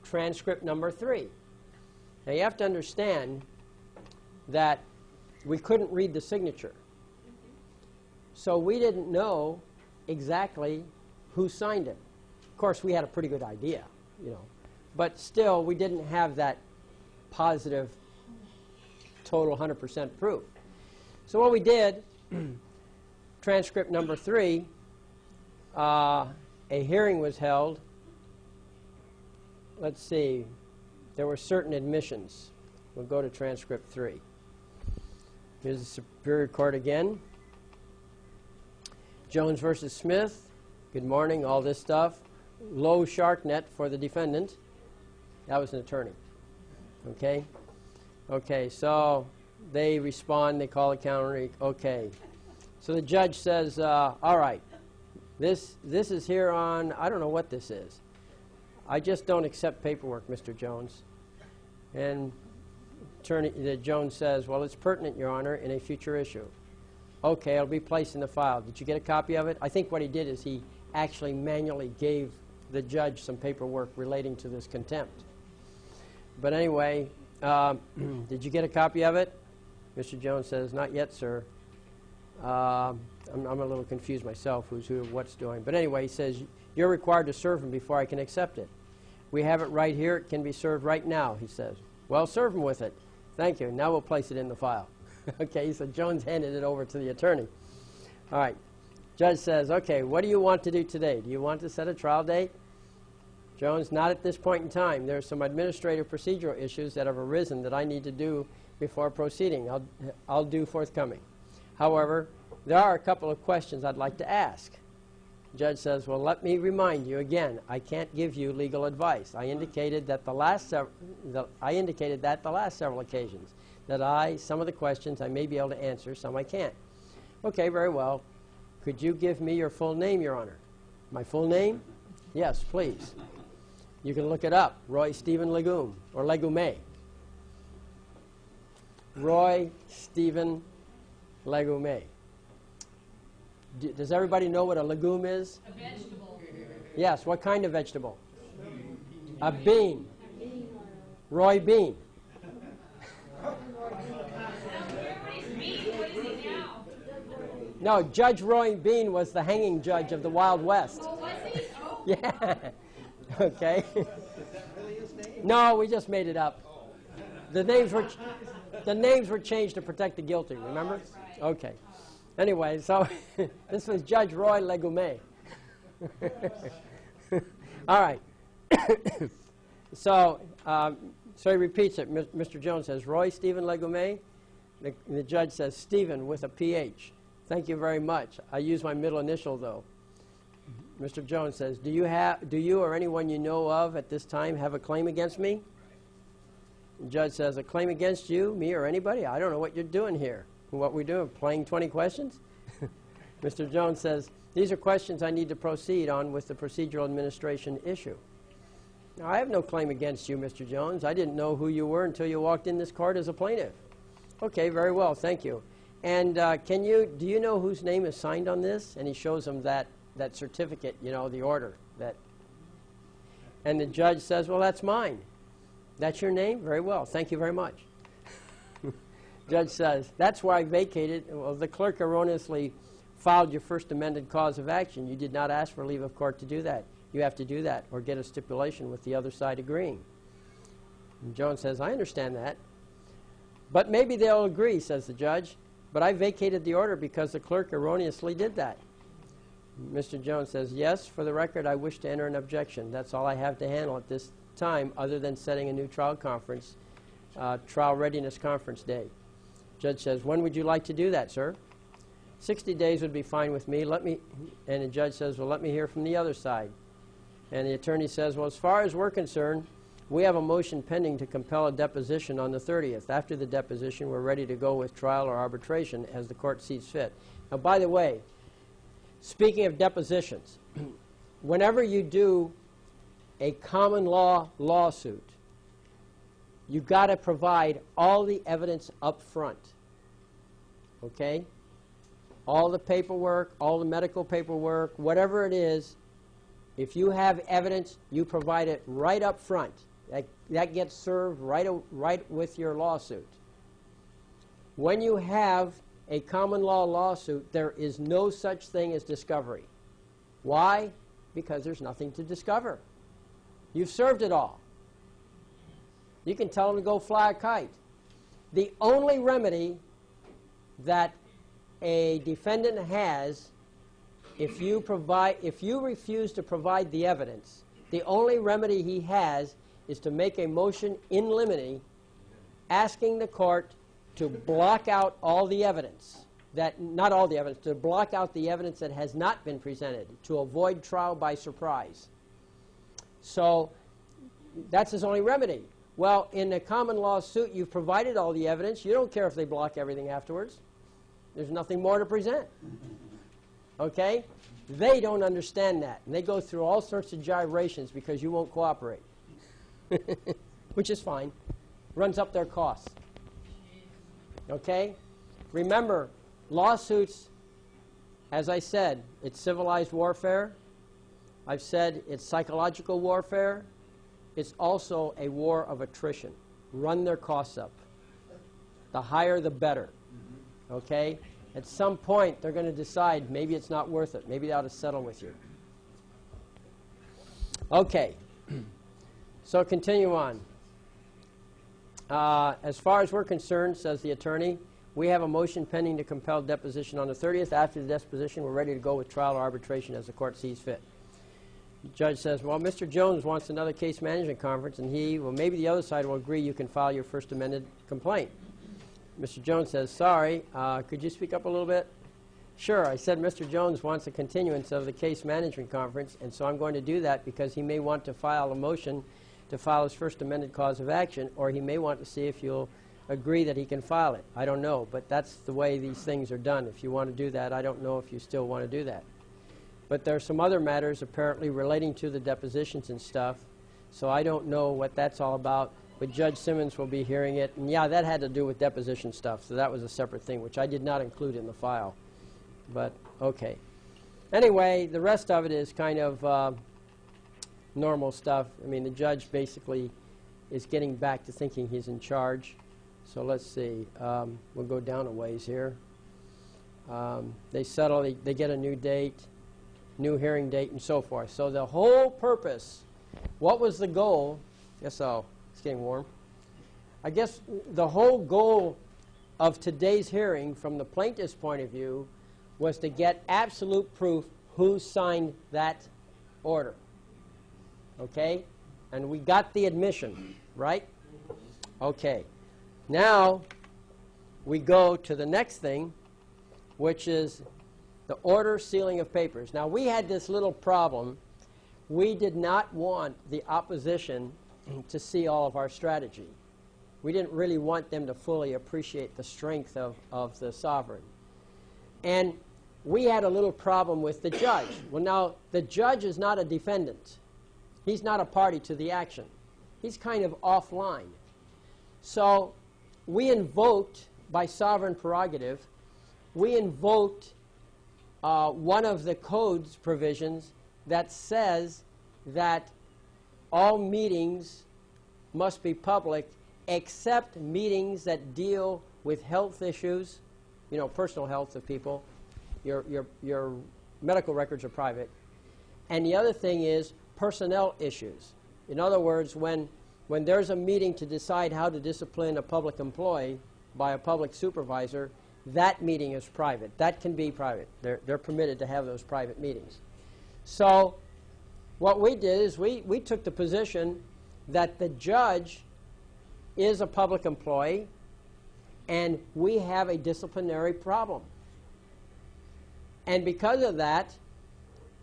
transcript number 3. Now, you have to understand that we couldn't read the signature. So we didn't know exactly who signed it. Of course, we had a pretty good idea, but still, we didn't have that positive, total 100% proof. So what we did, transcript number 3, a hearing was held. Let's see, there were certain admissions. We'll go to transcript 3. Here's the Superior Court again. Jones versus Smith. Good morning, all this stuff. Low shark net for the defendant. That was an attorney. Okay? Okay, so they respond, they call a counter. Okay. So the judge says, all right, this is here on, I don't know what this is. I just don't accept paperwork, Mr. Jones. And Jones says, well, it's pertinent, Your Honor, in a future issue. Okay, it'll be placed in the file. Did you get a copy of it? I think what he did is he actually manually gave the judge some paperwork relating to this contempt. But anyway, did you get a copy of it? Mr. Jones says, not yet, sir. I'm a little confused myself who's who, what's doing. But anyway, he says, you're required to serve him before I can accept it. We have it right here. It can be served right now, he says. Well, serve him with it. Thank you. Now we'll place it in the file. Okay, so Jones handed it over to the attorney. All right. Judge says, okay, what do you want to do today? Do you want to set a trial date? Jones, not at this point in time. There are some administrative procedural issues that have arisen that I need to do before proceeding. I'll do forthcoming. However, there are a couple of questions I'd like to ask. Judge says, well, let me remind you again, I can't give you legal advice. I indicated that the last several occasions that some of the questions I may be able to answer, some I can't. Okay, very well. Could you give me your full name, Your Honor? My full name? Yes, please. You can look it up. Roy Stephen Legume, or Legume. Roy Stephen Legume. Does everybody know what a legume is? A vegetable. Yes, what kind of vegetable? A bean. Roy Bean. No, Judge Roy Bean was the hanging judge of the Wild West. Oh, was he? Oh. Yeah. Okay. No, we just made it up. The names were changed to protect the guilty, remember? Okay. Anyway, so this was Judge Roy Legume. All right. So he repeats it. Mr. Jones says, Roy Stephen Legume. The judge says, Stephen with a PH. Thank you very much. I use my middle initial, though. Mr. Jones says, do you or anyone you know of at this time have a claim against me? The judge says, a claim against you, me, or anybody? I don't know what you're doing here. What we're doing, playing 20 questions? Mr. Jones says, these are questions I need to proceed on with the procedural administration issue. Now, I have no claim against you, Mr. Jones. I didn't know who you were until you walked in this court as a plaintiff. Okay, very well, thank you. And do you know whose name is signed on this? And he shows him that certificate, you know, the order. And the judge says, well, that's mine. That's your name? Very well. Thank you very much. Judge says, that's why I vacated. Well, the clerk erroneously filed your first amended cause of action. You did not ask for leave of court to do that. You have to do that or get a stipulation with the other side agreeing. And Jones says, I understand that. But maybe they'll agree, says the judge. But I vacated the order because the clerk erroneously did that. Mr. Jones says, yes, for the record, I wish to enter an objection. That's all I have to handle at this time other than setting a new trial conference, trial readiness conference day. Judge says, when would you like to do that, sir? 60 days would be fine with me. And the judge says, well, let me hear from the other side. And the attorney says, well, as far as we're concerned, we have a motion pending to compel a deposition on the 30th. After the deposition, we're ready to go with trial or arbitration as the court sees fit. Now, by the way, speaking of depositions, whenever you do a common law lawsuit, you've got to provide all the evidence up front. Okay? All the paperwork, all the medical paperwork, whatever it is, if you have evidence, you provide it right up front. That gets served right with your lawsuit. When you have a common law lawsuit, there is no such thing as discovery. Why? Because there's nothing to discover. You've served it all. You can tell them to go fly a kite. The only remedy that a defendant has, if you refuse to provide the evidence, the only remedy he has is to make a motion in limine asking the court to block out all the evidence, not all the evidence, to block out the evidence that has not been presented, to avoid trial by surprise. So that's his only remedy. Well, in a common law suit, you've provided all the evidence. You don't care if they block everything afterwards. There's nothing more to present. Okay? They don't understand that. And they go through all sorts of gyrations because you won't cooperate. Which is fine. Runs up their costs. Okay? Remember, lawsuits, as I said, it's civilized warfare. I've said it's psychological warfare. It's also a war of attrition. Run their costs up. The higher, the better. Okay? At some point, they're going to decide maybe it's not worth it. Maybe they ought to settle with you. Okay. So continue on. As far as we're concerned, says the attorney, we have a motion pending to compel deposition on the 30th. After the deposition, we're ready to go with trial or arbitration as the court sees fit. The judge says, well, Mr. Jones wants another case management conference, and maybe the other side will agree you can file your first amended complaint. Mr. Jones says, sorry, could you speak up a little bit? Sure, I said Mr. Jones wants a continuance of the case management conference, and so I'm going to do that because he may want to file a motion to file his first amended cause of action, or he may want to see if you'll agree that he can file it. I don't know, but that's the way these things are done. If you want to do that, I don't know if you still want to do that. But there are some other matters apparently relating to the depositions and stuff, so I don't know what that's all about. But Judge Simmons will be hearing it. And yeah, that had to do with deposition stuff, so that was a separate thing, which I did not include in the file. But, okay. Anyway, the rest of it is kind of normal stuff. I mean, the judge basically is getting back to thinking he's in charge. So let's see. We'll go down a ways here. They settle, they get a new date, new hearing date, and so forth. So the whole purpose, what was the goal? It's getting warm. I guess the whole goal of today's hearing from the plaintiff's point of view was to get absolute proof who signed that order. Okay? And we got the admission, right? Okay. Now we go to the next thing, which is the order sealing of papers. Now we had this little problem. We did not want the opposition to see all of our strategy. We didn't really want them to fully appreciate the strength of the sovereign. And we had a little problem with the judge. Well, now, the judge is not a defendant. He's not a party to the action. He's kind of offline. So we invoked, by sovereign prerogative, we invoked one of the code's provisions that says that all meetings must be public except meetings that deal with health issues, you know, personal health of people. Your medical records are private. And the other thing is personnel issues. In other words, when there's a meeting to decide how to discipline a public employee by a public supervisor, that meeting is private. That can be private. They're permitted to have those private meetings. So what we did is we took the position that the judge is a public employee and we have a disciplinary problem. And because of that,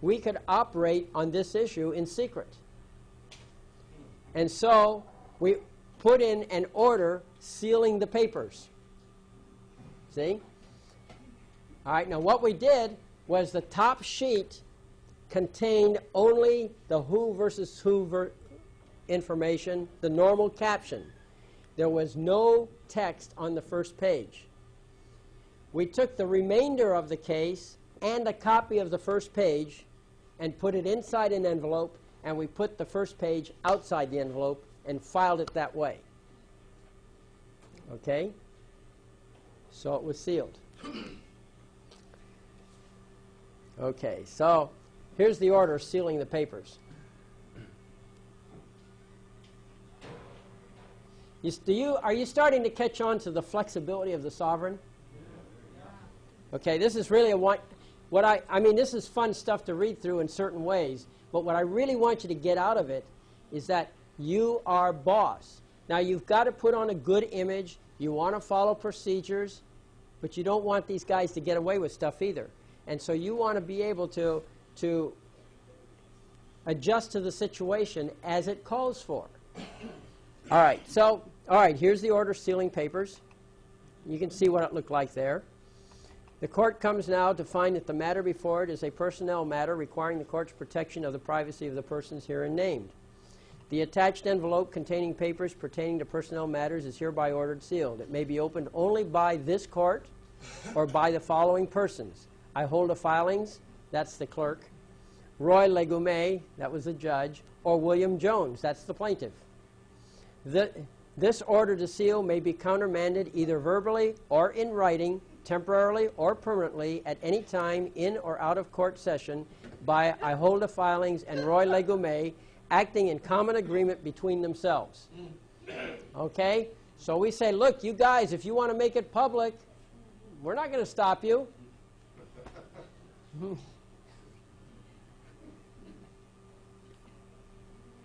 we could operate on this issue in secret. And so we put in an order sealing the papers. See? All right, now what we did was the top sheet contained only the who versus who information, the normal caption. There was no text on the first page. We took the remainder of the case and a copy of the first page and put it inside an envelope, and we put the first page outside the envelope and filed it that way. Okay? So it was sealed. Okay, so here's the order sealing the papers. Are you starting to catch on to the flexibility of the sovereign? Okay, this is really I mean, this is fun stuff to read through in certain ways, but what I really want you to get out of it is that you are boss. Now, you've got to put on a good image. You want to follow procedures, but you don't want these guys to get away with stuff either. And so you want to be able to adjust to the situation as it calls for. All right, here's the order sealing papers. You can see what it looked like there. The court comes now to find that the matter before it is a personnel matter requiring the court's protection of the privacy of the persons herein named. The attached envelope containing papers pertaining to personnel matters is hereby ordered sealed. It may be opened only by this court or by the following persons. I hold a filings, that's the clerk, Roy Legume, that was the judge, or William Jones, that's the plaintiff. This order to seal may be countermanded either verbally or in writing, temporarily or permanently, at any time in or out of court session by I hold a filings and Roy Legume, acting in common agreement between themselves. Okay? So we say, look, you guys, if you want to make it public, we're not going to stop you.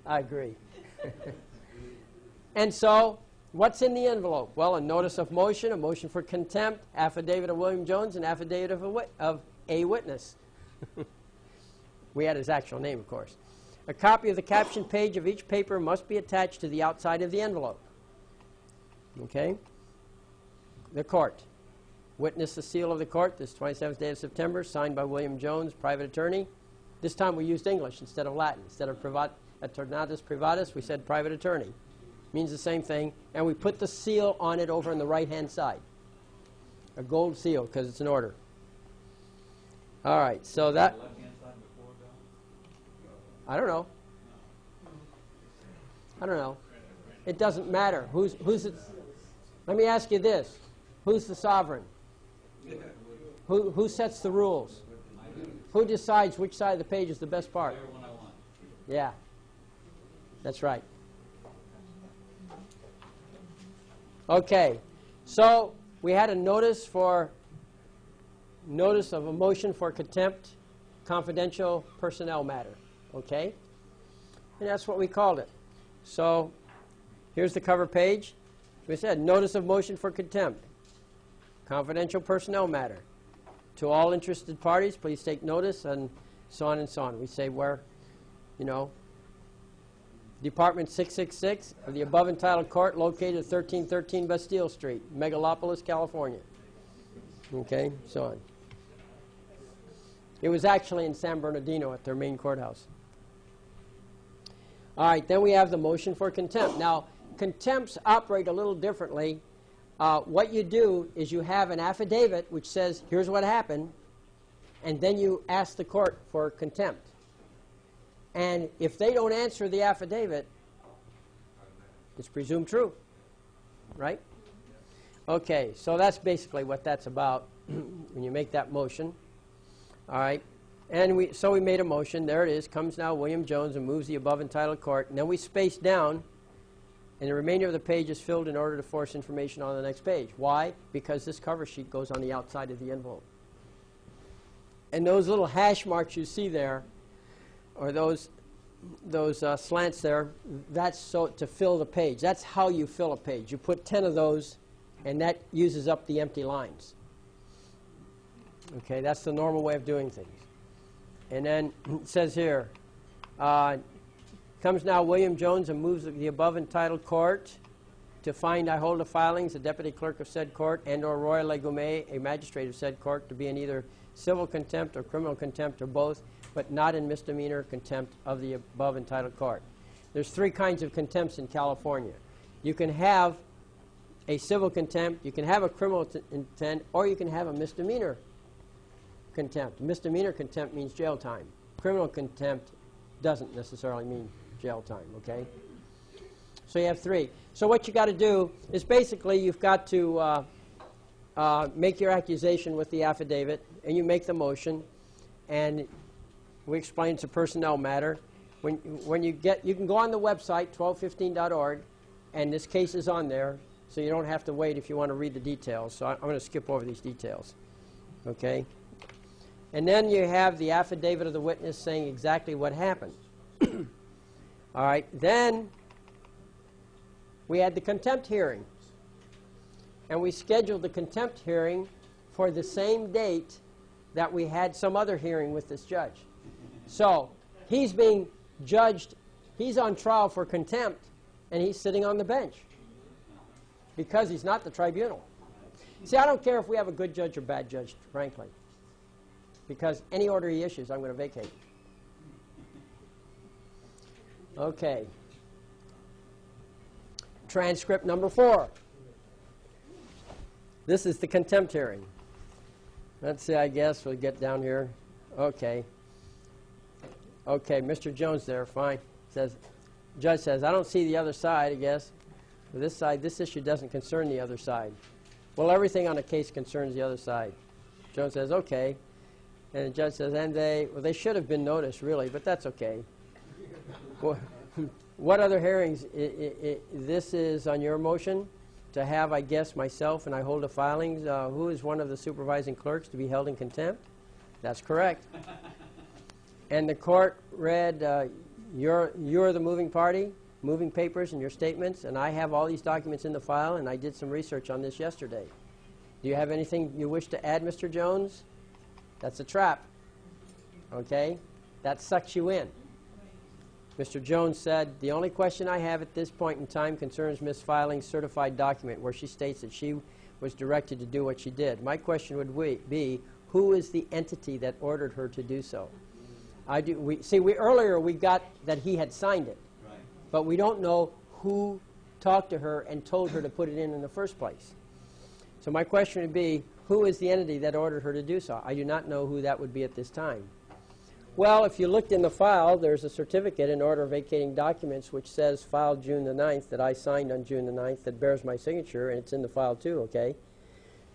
I agree. And so, what's in the envelope? Well, a notice of motion, a motion for contempt, affidavit of William Jones, and affidavit of a witness. We had his actual name, of course. A copy of the caption page of each paper must be attached to the outside of the envelope. Okay? The court. Witness the seal of the court, this 27th day of September, signed by William Jones, private attorney. This time we used English instead of Latin. Instead of attornatus privatus, we said private attorney. Means the same thing. And we put the seal on it over on the right-hand side. A gold seal, because it's an order. All right, so that... I don't know. I don't know. It doesn't matter. Who's it? Let me ask you this. Who's the sovereign? Who sets the rules? Who decides which side of the page is the best part? Yeah. That's right. Okay. So we had a notice of a motion for contempt, confidential personnel matter. Okay? And that's what we called it. So here's the cover page. We said notice of motion for contempt, confidential personnel matter. To all interested parties, please take notice, and so on and so on. We say where, Department 666 of the above entitled court located at 1313 Bastille Street, Megalopolis, California. Okay, so on. It was actually in San Bernardino at their main courthouse. All right, then we have the motion for contempt. Now, contempts operate a little differently. what you do is you have an affidavit which says, here's what happened, and then you ask the court for contempt. And if they don't answer the affidavit, it's presumed true, right? Okay, so that's basically what that's about when you make that motion. All right, and so we made a motion. There it is. Comes now William Jones and moves the above entitled court. And then we space down, and the remainder of the page is filled in order to force information on the next page. Why? Because this cover sheet goes on the outside of the envelope. And those little hash marks you see there, or those slants there, that's so to fill the page. That's how you fill a page. You put 10 of those, and that uses up the empty lines. Okay, that's the normal way of doing things. And then it says here, comes now William Jones and moves the above entitled court to find I hold the filings, the deputy clerk of said court, and or Roy Legume, a magistrate of said court, to be in either civil contempt or criminal contempt or both, but not in misdemeanor contempt of the above entitled court. There's 3 kinds of contempts in California. You can have a civil contempt, you can have a criminal intent, or you can have a misdemeanor contempt. Misdemeanor contempt means jail time. Criminal contempt doesn't necessarily mean jail time, okay? So you have 3. So what you got to do is basically you've got to make your accusation with the affidavit, and you make the motion, and we explain it's a personnel matter. When you can go on the website 1215.org, and this case is on there, so you don't have to wait if you want to read the details. So I'm going to skip over these details, okay? And then you have the affidavit of the witness saying exactly what happened. All right, then we had the contempt hearing. And we scheduled the contempt hearing for the same date that we had some other hearing with this judge. So he's being judged, he's on trial for contempt, and he's sitting on the bench because he's not the tribunal. See, I don't care if we have a good judge or bad judge, frankly, because any order he issues, I'm going to vacate. Okay. Transcript number 4. This is the contempt hearing. Let's see, I guess we'll get down here. Okay. Okay, Mr. Jones there, fine. Judge says, I don't see the other side, I guess. For this side, this issue doesn't concern the other side. Well, everything on a case concerns the other side. Jones says, okay. And the judge says, and they should have been noticed, really, but that's okay. What other hearings? This is on your motion to have, I guess, myself and I hold the filings. Who is one of the supervising clerks to be held in contempt? That's correct. And the court read, you're the moving party, moving papers and your statements, and I have all these documents in the file, and I did some research on this yesterday. Do you have anything you wish to add, Mr. Jones? That's a trap. Okay? That sucks you in. Mr. Jones said, the only question I have at this point in time concerns Ms. Filing's certified document where she states that she was directed to do what she did. My question would be, who is the entity that ordered her to do so? Earlier we got that he had signed it, right, but we don't know who talked to her and told her to put it in the first place. So my question would be, who is the entity that ordered her to do so? I do not know who that would be at this time. Well, if you looked in the file, there's a certificate in order of vacating documents which says filed June the 9th that I signed on June the 9th that bears my signature, and it's in the file too, okay?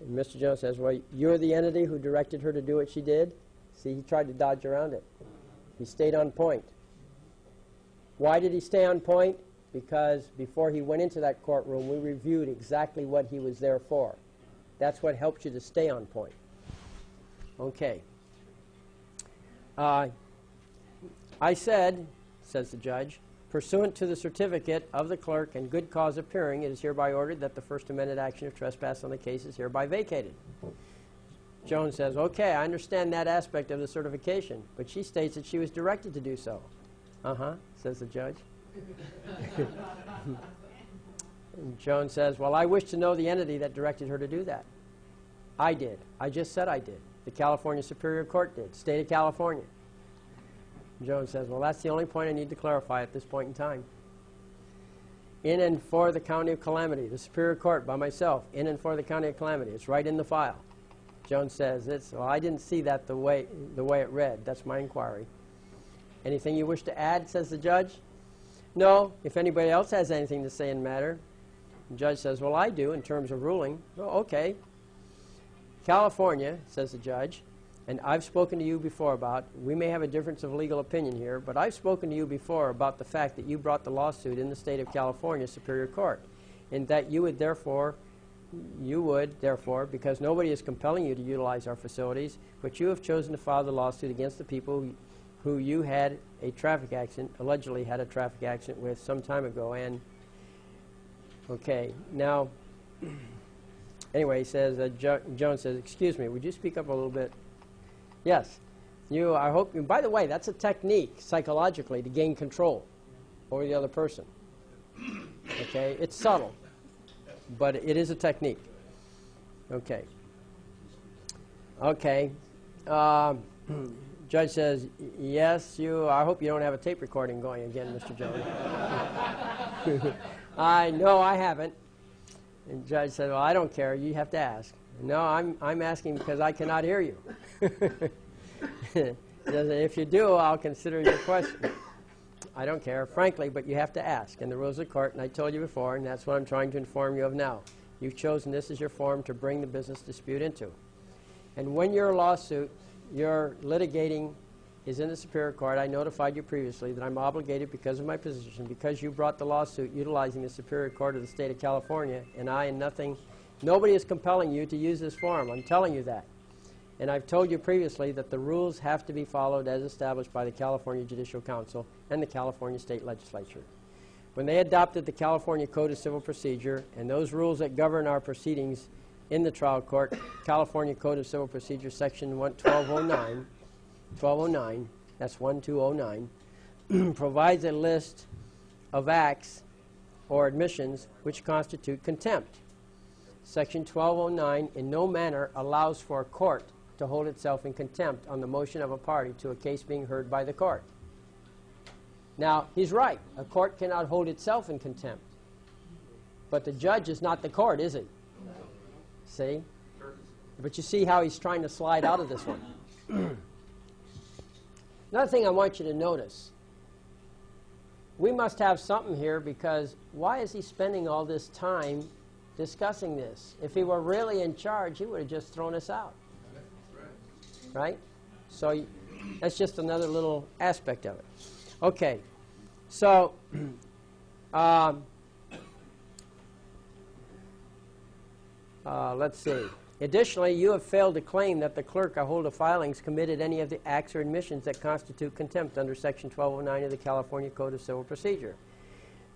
And Mr. Jones says, well, you're the entity who directed her to do what she did? See, he tried to dodge around it. He stayed on point. Why did he stay on point? Because before he went into that courtroom, we reviewed exactly what he was there for. That's what helps you to stay on point. Okay. I said, says the judge, pursuant to the certificate of the clerk and good cause appearing, it is hereby ordered that the first amended action of trespass on the case is hereby vacated. Jones says, okay, I understand that aspect of the certification, but she states that she was directed to do so. Uh-huh, says the judge. And Jones says, well, I wish to know the entity that directed her to do that. I did. I just said I did. The California Superior Court did. State of California. Jones says, well, that's the only point I need to clarify at this point in time. in and for the County of Calamity. The Superior Court, by myself, in and for the County of Calamity. It's right in the file. Jones says, well, I didn't see that the way it read. That's my inquiry. Anything you wish to add, says the judge? No. If anybody else has anything to say in the matter. The judge says, well, I do in terms of ruling. Well, okay. California, says the judge, and I've spoken to you before about, we may have a difference of legal opinion here, but I've spoken to you before about the fact that you brought the lawsuit in the state of California Superior Court, and that you would therefore, because nobody is compelling you to utilize our facilities, but you have chosen to file the lawsuit against the people who you had a traffic accident, allegedly had a traffic accident with some time ago. And, okay, now, anyway, he says, Jones says, excuse me, would you speak up a little bit? Yes. I hope, by the way, that's a technique, psychologically, to gain control over the other person. Okay? It's subtle, but it is a technique. Okay. Okay. Judge says, yes, I hope you don't have a tape recording going again, Mr. Jones. No, I haven't. And judge said, well, I don't care. You have to ask. No, I'm asking because I cannot hear you. If you do, I'll consider your question. I don't care, frankly, but you have to ask. And the rules of the court, and I told you before, and that's what I'm trying to inform you of now. You've chosen this as your forum to bring the business dispute into. And when your lawsuit, your litigating is in the Superior Court, I notified you previously that I'm obligated because of my position, because you brought the lawsuit utilizing the Superior Court of the State of California, and nobody is compelling you to use this forum. I'm telling you that. And I've told you previously that the rules have to be followed as established by the California Judicial Council and the California State Legislature. When they adopted the California Code of Civil Procedure and those rules that govern our proceedings in the trial court, California Code of Civil Procedure, Section 1209, that's 1209, provides a list of acts or admissions which constitute contempt. Section 1209 in no manner allows for a court to hold itself in contempt on the motion of a party to a case being heard by the court. Now, he's right. A court cannot hold itself in contempt. But the judge is not the court, is he? See? But you see how he's trying to slide out of this one. Another thing I want you to notice. We must have something here, because why is he spending all this time discussing this? If he were really in charge, he would have just thrown us out. Right? So that's just another little aspect of it. Okay. So let's see. Additionally, you have failed to claim that the clerk or holder of filings committed any of the acts or admissions that constitute contempt under Section 1209 of the California Code of Civil Procedure.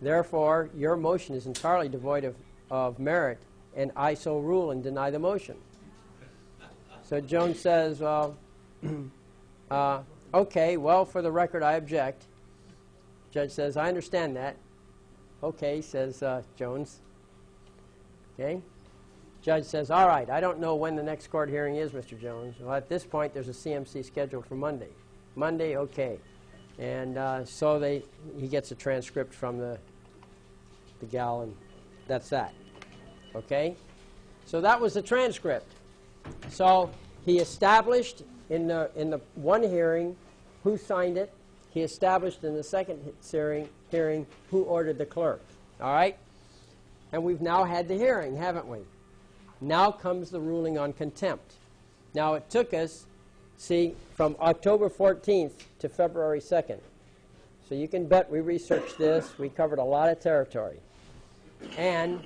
Therefore, your motion is entirely devoid of merit, and I so rule and deny the motion. So Jones says, well, okay, well, for the record, I object. Judge says, I understand that. Okay, says Jones. Okay. Judge says, all right, I don't know when the next court hearing is, Mr. Jones. Well, at this point, there's a CMC scheduled for Monday. Monday, okay. And so he gets a transcript from the gal, and that's that. Okay? So that was the transcript. So he established in the one hearing who signed it. He established in the second hearing who ordered the clerk. All right? And we've now had the hearing, haven't we? Now comes the ruling on contempt. Now it took us, see, from October 14th to February 2nd. So you can bet we researched this. We covered a lot of territory. And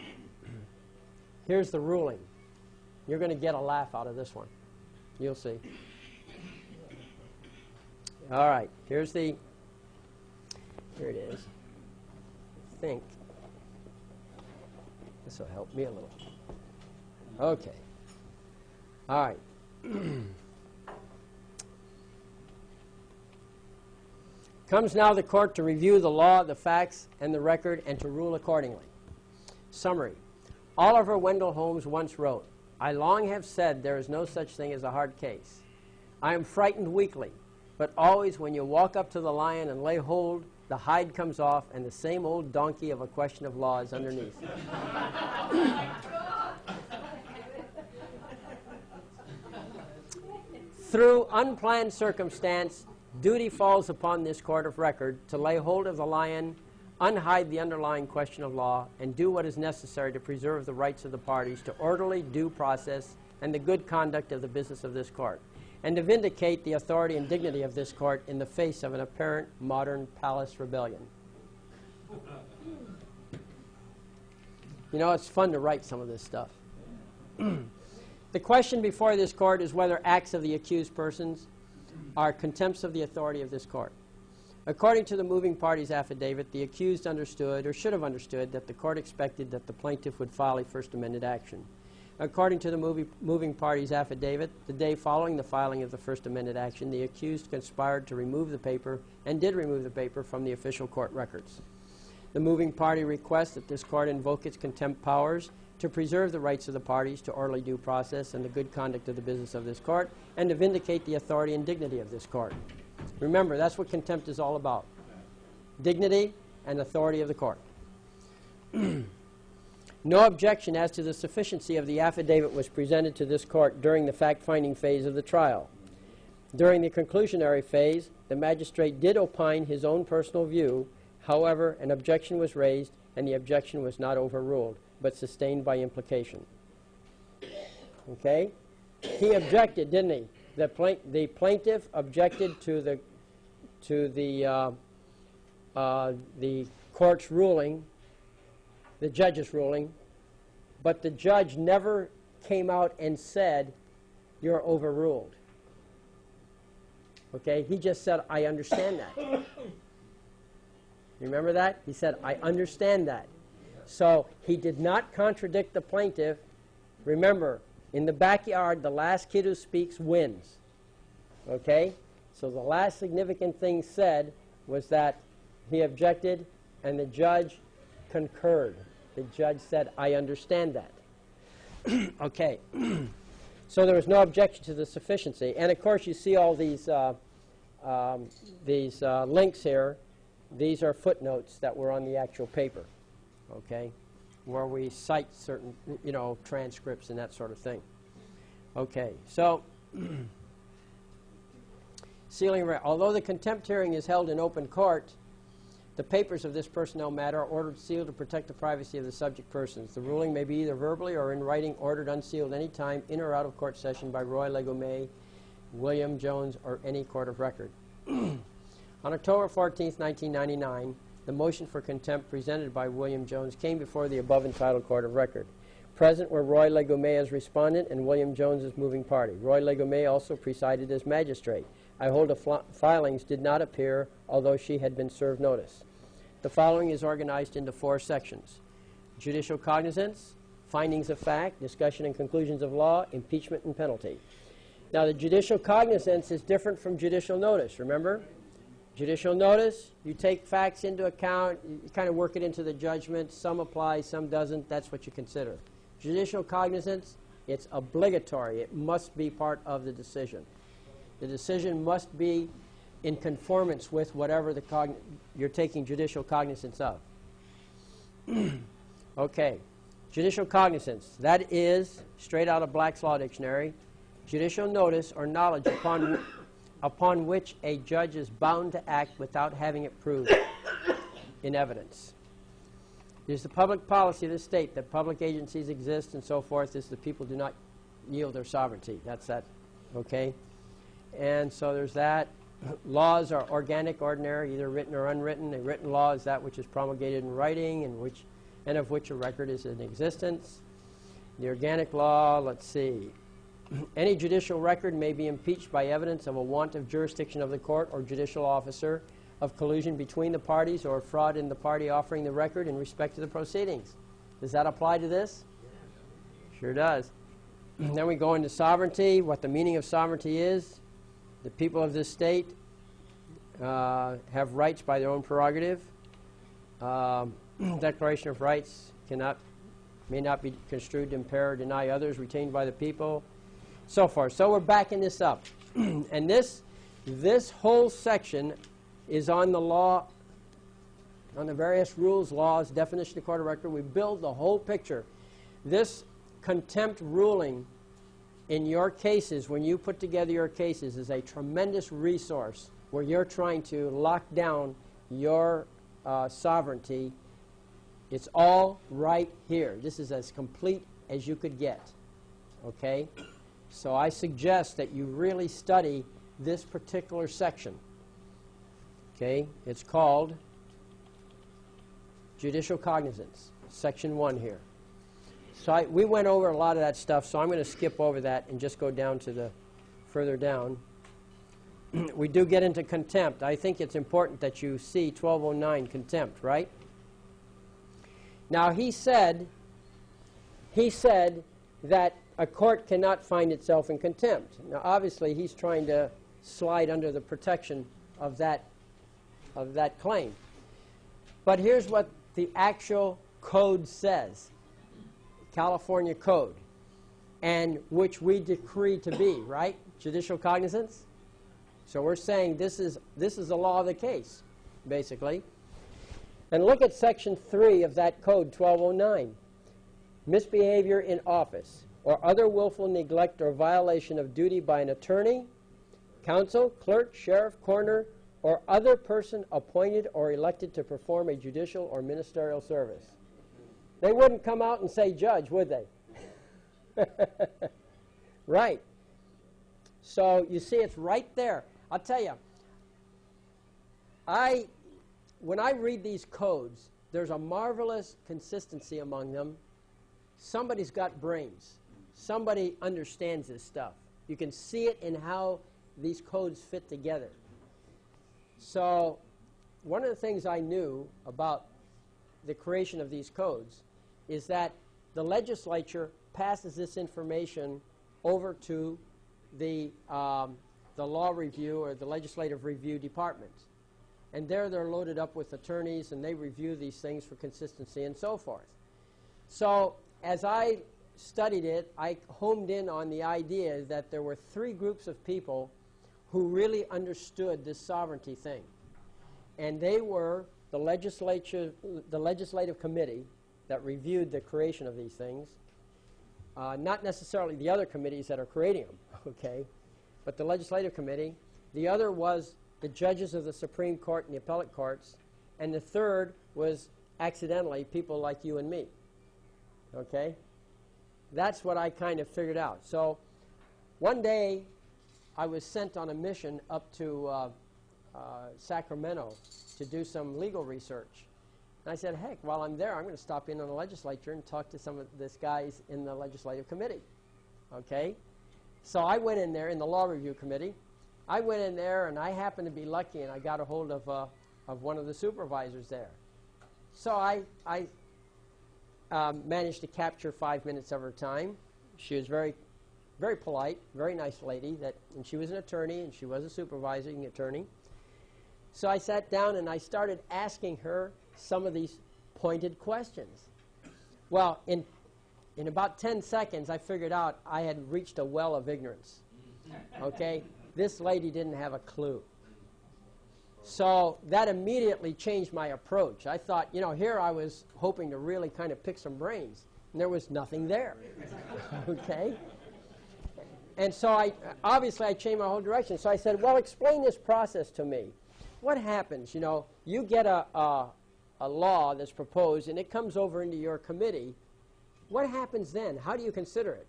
here's the ruling. You're going to get a laugh out of this one. You'll see. All right. Here it is. I think this will help me a little. Okay. All right. Comes now the court to review the law, the facts, and the record, and to rule accordingly. Summary. Oliver Wendell Holmes once wrote, I long have said there is no such thing as a hard case. I am frightened weakly, but always when you walk up to the lion and lay hold the hide comes off, and the same old donkey of a question of law is underneath. Through unplanned circumstance, duty falls upon this court of record to lay hold of the lion, unhide the underlying question of law, and do what is necessary to preserve the rights of the parties to orderly due process and the good conduct of the business of this court, and to vindicate the authority and dignity of this court in the face of an apparent modern palace rebellion. You know, it's fun to write some of this stuff. The question before this court is whether acts of the accused persons are contempts of the authority of this court. According to the moving party's affidavit, the accused understood, or should have understood, that the court expected that the plaintiff would file a First Amendment action. According to the moving party's affidavit, the day following the filing of the First Amendment action, the accused conspired to remove the paper, and did remove the paper, from the official court records. The moving party requests that this court invoke its contempt powers to preserve the rights of the parties to orderly due process and the good conduct of the business of this court, and to vindicate the authority and dignity of this court. Remember, that's what contempt is all about. Dignity and authority of the court. No objection as to the sufficiency of the affidavit was presented to this court during the fact-finding phase of the trial. During the conclusionary phase, the magistrate did opine his own personal view. However, an objection was raised, and the objection was not overruled, but sustained by implication. Okay? He objected, didn't he? The plaintiff objected to the court's ruling, the judge's ruling, but the judge never came out and said, "You're overruled." Okay? He just said, "I understand that." Remember that? He said, "I understand that." So he did not contradict the plaintiff. Remember, in the backyard, the last kid who speaks wins. Okay? So the last significant thing said was that he objected, and the judge concurred. The judge said, "I understand that." Okay. So there was no objection to the sufficiency. And of course, you see all these links here. These are footnotes that were on the actual paper. Okay, where we cite certain, transcripts and that sort of thing. Okay, so sealing. Although the contempt hearing is held in open court, the papers of this personnel matter are ordered sealed to protect the privacy of the subject persons. The ruling may be either verbally or in writing ordered unsealed any time in or out of court session by Roy Legomé, William Jones, or any court of record. On October 14, 1999, the motion for contempt presented by William Jones came before the above entitled court of record. Present were Roy Legomé as respondent and William Jones as moving party. Roy Legomé also presided as magistrate. I hold the filings did not appear, although she had been served notice. The following is organized into 4 sections: judicial cognizance, findings of fact, discussion and conclusions of law, impeachment and penalty. Now, the judicial cognizance is different from judicial notice, remember? Judicial notice, you take facts into account, you kind of work it into the judgment. Some apply, some doesn't. That's what you consider. Judicial cognizance, it's obligatory. It must be part of the decision. The decision must be in conformance with whatever you're taking judicial cognizance of. Okay, judicial cognizance, that is, straight out of Black's Law Dictionary, judicial notice or knowledge upon which a judge is bound to act without having it proved in evidence. It is the public policy of the state that public agencies exist and so forth as the people do not yield their sovereignty. That's that, okay? And so there's that. Laws are organic, ordinary, either written or unwritten. A written law is that which is promulgated in writing and of which a record is in existence. The organic law, let's see. Any judicial record may be impeached by evidence of a want of jurisdiction of the court or judicial officer, of collusion between the parties, or fraud in the party offering the record in respect to the proceedings. Does that apply to this? Sure does. Then we go into sovereignty, what the meaning of sovereignty is. The people of this state have rights by their own prerogative. Declaration of rights may not be construed to impair or deny others retained by the people, so forth. So we're backing this up. And this whole section is on the law on the various rules, laws, definition of court of record. We build the whole picture. This contempt ruling in your cases, when you put together your cases, is a tremendous resource where you're trying to lock down your sovereignty. It's all right here. This is as complete as you could get. Okay? So I suggest that you really study this particular section. Okay? It's called Judicial Cognizance, Section 1 here. So we went over a lot of that stuff, so I'm going to skip over that and just go down to the further down. We do get into contempt. I think it's important that you see 1209 contempt, right? Now he said that a court cannot find itself in contempt. Now obviously he's trying to slide under the protection of that claim. But here's what the actual code says. California Code, and which we decree to be, right? Judicial cognizance. So we're saying this is the law of the case, basically. And look at Section 3 of that code, 1209. Misbehavior in office or other willful neglect or violation of duty by an attorney, counsel, clerk, sheriff, coroner, or other person appointed or elected to perform a judicial or ministerial service. They wouldn't come out and say judge, would they? Right. So you see, it's right there. I'll tell you, when I read these codes, there's a marvelous consistency among them. Somebody's got brains. Somebody understands this stuff. You can see it in how these codes fit together. So one of the things I knew about the creation of these codes is that the legislature passes this information over to the law review or the legislative review department. And there they're loaded up with attorneys, and they review these things for consistency and so forth. So as I studied it, I homed in on the idea that there were three groups of people who really understood this sovereignty thing. And they were the legislative committee that reviewed the creation of these things, not necessarily the other committees that are creating them, okay, but the legislative committee. The other was the judges of the Supreme Court and the appellate courts, and the third was accidentally people like you and me, okay? That's what I kind of figured out. So one day I was sent on a mission up to Sacramento to do some legal research. And I said, heck, while I'm there, I'm going to stop in on the legislature and talk to some of these guys in the legislative committee. Okay? So I went in there in the law review committee. I went in there, and I happened to be lucky, and I got a hold of one of the supervisors there. So I managed to capture 5 minutes of her time. She was very, very polite, very nice lady, and she was an attorney, and she was a supervising attorney. So I sat down, and I started asking her some of these pointed questions. Well, in about 10 seconds, I figured out I had reached a well of ignorance. Okay? This lady didn't have a clue. So that immediately changed my approach. I thought, you know, here I was hoping to really kind of pick some brains, and there was nothing there. Okay? And so obviously I changed my whole direction. So I said, well, explain this process to me. What happens? You know, you get a law that's proposed, and it comes over into your committee. What happens then? How do you consider it?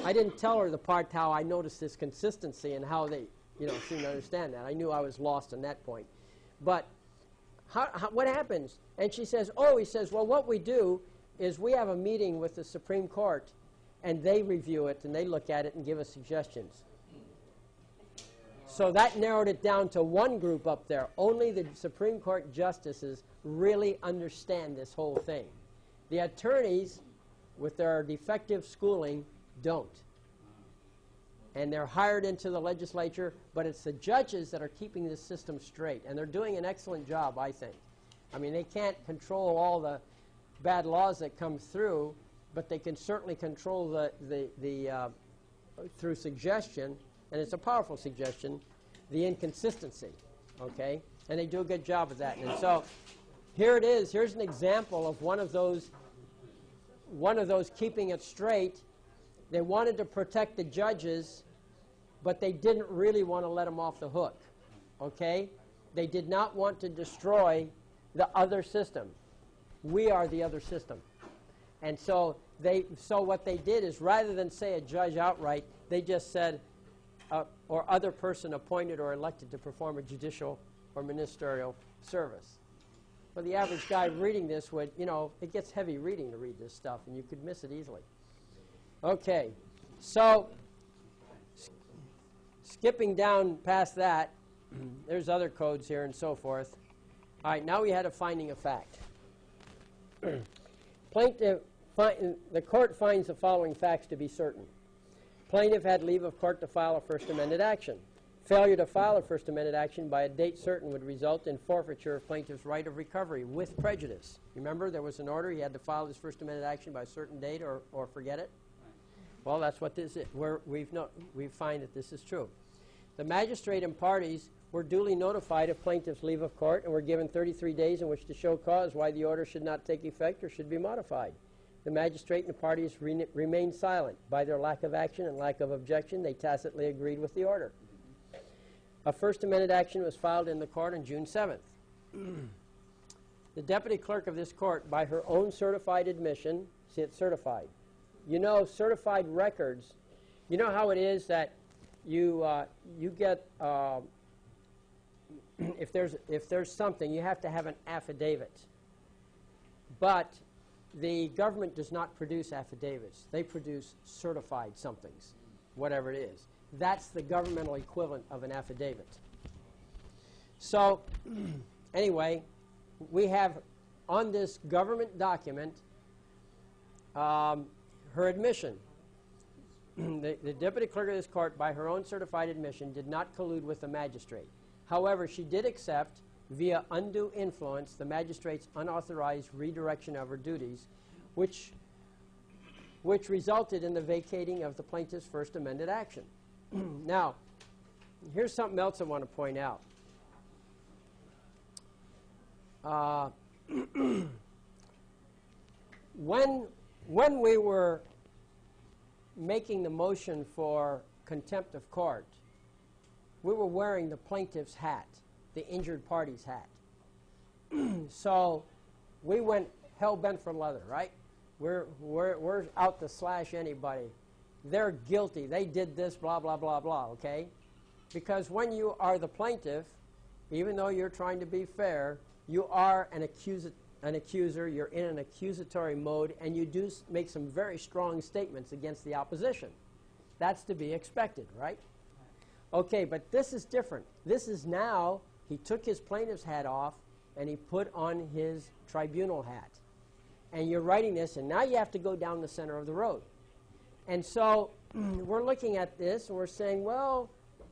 I didn't tell her the part how I noticed this consistency and how they, you know, seemed to understand that. I knew I was lost on that point. But what happens? And she says, oh, he says, well, what we do is we have a meeting with the Supreme Court, and they review it, and they look at it and give us suggestions. So that narrowed it down to one group up there. Only the Supreme Court justices really understand this whole thing. The attorneys, with their defective schooling, don't. And they're hired into the legislature, but it's the judges that are keeping this system straight. And they're doing an excellent job, I think. I mean, they can't control all the bad laws that come through, but they can certainly control through suggestion, and it's a powerful suggestion, the inconsistency, okay? And they do a good job of that. And so here it is. Here's an example of one of those keeping it straight. They wanted to protect the judges, but they didn't really want to let them off the hook. Okay? They did not want to destroy the other system. We are the other system. And so what they did is, rather than say a judge outright, they just said, or other person appointed or elected to perform a judicial or ministerial service. Well, the average guy reading this would, it gets heavy reading to read this stuff, and you could miss it easily. Okay, so skipping down past that, there's other codes here and so forth. All right, now we had a finding of fact. The court finds the following facts to be certain. Plaintiff had leave of court to file a First Amendment action. Failure to file a First Amendment action by a date certain would result in forfeiture of plaintiff's right of recovery with prejudice. Remember, there was an order. He had to file his First Amendment action by a certain date or forget it. Well, that's what this is. We find that this is true. The magistrate and parties were duly notified of plaintiff's leave of court and were given 33 days in which to show cause why the order should not take effect or should be modified. The magistrate and the parties remained silent. By their lack of action and lack of objection, they tacitly agreed with the order. A First Amendment action was filed in the court on June 7th. The deputy clerk of this court, by her own certified admission, see it's certified. Certified records, you know how it is that you get, if there's something, you have to have an affidavit. But the government does not produce affidavits. They produce certified somethings, whatever it is. That's the governmental equivalent of an affidavit. So, anyway, we have on this government document her admission. The deputy clerk of this court, by her own certified admission, did not collude with the magistrate. However, she did accept, via undue influence, the magistrate's unauthorized redirection of her duties, which resulted in the vacating of the plaintiff's First Amendment action. Now, here's something else I want to point out. When we were making the motion for contempt of court, we were wearing the plaintiff's hat, the injured party's hat. So we went hell-bent for leather, right? We're out to slash anybody. They're guilty. They did this, blah, blah, blah, blah, okay? Because when you are the plaintiff, even though you're trying to be fair, you are an accuser, you're in an accusatory mode, and you do make some very strong statements against the opposition. That's to be expected, right? Okay, but this is different. This is now, he took his plaintiff's hat off, and he put on his tribunal hat. And you're writing this, and now you have to go down the center of the road. And so we're looking at this, and we're saying, well,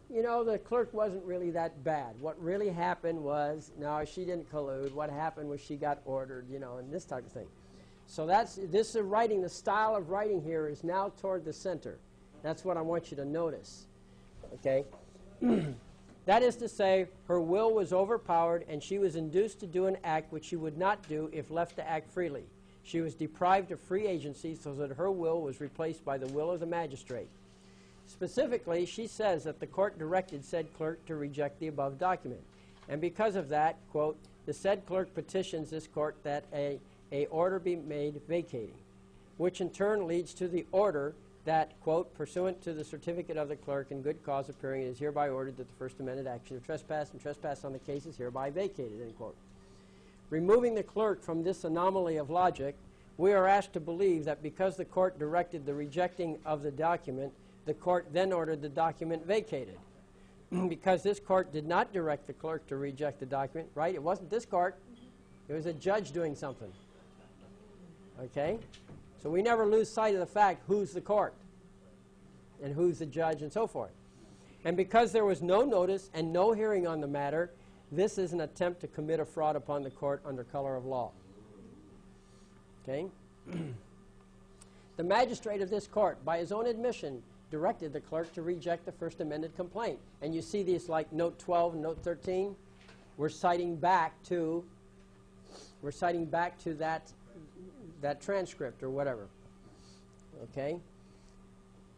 the clerk wasn't really that bad. What really happened was, no, she didn't collude. What happened was she got ordered, and this type of thing. So this is writing, the style of writing here is now toward the center. That's what I want you to notice, okay? That is to say, her will was overpowered, and she was induced to do an act which she would not do if left to act freely. She was deprived of free agency so that her will was replaced by the will of the magistrate. Specifically, she says that the court directed said clerk to reject the above document. And because of that, quote, the said clerk petitions this court that a order be made vacating, which in turn leads to the order that, quote, pursuant to the certificate of the clerk in good cause appearing, it is hereby ordered that the First Amendment action of trespass and trespass on the case is hereby vacated, end quote. Removing the clerk from this anomaly of logic, we are asked to believe that because the court directed the rejecting of the document, the court then ordered the document vacated. Because this court did not direct the clerk to reject the document, right? It wasn't this court. It was a judge doing something. Okay? So we never lose sight of the fact who's the court and who's the judge and so forth. And because there was no notice and no hearing on the matter, this is an attempt to commit a fraud upon the court under color of law. Okay? The magistrate of this court, by his own admission, directed the clerk to reject the First Amendment complaint. And you see these like Note 12 and Note 13. We're citing back to We're citing back to that transcript or whatever. Okay?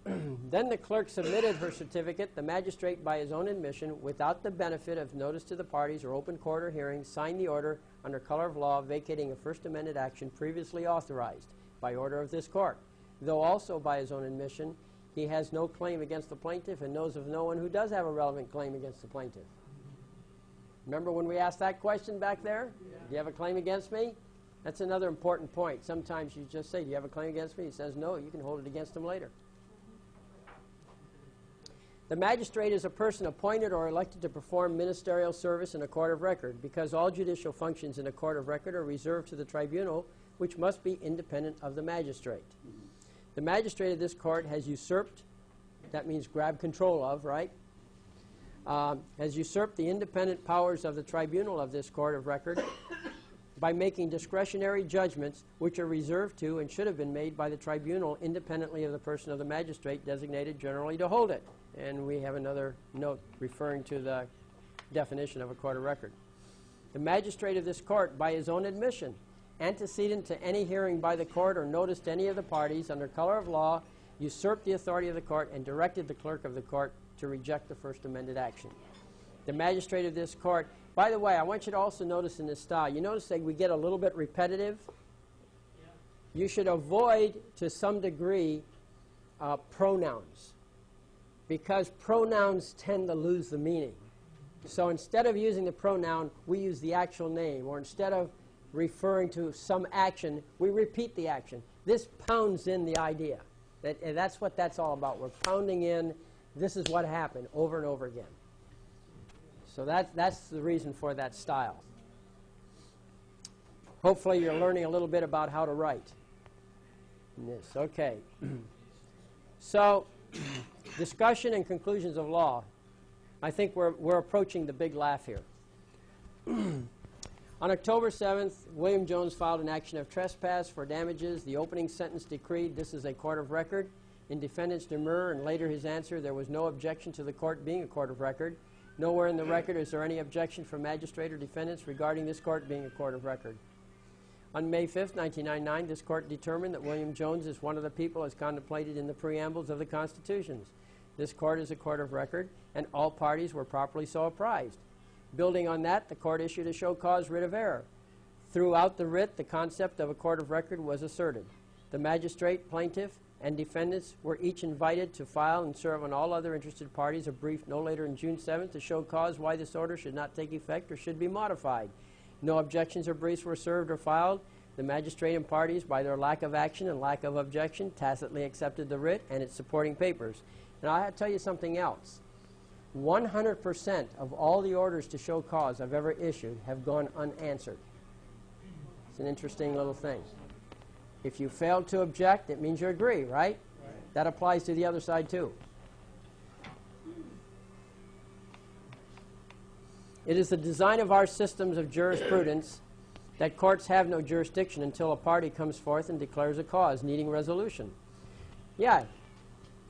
Then the clerk submitted her certificate. The magistrate, by his own admission, without the benefit of notice to the parties or open court or hearing, signed the order under color of law vacating a First Amendment action previously authorized by order of this court. Though also by his own admission, he has no claim against the plaintiff and knows of no one who does have a relevant claim against the plaintiff. Remember when we asked that question back there? Yeah. Do you have a claim against me? That's another important point. Sometimes you just say, do you have a claim against me? He says, no, you can hold it against him later. The magistrate is a person appointed or elected to perform ministerial service in a court of record, because all judicial functions in a court of record are reserved to the tribunal, which must be independent of the magistrate. The magistrate of this court has usurped, that means grab control of, right? Has usurped the independent powers of the tribunal of this court of record by making discretionary judgments which are reserved to and should have been made by the tribunal independently of the person of the magistrate designated generally to hold it. And we have another note referring to the definition of a court of record. The magistrate of this court, by his own admission, antecedent to any hearing by the court or notice to any of the parties under color of law, usurped the authority of the court and directed the clerk of the court to reject the first amended action. The magistrate of this court, by the way, I want you to also notice in this style, you notice that we get a little bit repetitive. You should avoid, to some degree, pronouns, because pronouns tend to lose the meaning. So instead of using the pronoun, we use the actual name, or instead of referring to some action, we repeat the action. This pounds in the idea. That's what that's all about. We're pounding in, this is what happened, over and over again. So that's the reason for that style. Hopefully you're learning a little bit about how to write in this. Okay. So, discussion and conclusions of law. I think we're approaching the big laugh here. On October 7th, William Jones filed an action of trespass for damages. The opening sentence decreed, this is a court of record. In defendant's demur and later his answer, there was no objection to the court being a court of record. Nowhere in the record is there any objection from magistrate or defendants regarding this court being a court of record. On May 5th, 1999, this court determined that William Jones is one of the people as contemplated in the preambles of the Constitutions. This court is a court of record, and all parties were properly so apprised. Building on that, the court issued a show cause writ of error. Throughout the writ, the concept of a court of record was asserted. The magistrate, plaintiff, and defendants were each invited to file and serve on all other interested parties a brief no later than June 7th to show cause why this order should not take effect or should be modified. No objections or briefs were served or filed. The magistrate and parties, by their lack of action and lack of objection, tacitly accepted the writ and its supporting papers. And I have to tell you something else. 100% of all the orders to show cause I've ever issued have gone unanswered. It's an interesting little thing. If you fail to object, it means you agree, right? That applies to the other side too. It is the design of our systems of jurisprudence that courts have no jurisdiction until a party comes forth and declares a cause needing resolution. Yeah,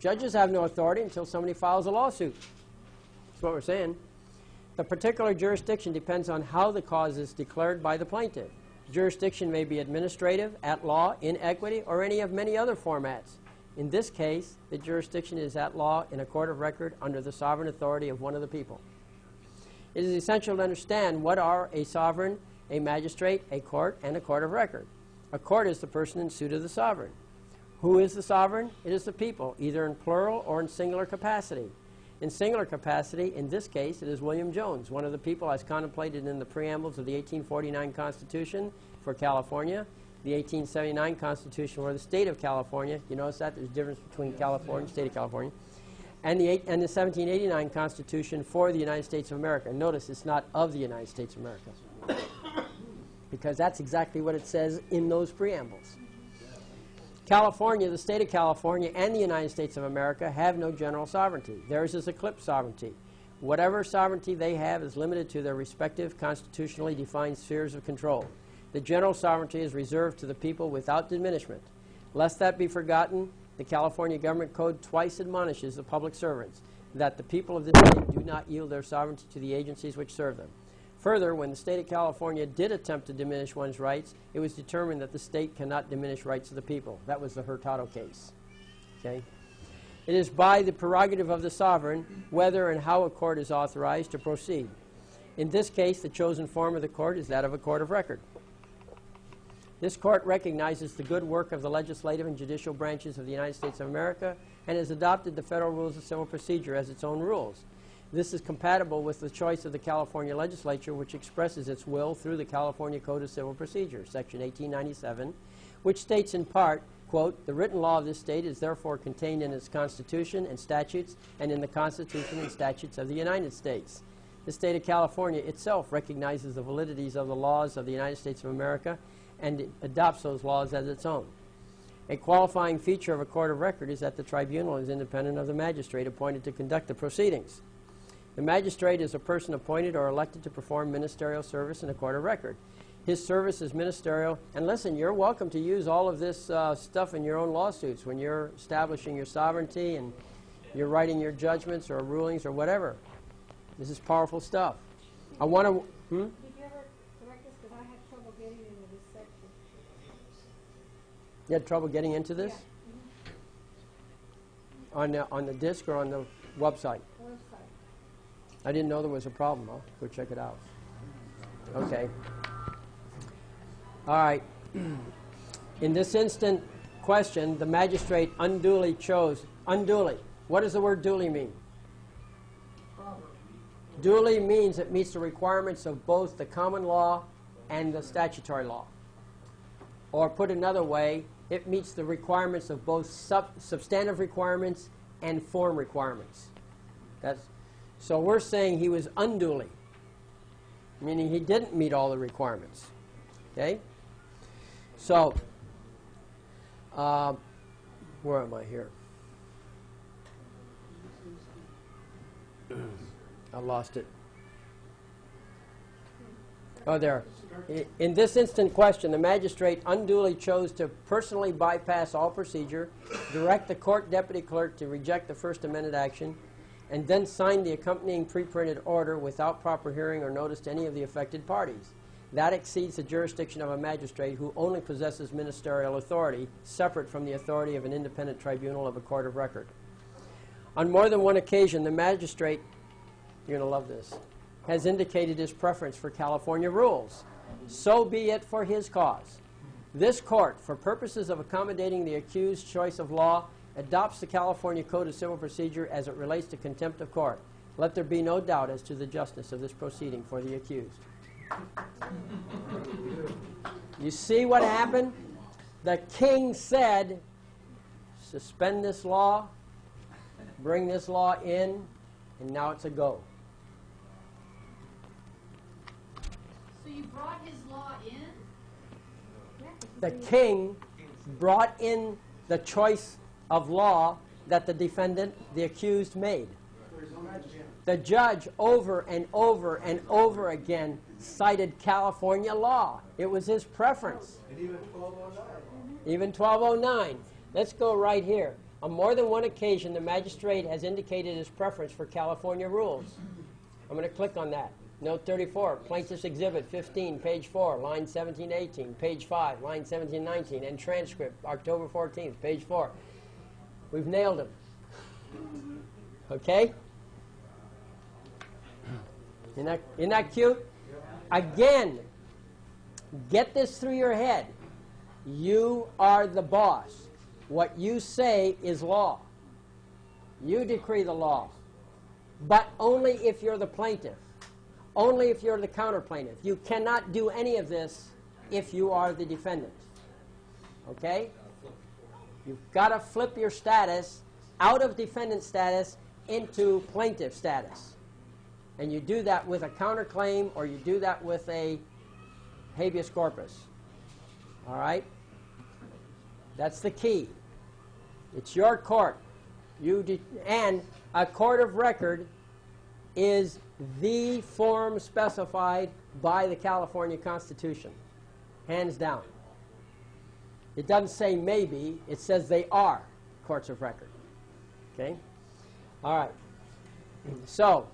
judges have no authority until somebody files a lawsuit. That's what we're saying. The particular jurisdiction depends on how the cause is declared by the plaintiff. Jurisdiction may be administrative, at law, in equity, or any of many other formats. In this case, the jurisdiction is at law in a court of record under the sovereign authority of one of the people. It is essential to understand what are a sovereign, a magistrate, a court, and a court of record. A court is the person in suit of the sovereign. Who is the sovereign? It is the people, either in plural or in singular capacity. In singular capacity, in this case, it is William Jones, one of the people as contemplated in the preambles of the 1849 Constitution for California, the 1879 Constitution for the state of California. You notice that? There's a difference between California, state of California. And the 1789 Constitution for the United States of America. Notice it's not of the United States of America, because that's exactly what it says in those preambles. California, the state of California, and the United States of America have no general sovereignty. Theirs is eclipsed sovereignty. Whatever sovereignty they have is limited to their respective constitutionally defined spheres of control. The general sovereignty is reserved to the people without diminishment. Lest that be forgotten, the California Government Code twice admonishes the public servants that the people of this state do not yield their sovereignty to the agencies which serve them. Further, when the state of California did attempt to diminish one's rights, it was determined that the state cannot diminish rights of the people. That was the Hurtado case. Okay? It is by the prerogative of the sovereign whether and how a court is authorized to proceed. In this case, the chosen form of the court is that of a court of record. This court recognizes the good work of the legislative and judicial branches of the United States of America and has adopted the Federal Rules of Civil Procedure as its own rules. This is compatible with the choice of the California legislature, which expresses its will through the California Code of Civil Procedure, Section 1897, which states in part, quote, "The written law of this state is therefore contained in its Constitution and statutes and in the Constitution and statutes of the United States. The state of California itself recognizes the validities of the laws of the United States of America and it adopts those laws as its own. A qualifying feature of a court of record is that the tribunal is independent of the magistrate appointed to conduct the proceedings. The magistrate is a person appointed or elected to perform ministerial service in a court of record. His service is ministerial. And listen, you're welcome to use all of this stuff in your own lawsuits when you're establishing your sovereignty and you're writing your judgments or rulings or whatever. This is powerful stuff. I want to... Did you ever correct this? Because I had trouble getting into this section. You had trouble getting into this? Yeah. On the disc or on the website? Website. I didn't know there was a problem. I'll go check it out. Okay. All right. In this instant question, the magistrate unduly chose... Unduly. What does the word duly mean? Duly means it meets the requirements of both the common law and the statutory law. Or put another way, it meets the requirements of both substantive requirements and form requirements. So we're saying he was unduly, meaning he didn't meet all the requirements. Okay? So, where am I here? I lost it. Oh, there. In this instant question, the magistrate unduly chose to personally bypass all procedure, direct the court deputy clerk to reject the First Amendment action, and then sign the accompanying pre-printed order without proper hearing or notice to any of the affected parties. That exceeds the jurisdiction of a magistrate who only possesses ministerial authority, separate from the authority of an independent tribunal of a court of record. On more than one occasion, the magistrate, you're going to love this, has indicated his preference for California rules. So be it for his cause. This court, for purposes of accommodating the accused's choice of law, adopts the California Code of Civil Procedure as it relates to contempt of court. Let there be no doubt as to the justice of this proceeding for the accused. You see what happened? The king said, suspend this law, bring this law in, and now it's a go. So you brought his law in? The king brought in the choice of law that the defendant, the accused, made. The judge over and over and over again cited California law. It was his preference. And even 1209. Even 1209. Let's go right here. On more than one occasion, the magistrate has indicated his preference for California rules. I'm going to click on that. Note 34, Plaintiff's Exhibit 15, page 4, line 1718, page 5, line 1719, and transcript, October 14th, page 4. We've nailed him. Okay? Isn't that cute? Again, get this through your head. You are the boss. What you say is law. You decree the law. But only if you're the plaintiff. Only if you're the counter-plaintiff. You cannot do any of this if you are the defendant. Okay? You've got to flip your status out of defendant status into plaintiff status. And you do that with a counterclaim or you do that with a habeas corpus. All right? That's the key. It's your court. And a court of record is the form specified by the California Constitution. Hands down. It doesn't say maybe. It says they are courts of record. Okay? All right. So,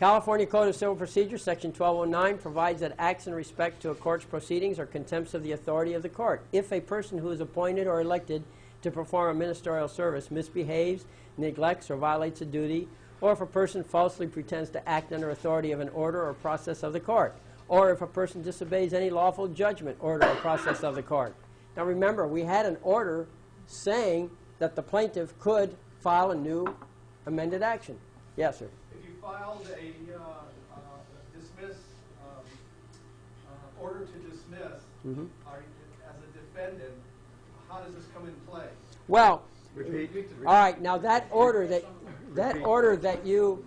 California Code of Civil Procedure, Section 1209, provides that acts in respect to a court's proceedings are contempts of the authority of the court. If a person who is appointed or elected to perform a ministerial service misbehaves, neglects, or violates a duty, or if a person falsely pretends to act under authority of an order or process of the court, or if a person disobeys any lawful judgment, order, or process of the court. Now remember, we had an order saying that the plaintiff could file a new amended action. Yes, sir. If you filed a dismiss, order to dismiss, as a defendant, how does this come in play? Well, all right. Now that order that you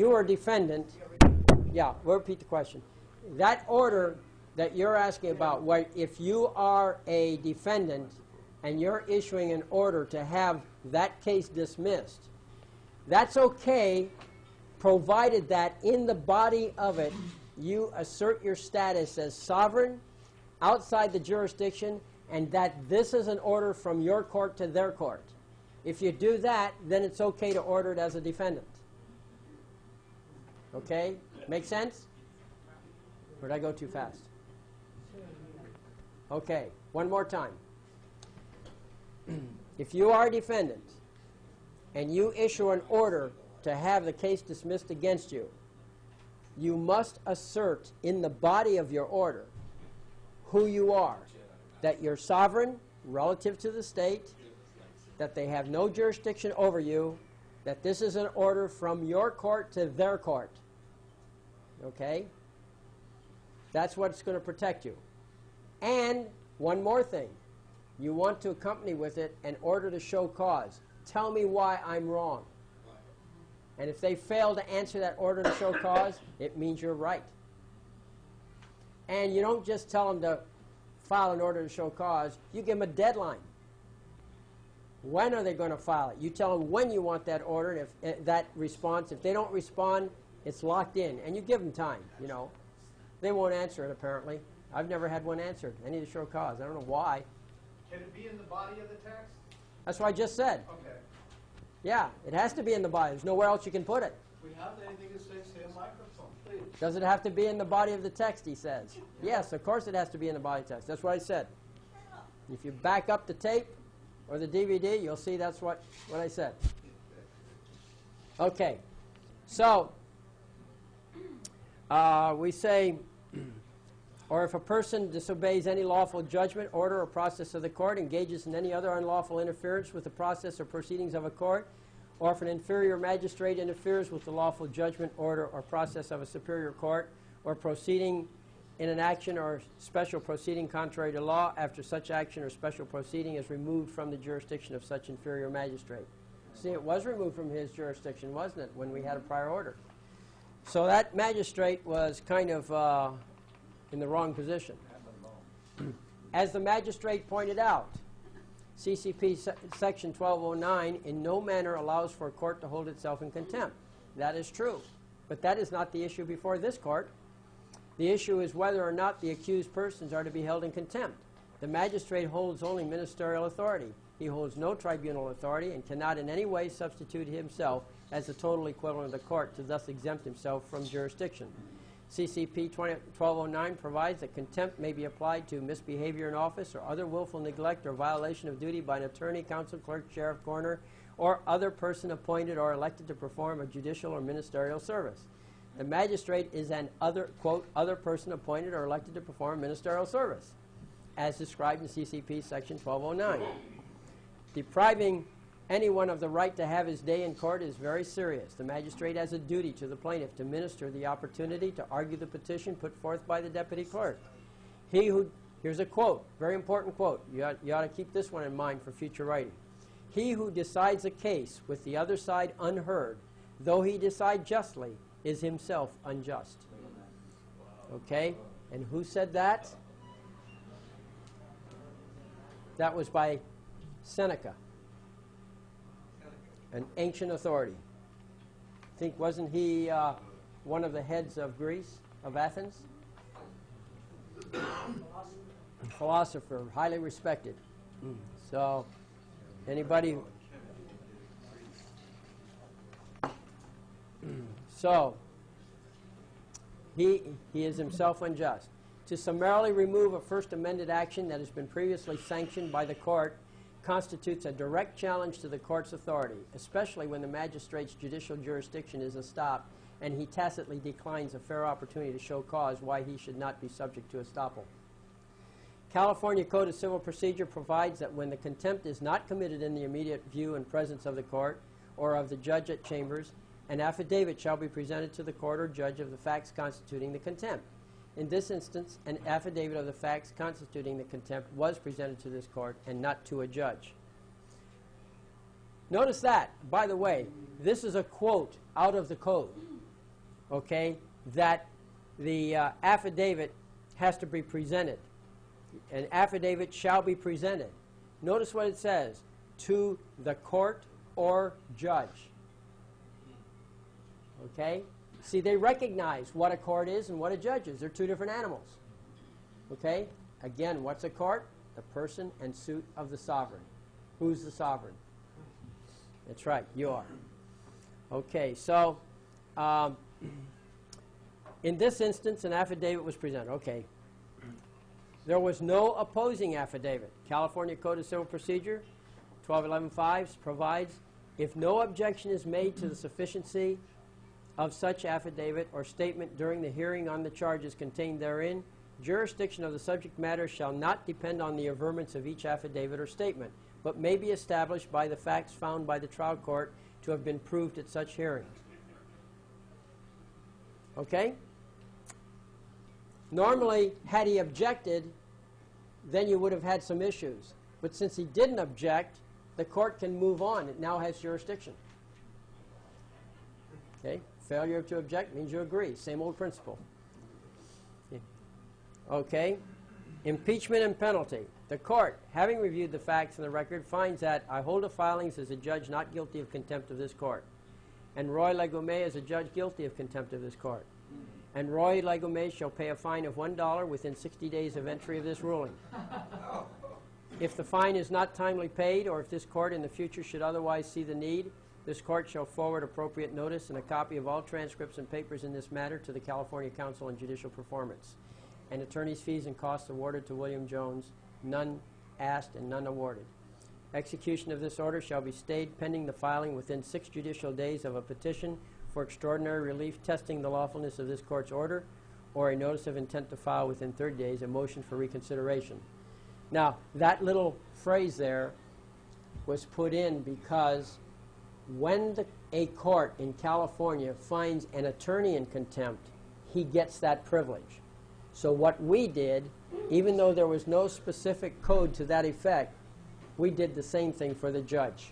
are defendant. Yeah, we'll repeat the question. That order that you're asking about, where if you are a defendant and you're issuing an order to have that case dismissed, that's okay, provided that in the body of it you assert your status as sovereign outside the jurisdiction, and that this is an order from your court to their court. If you do that, then it's okay to order it as a defendant. Okay? Make sense? Or did I go too fast? Okay, one more time. If you are a defendant and you issue an order to have the case dismissed against you, you must assert in the body of your order who you are, that you're sovereign relative to the state, that they have no jurisdiction over you, that this is an order from your court to their court. Okay? That's what's going to protect you. And one more thing. You want to accompany with it an order to show cause. Tell me why I'm wrong. And if they fail to answer that order to show cause, it means you're right. And you don't just tell them to file an order to show cause. You give them a deadline. When are they going to file it? You tell them when you want that order, and if that response. If they don't respond, it's locked in. And you give them time, you know. They won't answer it, apparently. I've never had one answered. I need to show cause. I don't know why. Can it be in the body of the text? That's what I just said. Okay. Yeah, it has to be in the body. There's nowhere else you can put it. If we have anything to say a microphone, please. Does it have to be in the body of the text, he says. Yes, of course it has to be in the body of the text. That's what I said. If you back up the tape or the DVD, you'll see that's what I said. Okay. So, we say, or if a person disobeys any lawful judgment, order, or process of the court, engages in any other unlawful interference with the process or proceedings of a court, or if an inferior magistrate interferes with the lawful judgment, order, or process of a superior court, or proceeding in an action or special proceeding contrary to law, after such action or special proceeding is removed from the jurisdiction of such inferior magistrate. See, it was removed from his jurisdiction, wasn't it, when we had a prior order? So that magistrate was kind of in the wrong position. As the magistrate pointed out, CCP section 1209 in no manner allows for a court to hold itself in contempt. That is true. But that is not the issue before this court. The issue is whether or not the accused persons are to be held in contempt. The magistrate holds only ministerial authority. He holds no tribunal authority and cannot in any way substitute himself as the total equivalent of the court to thus exempt himself from jurisdiction. CCP 1209 provides that contempt may be applied to misbehavior in office or other willful neglect or violation of duty by an attorney, counsel, clerk, sheriff, coroner, or other person appointed or elected to perform a judicial or ministerial service. The magistrate is an other, quote, other person appointed or elected to perform ministerial service, as described in CCP section 1209. Depriving anyone of the right to have his day in court is very serious. The magistrate has a duty to the plaintiff to minister the opportunity to argue the petition put forth by the deputy clerk. Here's a quote, very important quote. You ought to keep this one in mind for future writing. He who decides a case with the other side unheard, though he decide justly, is himself unjust. Okay? And who said that? That was by Seneca, an ancient authority. I think, wasn't he one of the heads of Greece, of Athens? Philosopher, highly respected. So, anybody? So, he is himself unjust. To summarily remove a First Amendment action that has been previously sanctioned by the court constitutes a direct challenge to the court's authority, especially when the magistrate's judicial jurisdiction is estopped and he tacitly declines a fair opportunity to show cause why he should not be subject to estoppel. California Code of Civil Procedure provides that when the contempt is not committed in the immediate view and presence of the court or of the judge at chambers, an affidavit shall be presented to the court or judge of the facts constituting the contempt. In this instance, an affidavit of the facts constituting the contempt was presented to this court and not to a judge. Notice that, by the way, this is a quote out of the code, okay, that the affidavit has to be presented. An affidavit shall be presented. Notice what it says, to the court or judge. Okay? See, they recognize what a court is and what a judge is. They're two different animals. Okay? Again, what's a court? The person and suit of the sovereign. Who's the sovereign? That's right, you are. Okay, so in this instance, an affidavit was presented. Okay. There was no opposing affidavit. California Code of Civil Procedure 1211.5 provides, if no objection is made to the sufficiency of such affidavit or statement during the hearing on the charges contained therein, jurisdiction of the subject matter shall not depend on the averments of each affidavit or statement, but may be established by the facts found by the trial court to have been proved at such hearing. Okay? Normally, had he objected, then you would have had some issues. But since he didn't object, the court can move on. It now has jurisdiction. Okay? Failure to object means you agree. Same old principle. Okay? Impeachment and penalty. The court, having reviewed the facts in the record, finds that I hold the filings as a judge not guilty of contempt of this court, and Roy Legomé as a judge guilty of contempt of this court. And Roy Legomé shall pay a fine of $1 within 60 days of entry of this ruling. If the fine is not timely paid, or if this court in the future should otherwise see the need, this court shall forward appropriate notice and a copy of all transcripts and papers in this matter to the California Council on Judicial Performance. And attorney's fees and costs awarded to William Jones, none asked and none awarded. Execution of this order shall be stayed pending the filing within 6 judicial days of a petition for extraordinary relief testing the lawfulness of this court's order, or a notice of intent to file within 30 days a motion for reconsideration. Now, that little phrase there was put in because when a court in California finds an attorney in contempt, he gets that privilege. So what we did, even though there was no specific code to that effect, we did the same thing for the judge.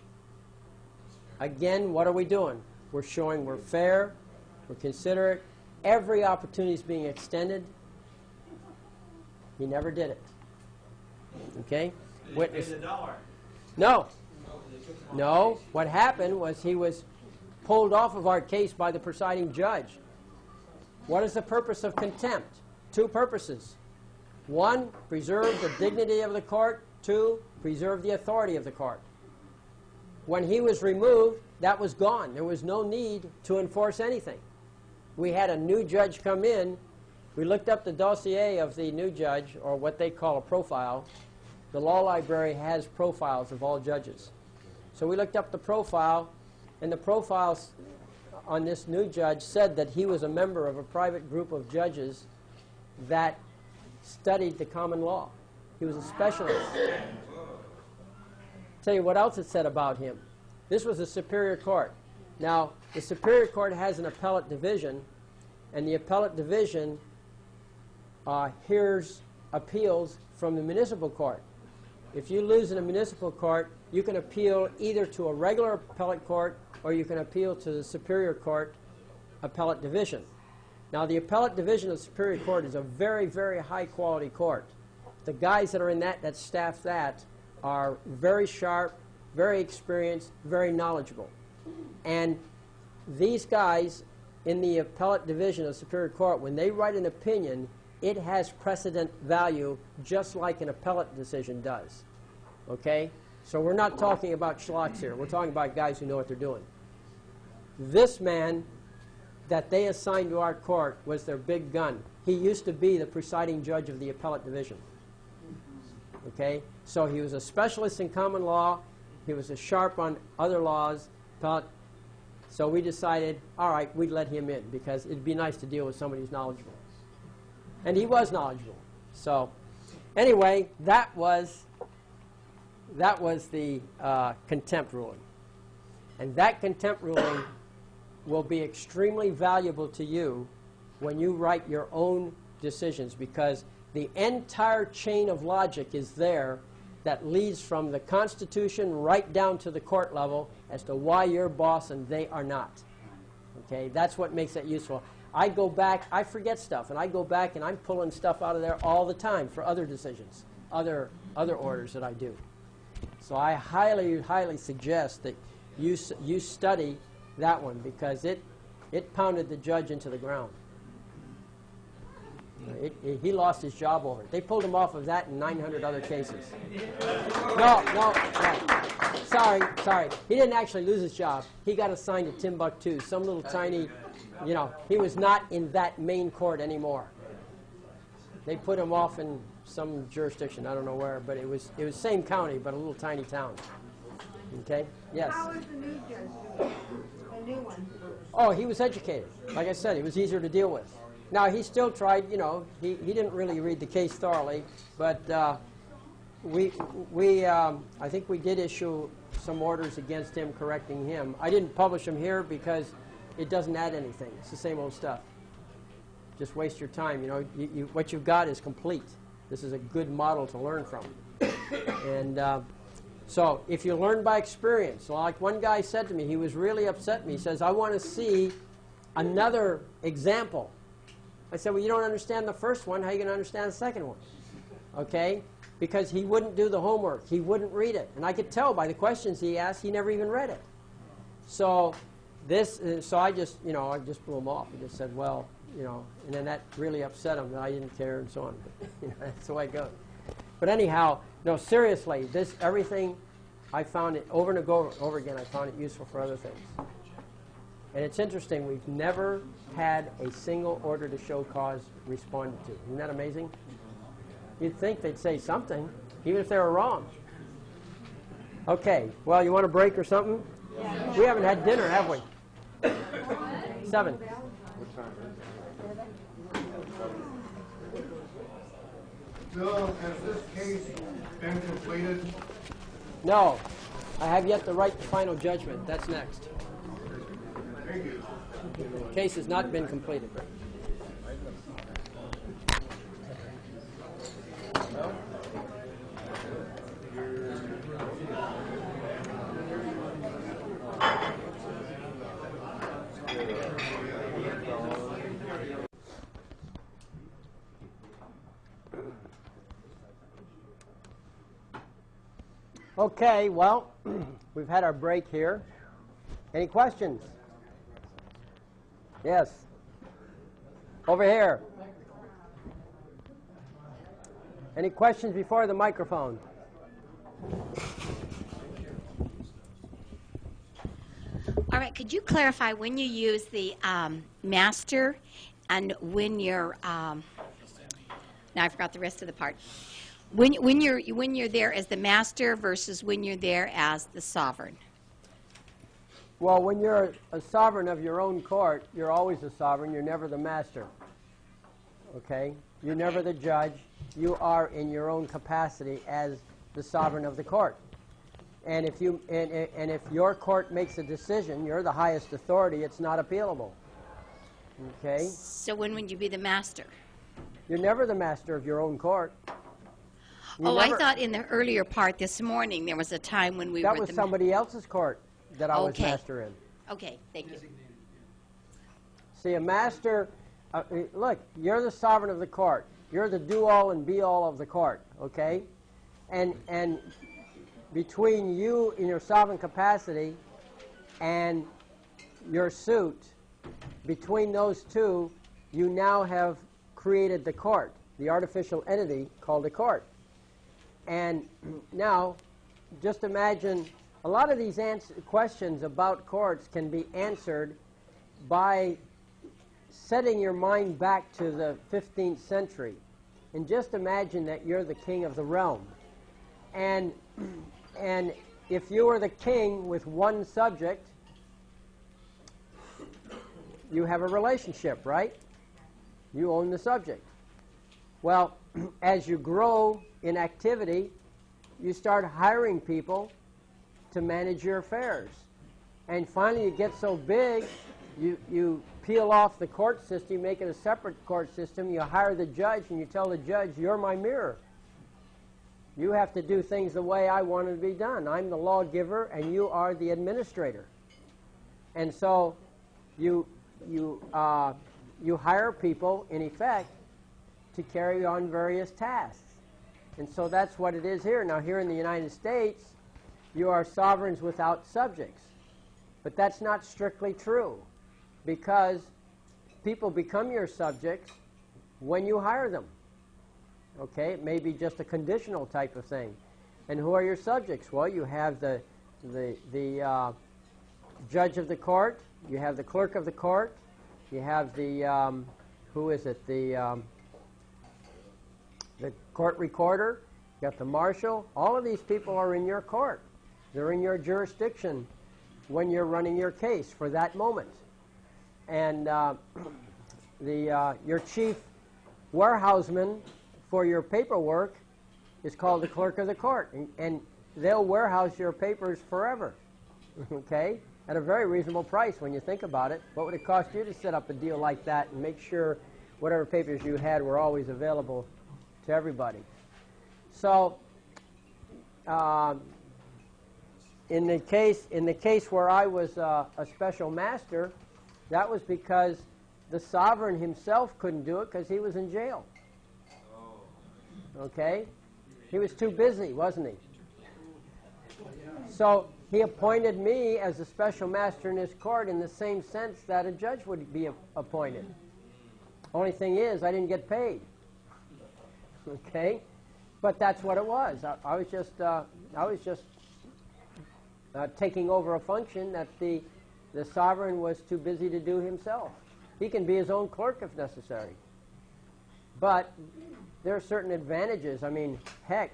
Again, what are we doing? We're showing we're fair, we're considerate. Every opportunity is being extended. He never did it. Okay? Witness. No. No. What happened was he was pulled off of our case by the presiding judge. What is the purpose of contempt? 2 purposes. 1, preserve the dignity of the court. 2, preserve the authority of the court. When he was removed, that was gone. There was no need to enforce anything. We had a new judge come in. We looked up the dossier of the new judge, or what they call a profile. The law library has profiles of all judges. So we looked up the profile, and the profiles on this new judge said that he was a member of a private group of judges that studied the common law. He was a specialist. Tell you what else it said about him. This was a superior court. Now, the superior court has an appellate division, and the appellate division hears appeals from the municipal court. If you lose in a municipal court, you can appeal either to a regular appellate court or you can appeal to the superior court appellate division. Now, the appellate division of the superior court is a very, very high quality court. The guys that are in that staff that, are very sharp, very experienced, very knowledgeable. And these guys in the appellate division of the superior court, when they write an opinion, it has precedent value just like an appellate decision does. Okay? So we're not talking about schlocks here. We're talking about guys who know what they're doing. This man that they assigned to our court was their big gun. He used to be the presiding judge of the appellate division. Okay? So he was a specialist in common law. He was a sharp on other laws. So we decided, all right, we'd let him in because it'd be nice to deal with somebody who's knowledgeable. And he was knowledgeable. So anyway, that was the contempt ruling. And that contempt ruling will be extremely valuable to you when you write your own decisions, because the entire chain of logic is there that leads from the Constitution right down to the court level as to why you're boss and they are not. Okay, that's what makes it useful. I go back, I forget stuff, and I go back and I'm pulling stuff out of there all the time for other decisions, other orders that I do. So I highly, highly suggest that you study that one, because it pounded the judge into the ground. He lost his job over it. They pulled him off of that in 900 other cases. No. Sorry. He didn't actually lose his job. He got assigned to Timbuktu, some little tiny, he was not in that main court anymore. They put him off in some jurisdiction, I don't know where, but it was same county, but a little tiny town. Okay? Yes? How is the new judge doing? The new one? Oh, he was educated. Like I said, he was easier to deal with. Now, he still tried, he didn't really read the case thoroughly, but I think we did issue some orders against him, correcting him. I didn't publish them here because it doesn't add anything. It's the same old stuff. Just waste your time. What you've got is complete. This is a good model to learn from. And so if you learn by experience, like one guy said to me, he was really upset at me. He says, I want to see another example. I said, well, you don't understand the first one. How are you going to understand the second one? Okay? Because he wouldn't do the homework. He wouldn't read it. And I could tell by the questions he asked, he never even read it. So I just blew him off. I just said, well, and then that really upset him that I didn't care and so on. But, that's the way it goes. But anyhow, no, seriously, everything, I found it over and over again, I found it useful for other things. And it's interesting, we've never had a single order to show cause responded to. Isn't that amazing? You'd think they'd say something, even if they were wrong. Okay, well, you want a break or something? Yeah. We haven't had dinner, have we? 7. Bill, has this case been completed? No. I have yet to write the final judgment. That's next. Thank you. The case has not been completed. Okay, well, we've had our break here. Any questions? Yes. Over here. Any questions before the microphone? All right, could you clarify when you use the master and when you're, now I forgot the rest of the part. When you're there as the master versus when you're there as the sovereign? Well, when you're a sovereign of your own court, you're always a sovereign. You're never the master. Okay? You're never the judge. You are in your own capacity as the sovereign of the court. And if if your court makes a decision, you're the highest authority. It's not appealable. Okay? So when would you be the master? You're never the master of your own court. I thought in the earlier part this morning there was a time when we were that was somebody else's court that I was master in. Okay, thank you. See, a master, look, you're the sovereign of the court. You're the do-all and be-all of the court, okay? And between you in your sovereign capacity and your suit, between those two, you now have created the court, the artificial entity called a court. And now, just imagine, a lot of these questions about courts can be answered by setting your mind back to the 15th century, and just imagine that you're the king of the realm. And if you were the king with one subject, you have a relationship, right? You own the subject. Well, as you grow in activity, you start hiring people to manage your affairs. And finally you get so big, you peel off the court system, you make it a separate court system, you hire the judge, and you tell the judge, you're my mirror. You have to do things the way I want it to be done. I'm the lawgiver, and you are the administrator. And so you hire people, in effect, to carry on various tasks. And so that's what it is here. Now, here in the United States, you are sovereigns without subjects. But that's not strictly true, because people become your subjects when you hire them. Okay, it may be just a conditional type of thing. And who are your subjects? Well, you have the judge of the court, you have the clerk of the court, you have the court recorder, you got the marshal. All of these people are in your court. They're in your jurisdiction when you're running your case for that moment. And your chief warehouseman for your paperwork is called the clerk of the court, and they'll warehouse your papers forever, okay, at a very reasonable price when you think about it. What would it cost you to set up a deal like that and make sure whatever papers you had were always available to everybody? So in the case where I was a special master, that was because the sovereign himself couldn't do it because he was in jail. Okay? He was too busy, wasn't he? So he appointed me as a special master in his court in the same sense that a judge would be appointed. Only thing is, I didn't get paid. Okay? But that's what it was. I was just taking over a function that the sovereign was too busy to do himself. He can be his own clerk if necessary. But there are certain advantages. I mean, heck,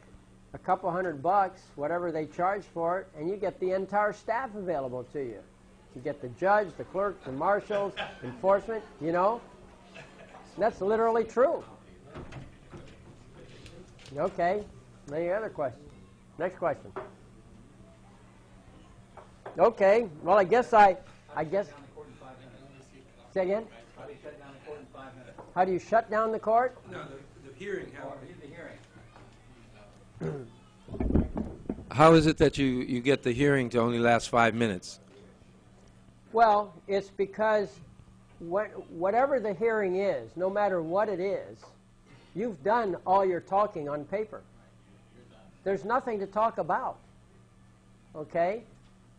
a couple $100, whatever they charge for it, and you get the entire staff available to you. You get the judge, the clerk, the marshals, enforcement, you know. That's literally true. Okay, any other questions? Next question. Okay, well, I guess. Say again? How do you shut down the court in 5 minutes? How do you shut down the court? No, the hearing. How is it that you get the hearing to only last 5 minutes? Well, it's because whatever the hearing is, no matter what it is, you've done all your talking on paper. There's nothing to talk about. Okay?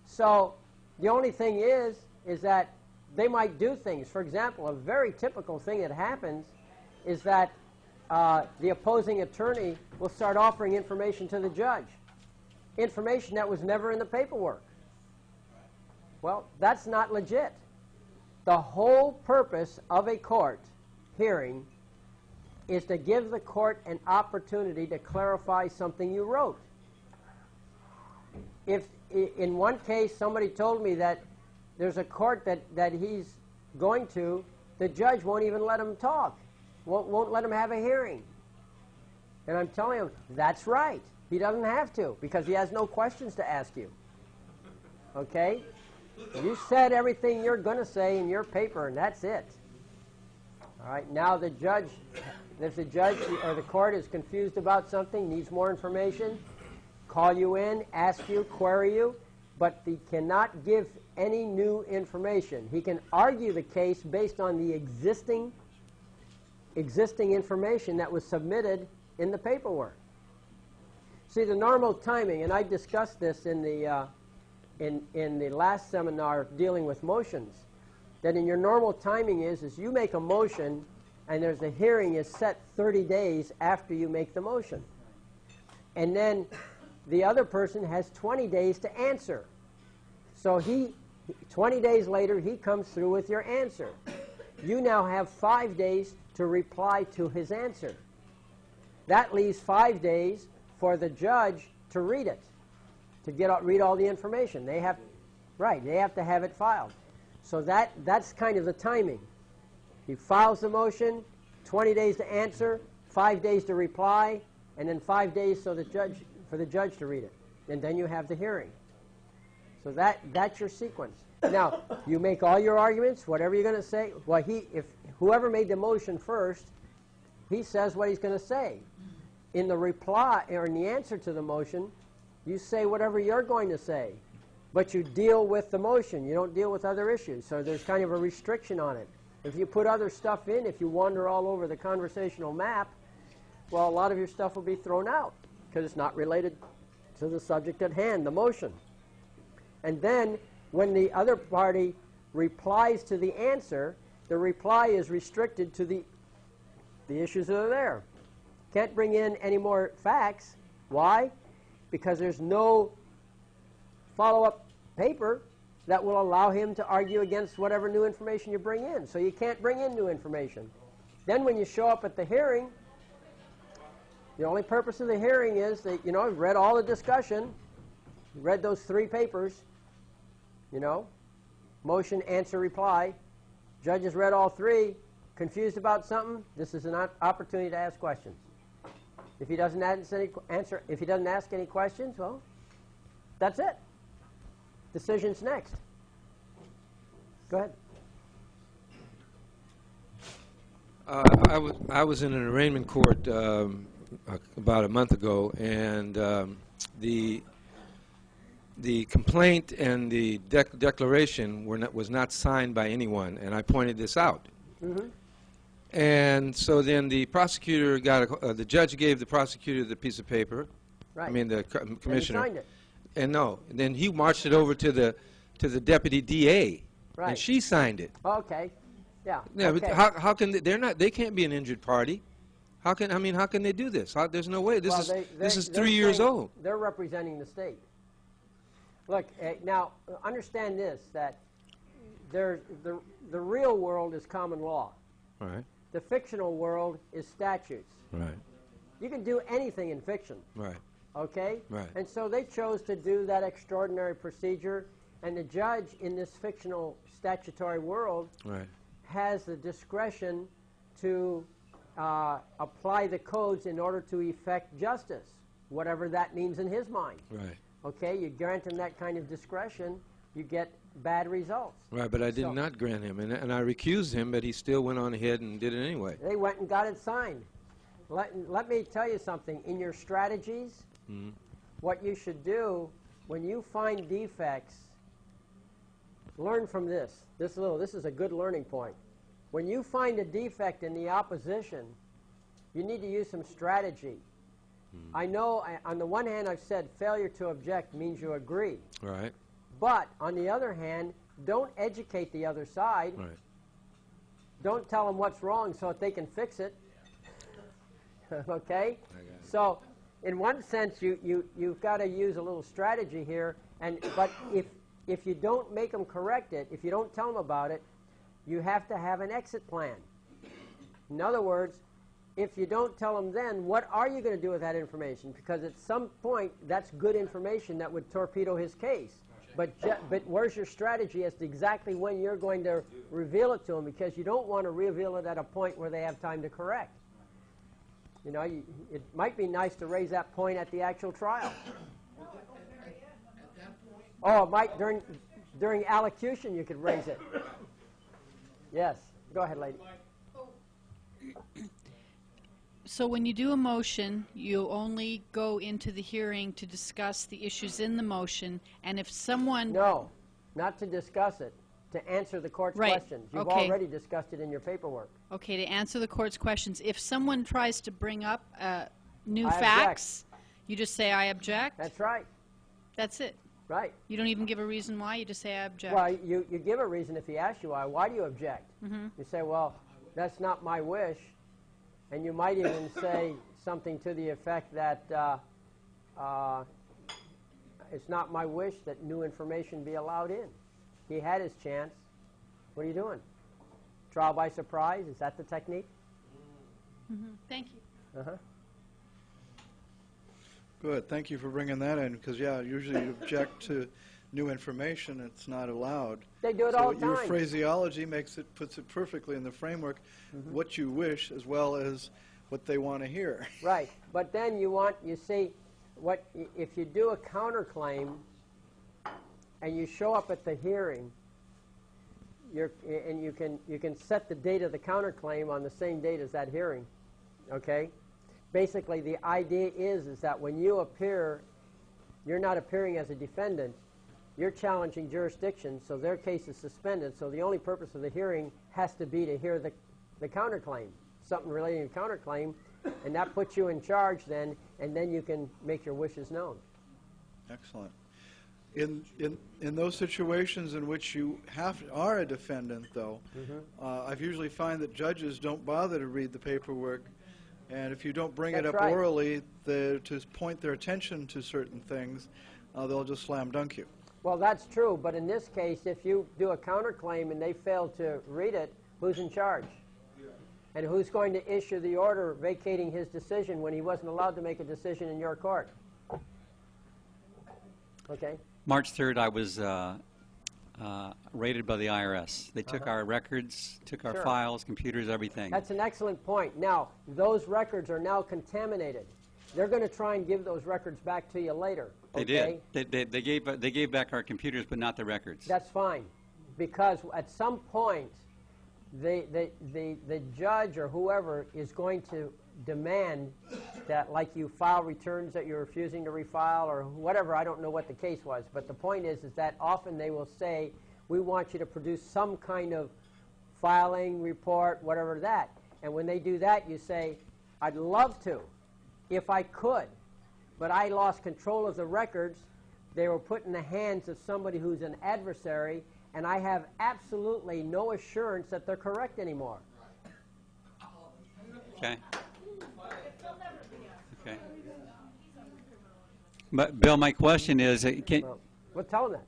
So the only thing is that they might do things. For example, a very typical thing that happens is that the opposing attorney will start offering information to the judge. Information that was never in the paperwork. Well, that's not legit. The whole purpose of a court hearing is to give the court an opportunity to clarify something you wrote. If in one case somebody told me that there's a court that he's going to, the judge won't even let him talk, won't let him have a hearing. And I'm telling him, that's right. He doesn't have to, because he has no questions to ask you. Okay? You said everything you're going to say in your paper, and that's it. All right, now the judge, if the judge or the court is confused about something, needs more information, call you in, ask you, query you, but he cannot give any new information. He can argue the case based on the existing information that was submitted in the paperwork. See, the normal timing, and I discussed this in the last seminar dealing with motions, that in your normal timing is you make a motion and there's a hearing is set 30 days after you make the motion. And then the other person has 20 days to answer. So 20 days later, he comes through with your answer. you now have 5 days to reply to his answer. That leaves 5 days for the judge to read it, to read all the information. They have to have it filed. So that's kind of the timing. He files the motion, 20 days to answer, 5 days to reply, and then 5 days for the judge to read it. And then you have the hearing. So that's your sequence. Now, you make all your arguments, whatever you're going to say. Well, if whoever made the motion first, he says what he's going to say. In the reply, or in the answer to the motion, you say whatever you're going to say. But you deal with the motion. You don't deal with other issues. So there's kind of a restriction on it. If you put other stuff in, if you wander all over the conversational map, well, a lot of your stuff will be thrown out because it's not related to the subject at hand, the motion. And then when the other party replies to the answer, the reply is restricted to the issues that are there. Can't bring in any more facts. Why? Because there's no follow-up paper that will allow him to argue against whatever new information you bring in. So you can't bring in new information. Then when you show up at the hearing, the only purpose of the hearing is that, you've read all the discussion, you read those 3 papers, motion, answer, reply. Judge has read all 3, confused about something, this is an opportunity to ask questions. If he doesn't if he doesn't ask any questions, well, that's it. Decision's next. Go ahead. I was in an arraignment court about a month ago, and the complaint and the declaration was not signed by anyone, and I pointed this out. Mm-hmm. And so then the prosecutor the judge gave the prosecutor the piece of paper. Right. I mean the commissioner. And he signed it. And then he marched it over to the deputy DA. Right. And she signed it. Okay. Yeah. Yeah. Okay. But how can they can't be an injured party? How can they do this? There's no way. This is 3 years old. They're representing the state. Look, now understand this, that the real world is common law. Right. The fictional world is statutes. Right. You can do anything in fiction. Right. Okay? Right. And so they chose to do that extraordinary procedure, and the judge in this fictional statutory world has the discretion to apply the codes in order to effect justice, whatever that means in his mind. Right. Okay? You grant him that kind of discretion, you get bad results. Right, but I did not grant him, and I recused him, but he still went on ahead and did it anyway. They went and got it signed. Let me tell you something. In your strategies, what you should do when you find defects, learn from this. This is a good learning point. When you find a defect in the opposition, you need to use some strategy. I know, on the one hand, I've said failure to object means you agree. Right. But, on the other hand, don't educate the other side. Right. Don't tell them what's wrong so that they can fix it. Okay? So, in one sense, you've got to use a little strategy here. But if you don't make them correct it, if you don't tell them about it, you have to have an exit plan. In other words, if you don't tell them then, what are you going to do with that information? Because at some point, that's good information that would torpedo his case. But where's your strategy as to exactly when you're going to reveal it to them? Because you don't want to reveal it at a point where they have time to correct. It might be nice to raise that point at the actual trial. Oh, it might during allocution you could raise it. Yes. Go ahead, lady. So when you do a motion, you only go into the hearing to discuss the issues in the motion, and if someone... No, not to discuss it, to answer the court's questions. You've already discussed it in your paperwork. Okay, to answer the court's questions. If someone tries to bring up new I facts, you just say, I object? That's right. That's it? Right. You don't even give a reason why? You just say, I object? Well, you give a reason if he asks you why. Why do you object? Mm-hmm. You say, well, that's not my wish. And you might even say something to the effect that it's not my wish that new information be allowed in. He had his chance. What are you doing? Trial by surprise, is that the technique? Thank you. Uh-huh. Good. Thank you for bringing that in, because, yeah, usually you object to new information, it's not allowed. They do it so all the your time. phraseology puts it perfectly in the framework, what you wish as well as what they want to hear. Right. But then you see, if you do a counterclaim and you show up at the hearing, and you can set the date of the counterclaim on the same date as that hearing, okay? Basically, the idea is that when you appear, you're not appearing as a defendant, you're challenging jurisdiction, so their case is suspended, so the only purpose of the hearing has to be to hear the counterclaim, something relating to counterclaim, and that puts you in charge then, and then you can make your wishes known. Excellent. In those situations in which you are a defendant, though, I've usually find that judges don't bother to read the paperwork, and if you don't bring it up orally to point their attention to certain things, they'll just slam dunk you. Well, that's true, but in this case, if you do a counterclaim and they fail to read it, who's in charge? And who's going to issue the order vacating his decision when he wasn't allowed to make a decision in your court? Okay. March 3rd, I was raided by the IRS. They took our records, took our files, computers, everything. That's an excellent point. Now, those records are now contaminated. They're going to try and give those records back to you later. They did. They gave back our computers, but not the records. That's fine, because at some point, the judge or whoever is going to demand that, like, you file returns that you're refusing to refile or whatever. I don't know what the case was, but the point is that often they will say, we want you to produce some kind of filing report, whatever that. And when they do that, you say, I'd love to, if I could, but I lost control of the records. They were put in the hands of somebody who's an adversary, and I have absolutely no assurance that they're correct anymore. Okay. Okay. But Bill, my question is, Well, tell them that.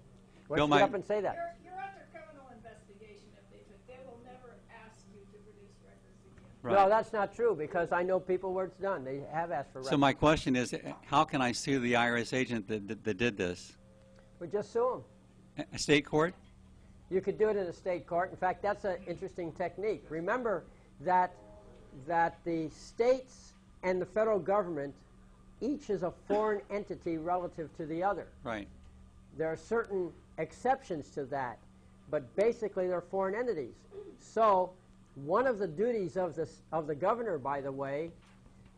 Why Bill, don't you get up and say that? You're under criminal investigation they will never ask you to produce records again. Right. No, that's not true, because I know people where it's done. They have asked for records. So my question is, how can I sue the IRS agent that did this? Well, just sue them. A state court? You could do it in a state court. In fact, that's an interesting technique. Remember that the states and the federal government, each is a foreign entity relative to the other. Right. There are certain exceptions to that, but basically they're foreign entities. So one of the duties of the governor, by the way,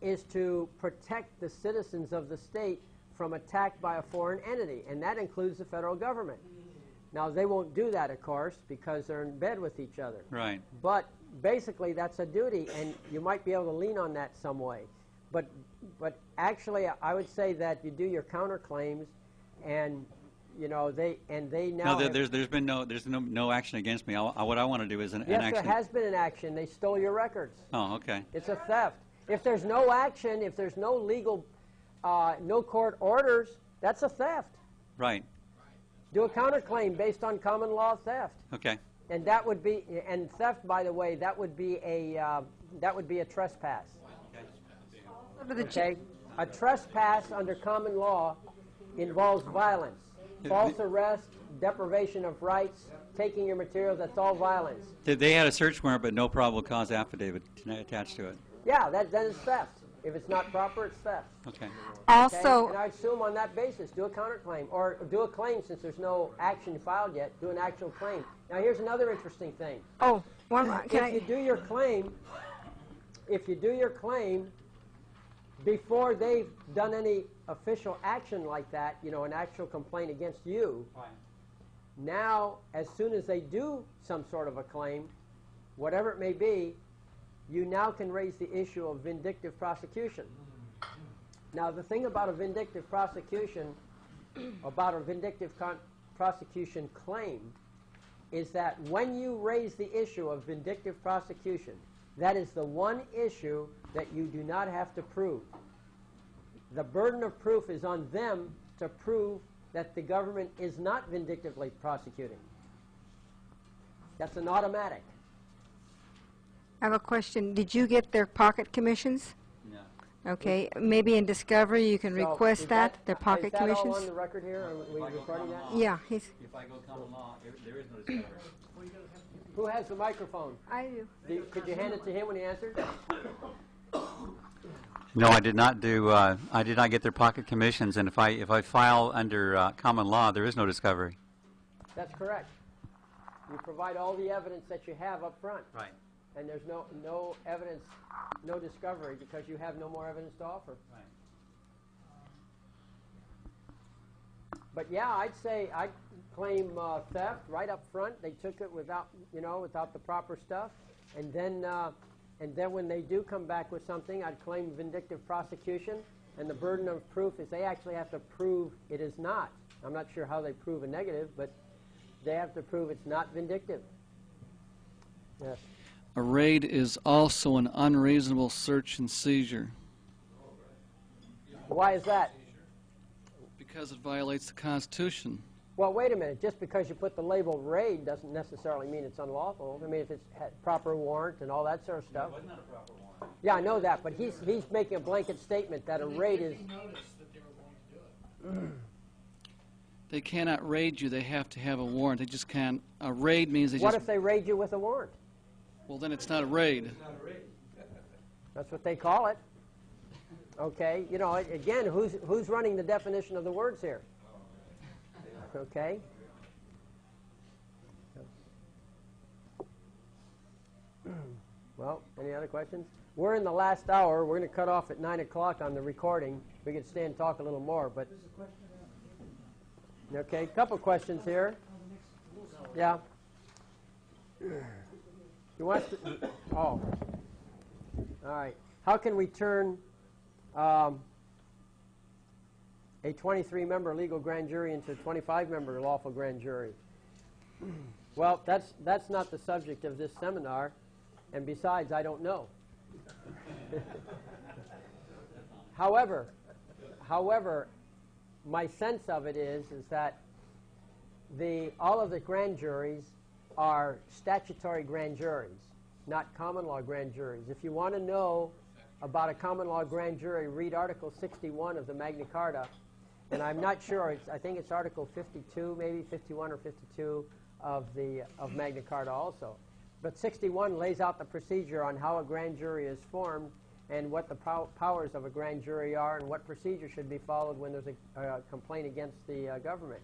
is to protect the citizens of the state from attack by a foreign entity, and that includes the federal government. Now, they won't do that, of course, because they're in bed with each other. Right. But basically, that's a duty, and you might be able to lean on that some way. But actually, I would say that you do your counterclaims, and you know they now. No, there's been no action against me. What I want to do is an yes, action. there has been an action. They stole your records. Oh, okay. It's a theft. If there's no action, if there's no legal, no court orders, that's a theft. Right. Do a counterclaim based on common law theft. Okay. And that would be, and theft, by the way, that would be a trespass. Okay. A trespass under common law involves violence, false arrest, deprivation of rights, taking your materials. That's all violence. They had a search warrant, but no probable cause affidavit attached to it. Yeah, that is theft. If it's not proper, it's theft. Okay. Also, okay? And I assume on that basis, do a counterclaim, or do a claim since there's no action filed yet. Do an actual claim. Now, here's another interesting thing. Oh, one. If you do your claim before they've done any official action like that, you know, an actual complaint against you. Right. Now, as soon as they do some sort of a claim, whatever it may be, you now can raise the issue of vindictive prosecution. Now, the thing about a vindictive prosecution, prosecution claim, is that when you raise the issue of vindictive prosecution, that is the one issue that you do not have to prove. The burden of proof is on them to prove that the government is not vindictively prosecuting. That's an automatic. I have a question. Did you get their pocket commissions? No. Okay, maybe in discovery you can So request is that, their pocket is that commissions? all on the record here? Are we recording that? Yeah, he's, If I go common law, there is no discovery. Who has the microphone? I do. Could you hand it to him when he answers? No, I did not do. I did not get their pocket commissions, and if I file under common law, there is no discovery. That's correct. You provide all the evidence that you have up front. Right. And there's no evidence, no discovery, because you have no more evidence to offer. Right. But yeah, I'd claim theft right up front. They took it without the proper stuff, and then when they do come back with something, I'd claim vindictive prosecution. And the burden of proof is they actually have to prove it is not. I'm not sure how they prove a negative, but they have to prove it's not vindictive. Yes. A raid is also an unreasonable search and seizure. Why is that? Because it violates the Constitution. Well, wait a minute. Just because you put the label raid doesn't necessarily mean it's unlawful. I mean, if it's proper warrant and all that sort of stuff. It was not a proper warrant. Yeah, I know that, but he's making a blanket statement that a raid is. They cannot raid you. They have to have a warrant. They just can't. A raid means they What just. if they raid you with a warrant? Well, then it's not a raid. That's what they call it. Okay, again, who's running the definition of the words here? Okay. Well, any other questions? We're in the last hour. We're going to cut off at 9 o'clock on the recording. We could stay and talk a little more, but okay, a couple questions here. Yeah. You want to? Oh. All right. How can we turn a 23-member legal grand jury into a 25-member lawful grand jury? Well, that's not the subject of this seminar, and besides, I don't know. However, my sense of it is that all of the grand juries are statutory grand juries, not common law grand juries. If you want to know about a common law grand jury, read Article 61 of the Magna Carta, and I'm not sure. I think it's Article 52, maybe 51 or 52 of Magna Carta also. But 61 lays out the procedure on how a grand jury is formed and what the powers of a grand jury are and what procedure should be followed when there's a complaint against the government.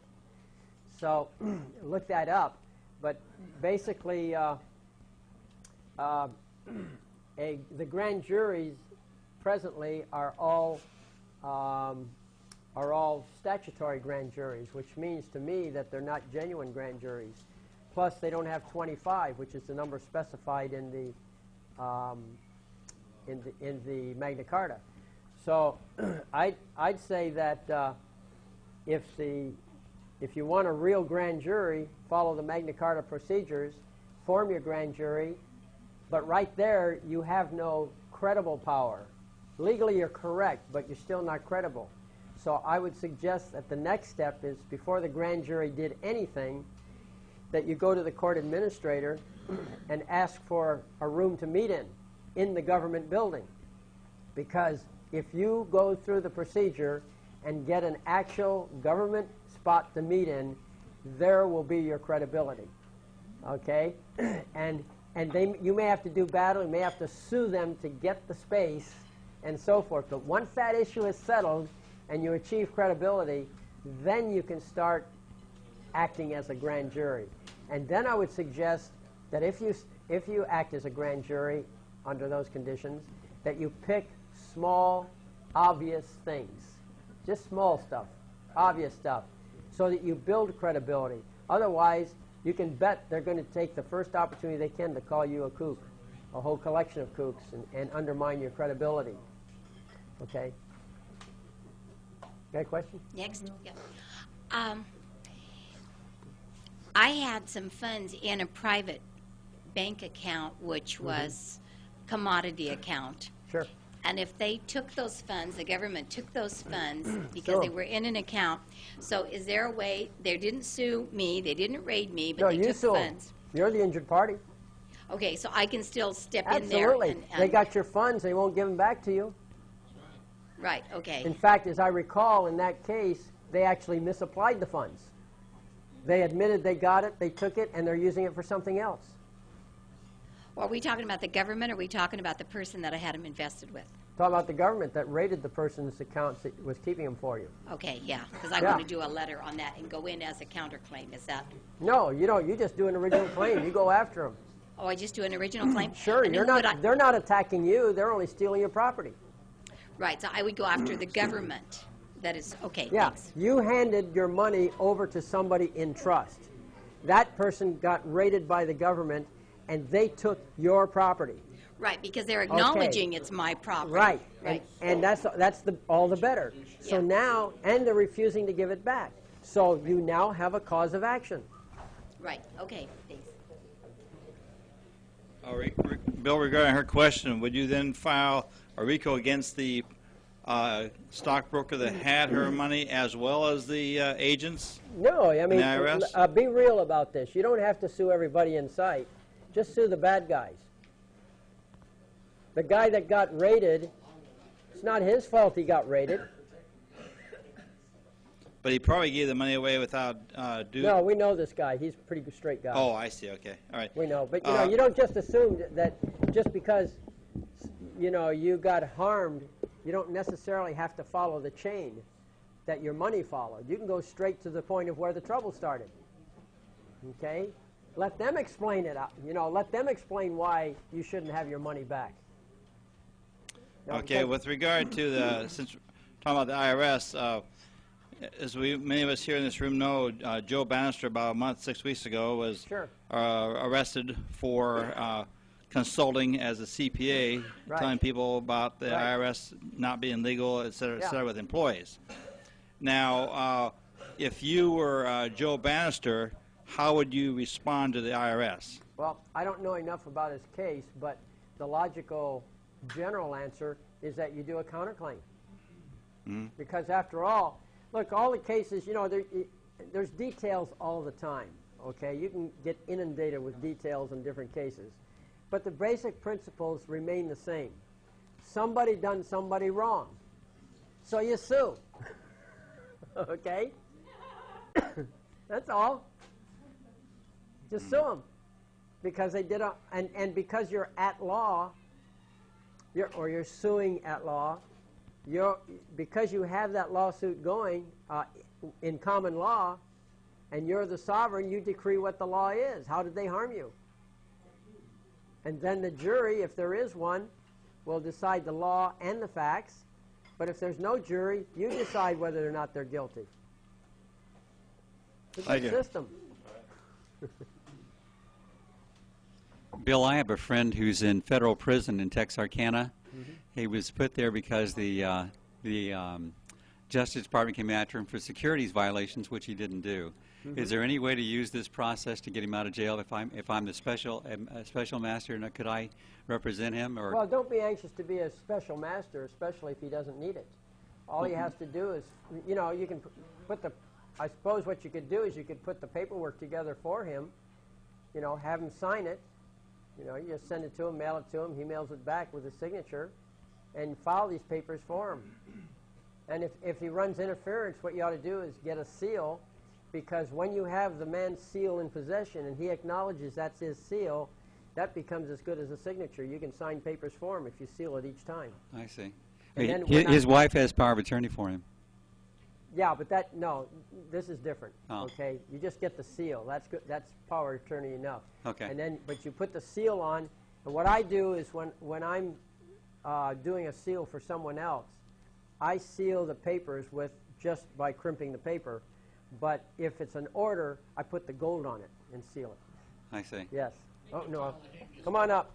So look that up. But basically, the grand juries presently are all statutory grand juries, which means to me that they're not genuine grand juries. Plus, they don't have 25, which is the number specified in the Magna Carta. So I'd say that if you want a real grand jury, follow the Magna Carta procedures, form your grand jury, but right there you have no credible power. Legally you're correct, but you're still not credible. So I would suggest that the next step is, before the grand jury did anything, that you go to the court administrator and ask for a room to meet in the government building. Because if you go through the procedure and get an actual government spot to meet in, there will be your credibility. Okay? And you may have to do battle, you may have to sue them to get the space and so forth. But once that issue is settled and you achieve credibility, then you can start acting as a grand jury. And then I would suggest that if you act as a grand jury under those conditions, that you pick small, obvious things. Just small stuff, obvious stuff, so that you build credibility. Otherwise, you can bet they're going to take the first opportunity they can to call you a kook, a whole collection of kooks, and undermine your credibility. Okay? Got a question? Next. Yeah. I had some funds in a private bank account, which was commodity account. Sure. And if they took those funds, the government took those funds because they were in an account. So is there a way, they didn't sue me, they didn't raid me, but No, they you took sue 'em. funds. You're the injured party. Okay, so I can still step in there. Absolutely. They got your funds. They won't give them back to you. Right, okay. In fact, as I recall, in that case, they actually misapplied the funds. They admitted they got it, they took it, and they're using it for something else. Well, are we talking about the government, or are we talking about the person that I had them invested with? Talking about the government that raided the person's accounts that was keeping them for you. Okay, yeah, because I want to do a letter on that and go in as a counterclaim. Is that? No, you don't. You just do an original claim. You go after them. Oh, I just do an original claim? Sure, And you're then not. They're not attacking you. They're only stealing your property. Right, so I would go after the government. That is, okay, Yeah, thanks. you handed your money over to somebody in trust. That person got raided by the government, and they took your property. Right, because they're acknowledging it's my property. Right, Right. and that's all the better. So now, and they're refusing to give it back. So you now have a cause of action. Right, okay, thanks. Bill, regarding her question, would you then file a RICO against the stockbroker that had her money as well as the agents? No, I mean, the IRS? Be real about this. You don't have to sue everybody in sight. Just sue the bad guys. The guy that got raided, it's not his fault he got raided. But he probably gave the money away without due. No, we know this guy. He's a pretty straight guy. Oh, I see. Okay, all right. We know, but you don't just assume that just because you got harmed, you don't necessarily have to follow the chain that your money followed. You can go straight to the point of where the trouble started. Okay, let them explain it. Let them explain why you shouldn't have your money back. Okay, with regard to since we're talking about the IRS. As many of us here in this room know, Joe Bannister about a month, 6 weeks ago, was arrested for consulting as a CPA, telling people about the IRS not being legal, et cetera, with employees. Now, if you were Joe Bannister, how would you respond to the IRS? Well, I don't know enough about his case, but the logical general answer is that you do a counterclaim. Mm-hmm. Because after all, look, all the cases, there's details all the time, okay? You can get inundated with details in different cases. But the basic principles remain the same. Somebody done somebody wrong. So you sue. Okay? That's all. Just sue them. Because they did and because you're at law, you're suing at law, because you have that lawsuit going in common law, and you're the sovereign, you decree what the law is. How did they harm you? And then the jury, if there is one, will decide the law and the facts. But if there's no jury, you decide whether or not they're guilty. It's a good system. Bill, I have a friend who's in federal prison in Texarkana. Mm-hmm. He was put there because the Justice Department came after him for securities violations, which he didn't do. Mm-hmm. Is there any way to use this process to get him out of jail? If I'm the special master, could I represent him? Or well, don't be anxious to be a special master, especially if he doesn't need it. All he has to do is, you can put the. I suppose what you could do is you could put the paperwork together for him. Have him sign it. You just send it to him, mail it to him. He mails it back with his signature, and file these papers for him. And if he runs interference, what you ought to do is get a seal, because when you have the man's seal in possession and he acknowledges that's his seal, that becomes as good as a signature. You can sign papers for him if you seal it each time. I see. And his wife has power of attorney for him. Yeah, but this is different. Oh. Okay, you just get the seal. That's good. That's power of attorney enough. Okay. But you put the seal on, and what I do is when I'm doing a seal for someone else, I seal the papers just by crimping the paper. But if it's an order, I put the gold on it and seal it. I see. Yes. Oh no, come on up.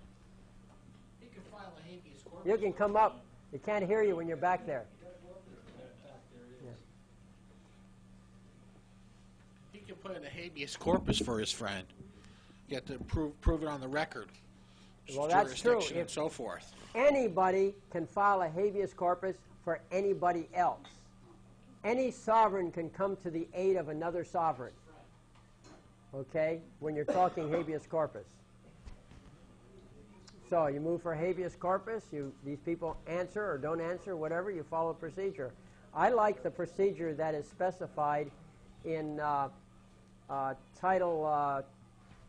He can file a habeas corpus. You can come up. They can't hear you when you're back there. He can put in a habeas corpus for his friend. You have to prove it on the record. Well, that's true. And so forth. Anybody can file a habeas corpus for anybody else. Any sovereign can come to the aid of another sovereign. Okay? When you're talking habeas corpus. So you move for habeas corpus, these people answer or don't answer, whatever, you follow procedure. I like the procedure that is specified in Title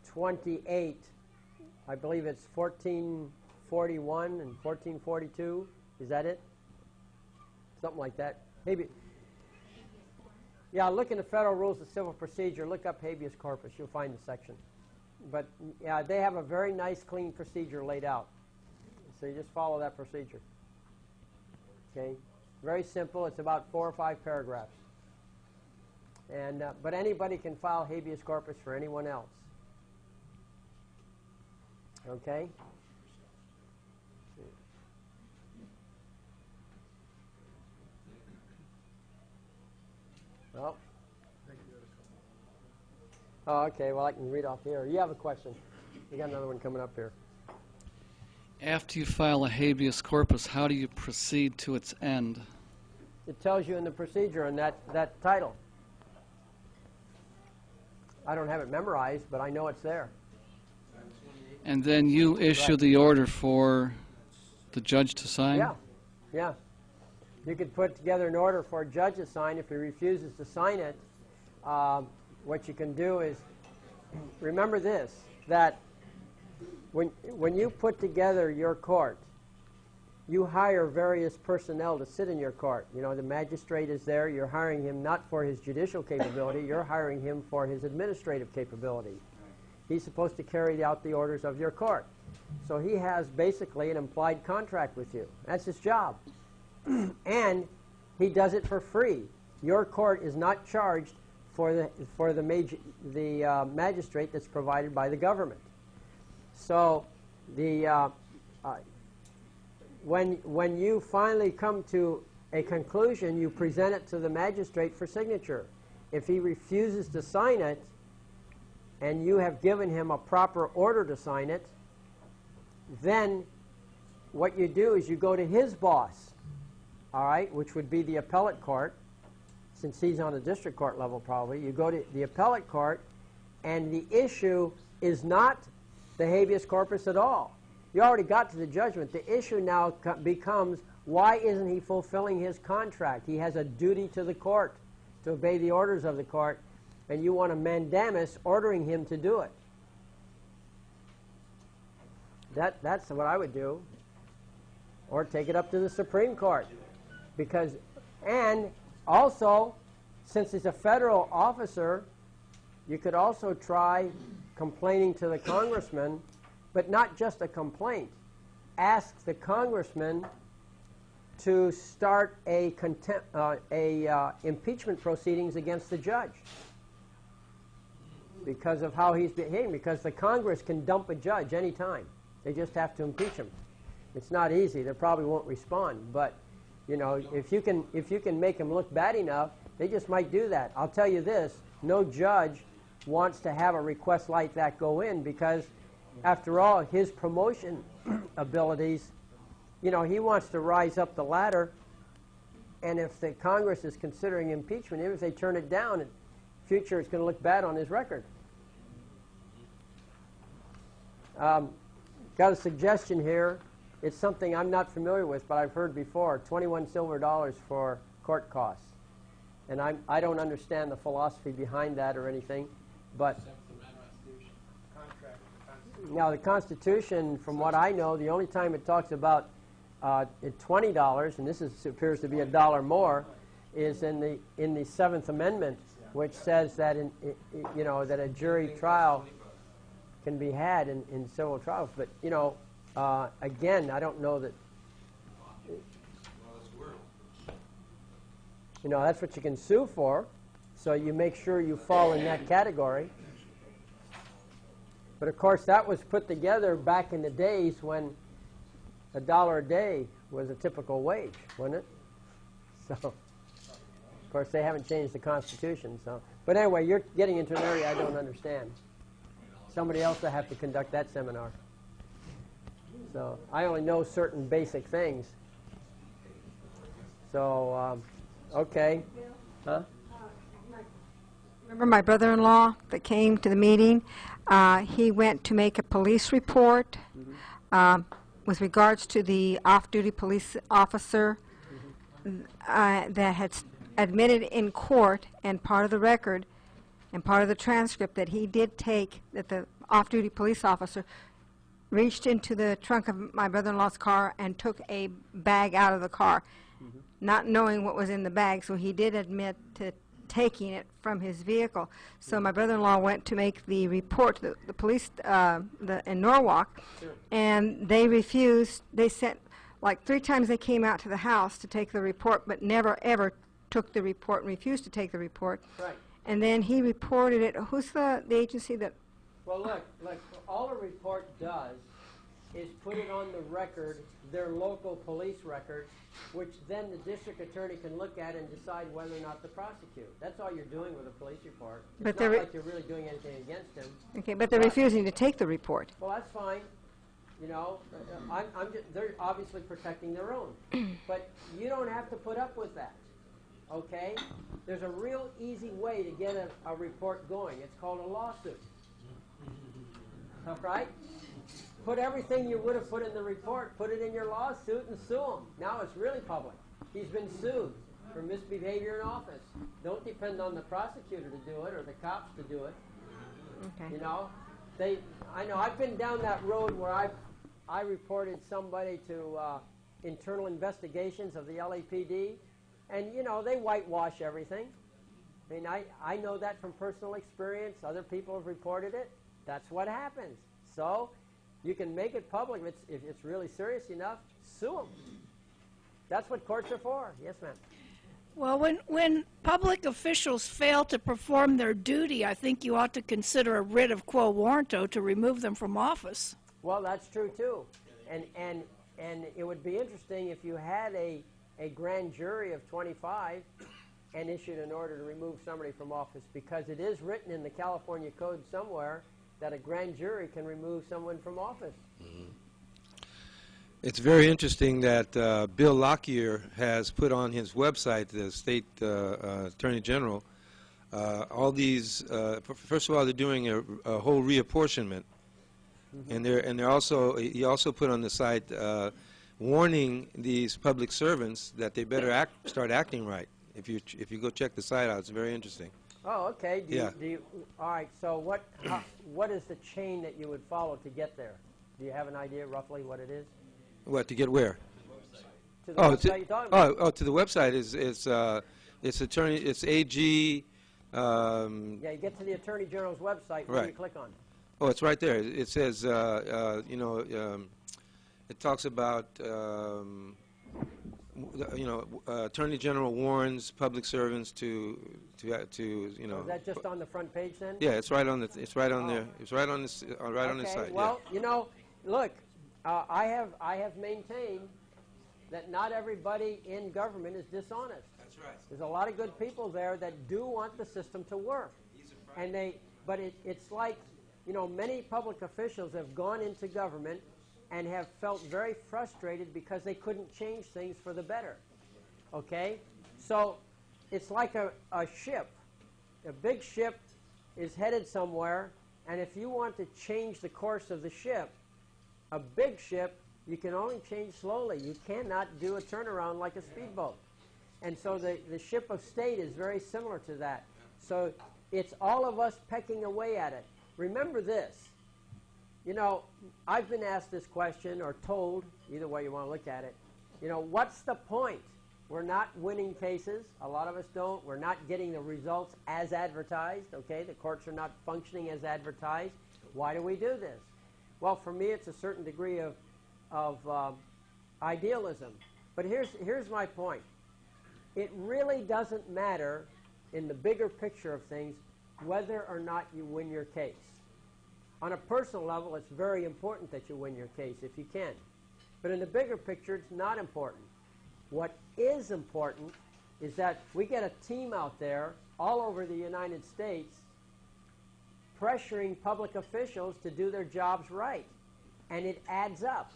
28. I believe it's 1441 and 1442. Is that it? Something like that. Maybe. Yeah, look in the Federal Rules of Civil Procedure. Look up habeas corpus. You'll find the section. But yeah, they have a very nice, clean procedure laid out. So you just follow that procedure. Okay, very simple. It's about 4 or 5 paragraphs. And but anybody can file habeas corpus for anyone else. Okay. Well. Oh, okay. Well, I can read off here. You have a question. You got another one coming up here. After you file a habeas corpus, how do you proceed to its end? It tells you in the procedure in that title. I don't have it memorized, but I know it's there. And then you issue the order for the judge to sign? Yeah, yeah. You could put together an order for a judge to sign. If he refuses to sign it, what you can do is, remember this, that when you put together your court, you hire various personnel to sit in your court. You know, the magistrate is there. You're hiring him not for his judicial capability. You're hiring him for his administrative capability. He's supposed to carry out the orders of your court. So he has basically an implied contract with you. That's his job. And he does it for free. Your court is not charged for the magistrate that's provided by the government. So when you finally come to a conclusion, you present it to the magistrate for signature. If he refuses to sign it, and you have given him a proper order to sign it, then what you do is you go to his boss, all right, which would be the appellate court, since he's on the district court level probably. You go to the appellate court, and the issue is not the habeas corpus at all. You already got to the judgment. The issue now becomes, why isn't he fulfilling his contract? He has a duty to the court to obey the orders of the court, and you want a mandamus ordering him to do it. That's what I would do. Or take it up to the Supreme Court. And also, since he's a federal officer, you could also try complaining to the congressman, but not just a complaint. Ask the congressman to start impeachment proceedings against the judge because of how he's behaving, because the Congress can dump a judge anytime. They just have to impeach him. It's not easy. They probably won't respond, but you know, if you can make him look bad enough, they just might do that. I'll tell you this, no judge wants to have a request like that go in, because after all, his promotion abilities, you know, he wants to rise up the ladder, and if the Congress is considering impeachment, even if they turn it down, in future it's going to look bad on his record. Got a suggestion here. It's something I'm not familiar with, but I've heard before, 21 silver dollars for court costs. And I don't understand the philosophy behind that or anything, but now the Constitution, from what I know, the only time it talks about $20, and this appears to be $1 more, is in the 7th Amendment, which says that that a jury trial can be had in civil trials. But you know, again, I don't know that. You know, that's what you can sue for, so you make sure you fall in that category. But of course, that was put together back in the days when $1 a day was a typical wage, wasn't it? So, of course, they haven't changed the Constitution. So, but anyway, you're getting into an area I don't understand. Somebody else will have to conduct that seminar. So, I only know certain basic things. So, okay. Huh? Remember my brother-in-law that came to the meeting? He went to make a police report with regards to the off-duty police officer that had admitted in court and part of the record and part of the transcript that he did take, that the off-duty police officer reached into the trunk of my brother-in-law's car and took a bag out of the car, not knowing what was in the bag, so he did admit to taking it from his vehicle. So my brother-in-law went to make the report to the police in Norwalk, and they refused. They sent, like 3 times they came out to the house to take the report, but never ever took the report and refused to take the report. Right. And then he reported it. Who's the agency that? Well, look, all a report does is put it on the record, their local police record, which then the district attorney can look at and decide whether or not to prosecute. That's all you're doing with a police report. But It's not like you're really doing anything against him. Okay, but they're refusing to take the report. Well, that's fine. You know, they're obviously protecting their own. But you don't have to put up with that. Okay? There's a real easy way to get a report going. It's called a lawsuit. All right? Put everything you would have put in the report, put it in your lawsuit and sue him. Now it's really public. He's been sued for misbehavior in office. Don't depend on the prosecutor to do it or the cops to do it. Okay. You know? I know I've been down that road where I reported somebody to internal investigations of the LAPD, and you know, they whitewash everything. I mean, I know that from personal experience. Other people have reported it. That's what happens. So you can make it public if it's really serious enough. Sue them. That's what courts are for. Yes, ma'am. Well, when public officials fail to perform their duty, I think you ought to consider a writ of quo warranto to remove them from office. Well, that's true too, and it would be interesting if you had a grand jury of 25 and issued an order to remove somebody from office, because it is written in the California Code somewhere that a grand jury can remove someone from office. It's very interesting that Bill Lockyer has put on his website, the state attorney general, all these. First of all, they're doing a whole reapportionment, and they're also, he also put on the site warning these public servants that they better start acting right. If you go check the site out, it's very interesting. Oh, okay. Yeah. All right. So what is the chain that you would follow to get there? Do you have an idea roughly what it is? What, to get where? To the website you're talking about. To the website it's AG. Yeah, you get to the Attorney General's website. What do you click on? Oh, it's right there. It says, it talks about, Attorney General warns public servants to. Is that just on the front page then? Yeah, it's right on there. It's right on the site. Well, yeah. Look, I have maintained that not everybody in government is dishonest. That's right. There's a lot of good people there that do want the system to work, but it's like, many public officials have gone into government and have felt very frustrated because they couldn't change things for the better. Okay? So it's like a ship. A big ship is headed somewhere, and if you want to change the course of the ship, a big ship, you can only change slowly. You cannot do a turnaround like a speedboat. And so the ship of state is very similar to that. So it's all of us pecking away at it. Remember this. I've been asked this question, or told, either way you want to look at it, what's the point? We're not winning cases. A lot of us don't. We're not getting the results as advertised, okay? The courts are not functioning as advertised. Why do we do this? Well, for me, it's a certain degree of idealism. But here's my point. It really doesn't matter in the bigger picture of things whether or not you win your case. On a personal level, it's very important that you win your case if you can. But in the bigger picture, it's not important. What is important is that we get a team out there all over the United States pressuring public officials to do their jobs right. And it adds up.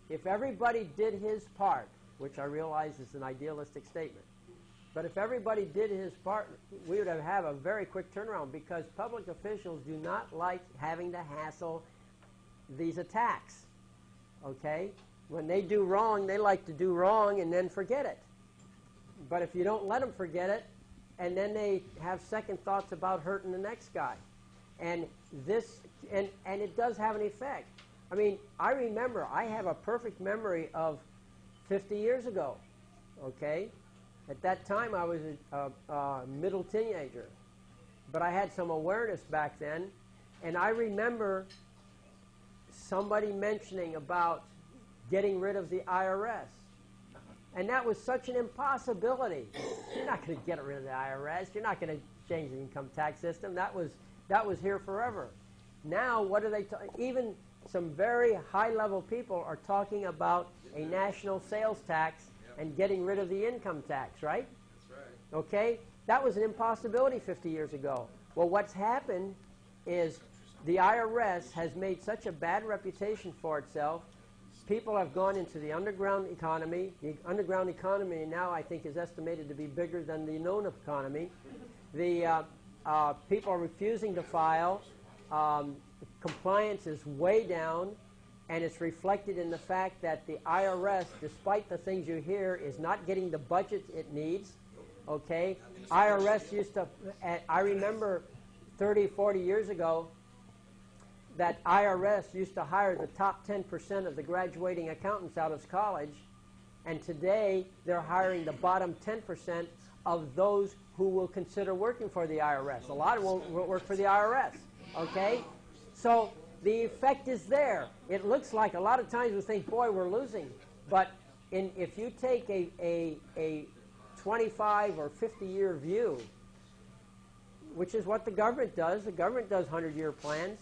If everybody did his part, which I realize is an idealistic statement, but if everybody did his part, we would have a very quick turnaround, because public officials do not like having to hassle these attacks. okay? When they do wrong, they like to do wrong and then forget it. But if you don't let them forget it, and then they have second thoughts about hurting the next guy. And it does have an effect. I mean, I remember, I have a perfect memory of 50 years ago, okay? At that time, I was a middle teenager. But I had some awareness back then, and I remember somebody mentioning about getting rid of the IRS. And that was such an impossibility. You're not going to get rid of the IRS. You're not going to change the income tax system. That was here forever. Now, what are they even some very high-level people are talking about a national sales tax and getting rid of the income tax, right? That's right. Okay? That was an impossibility 50 years ago. Well, what's happened is the IRS has made such a bad reputation for itself. People have gone into the underground economy. The underground economy now, I think, is estimated to be bigger than the known economy. The people are refusing to file. Compliance is way down, and it's reflected in the fact that the IRS, despite the things you hear, is not getting the budget it needs. Okay? IRS used to, I remember 30, 40 years ago, that IRS used to hire the top 10% of the graduating accountants out of college, and today they're hiring the bottom 10% of those who will consider working for the IRS. A lot of them won't work for the IRS, okay? So the effect is there. It looks like a lot of times we think, boy, we're losing. But if you take a 25 or 50-year view, which is what the government does 100-year plans.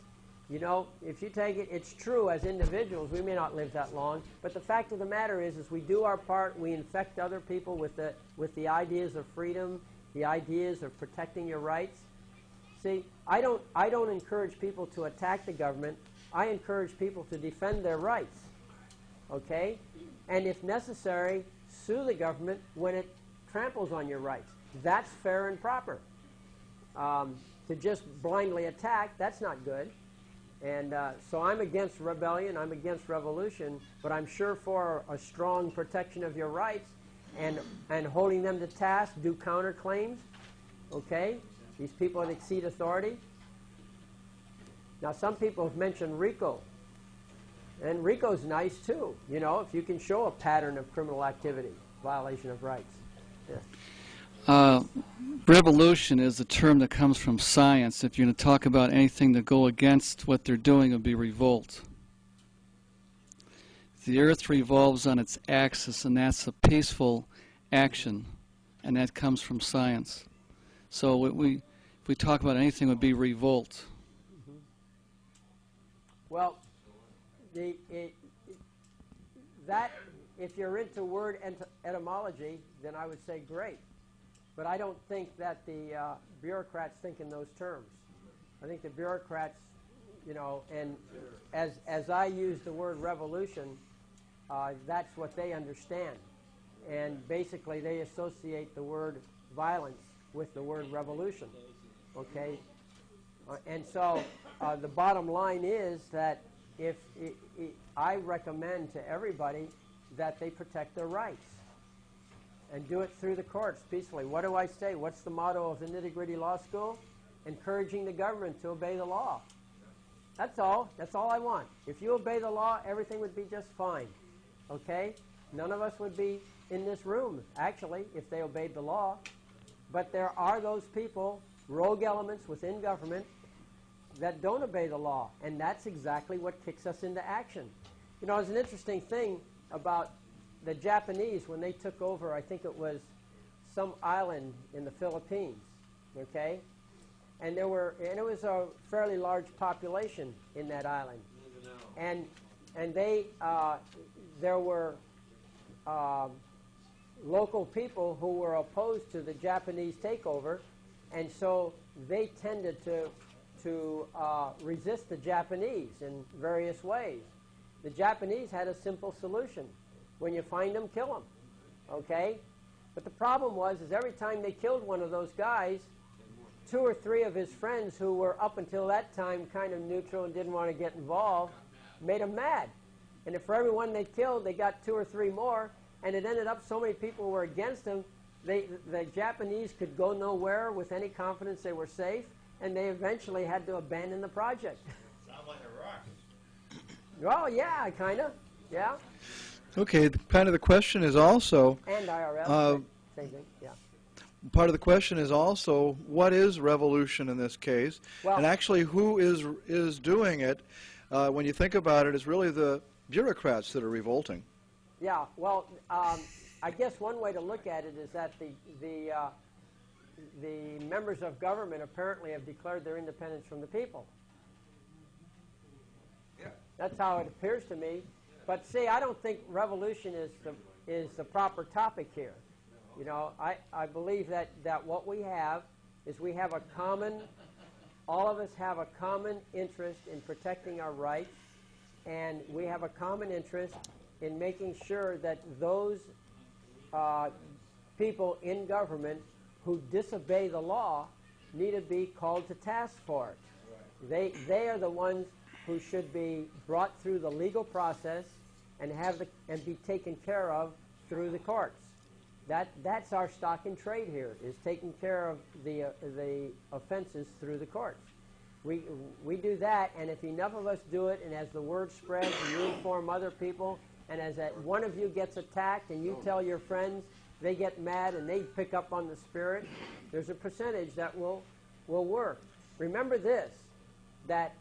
You know, if you take it, it's true as individuals, we may not live that long, but the fact of the matter is we do our part, we infect other people with the ideas of freedom, the ideas of protecting your rights. See, I don't encourage people to attack the government. I encourage people to defend their rights, okay? And if necessary, sue the government when it tramples on your rights. That's fair and proper. To just blindly attack, that's not good. And so I'm against rebellion, I'm against revolution, but I'm sure for a strong protection of your rights and holding them to task, do counterclaims, okay? These people that exceed authority. Now, some people have mentioned RICO, and RICO's nice too, you know, if you can show a pattern of criminal activity, violation of rights. Yeah. Revolution is a term that comes from science. If you're going to talk about anything to go against what they're doing, it would be revolt. The earth revolves on its axis, and that's a peaceful action, and that comes from science. So if we talk about anything, it would be revolt. Mm-hmm. Well, that if you're into word etymology, then I would say great. But I don't think that the bureaucrats think in those terms. I think the bureaucrats, you know, and as I use the word revolution, that's what they understand. And basically they associate the word violence with the word revolution, okay? And so the bottom line is that I recommend to everybody that they protect their rights and do it through the courts peacefully. What do I say? What's the motto of the nitty-gritty law school? Encouraging the government to obey the law. That's all. That's all I want. If you obey the law, everything would be just fine. Okay? None of us would be in this room, actually, if they obeyed the law. But there are those people, rogue elements within government, that don't obey the law. And that's exactly what kicks us into action. You know, there's an interesting thing about the Japanese when they took over, I think it was some island in the Philippines, okay? And it was a fairly large population in that island. And there were local people who were opposed to the Japanese takeover, and so they tended to resist the Japanese in various ways. The Japanese had a simple solution. When you find them, kill them, okay? But the problem was every time they killed one of those guys, 2 or 3 of his friends who were up until that time kind of neutral and didn't want to get involved made him mad. And if for every one they killed, they got 2 or 3 more, and it ended up so many people were against them, the Japanese could go nowhere with any confidence they were safe, and they eventually had to abandon the project. Sounds like Iraq. Well, yeah, kind of, yeah. Okay, kind of the question is also, And IRL, same thing, yeah. part of the question is also, what is revolution in this case? Well, and actually, who is doing it? When you think about it, it's really the bureaucrats that are revolting. Yeah, well, I guess one way to look at it is that the members of government apparently have declared their independence from the people. Yeah. That's how it appears to me. But see, I don't think revolution is the proper topic here. You know, I believe that what we have is we have a common, all of us have a common interest in protecting our rights, and we have a common interest in making sure that those people in government who disobey the law need to be called to task for it. They are the ones who should be brought through the legal process and be taken care of through the courts. That's our stock in trade here, is taking care of the offenses through the courts. We do that, and if enough of us do it, and as the word spreads, and you inform other people, and as that one of you gets attacked, and you tell your friends, they get mad and they pick up on the spirit, there's a percentage that will work. Remember this, that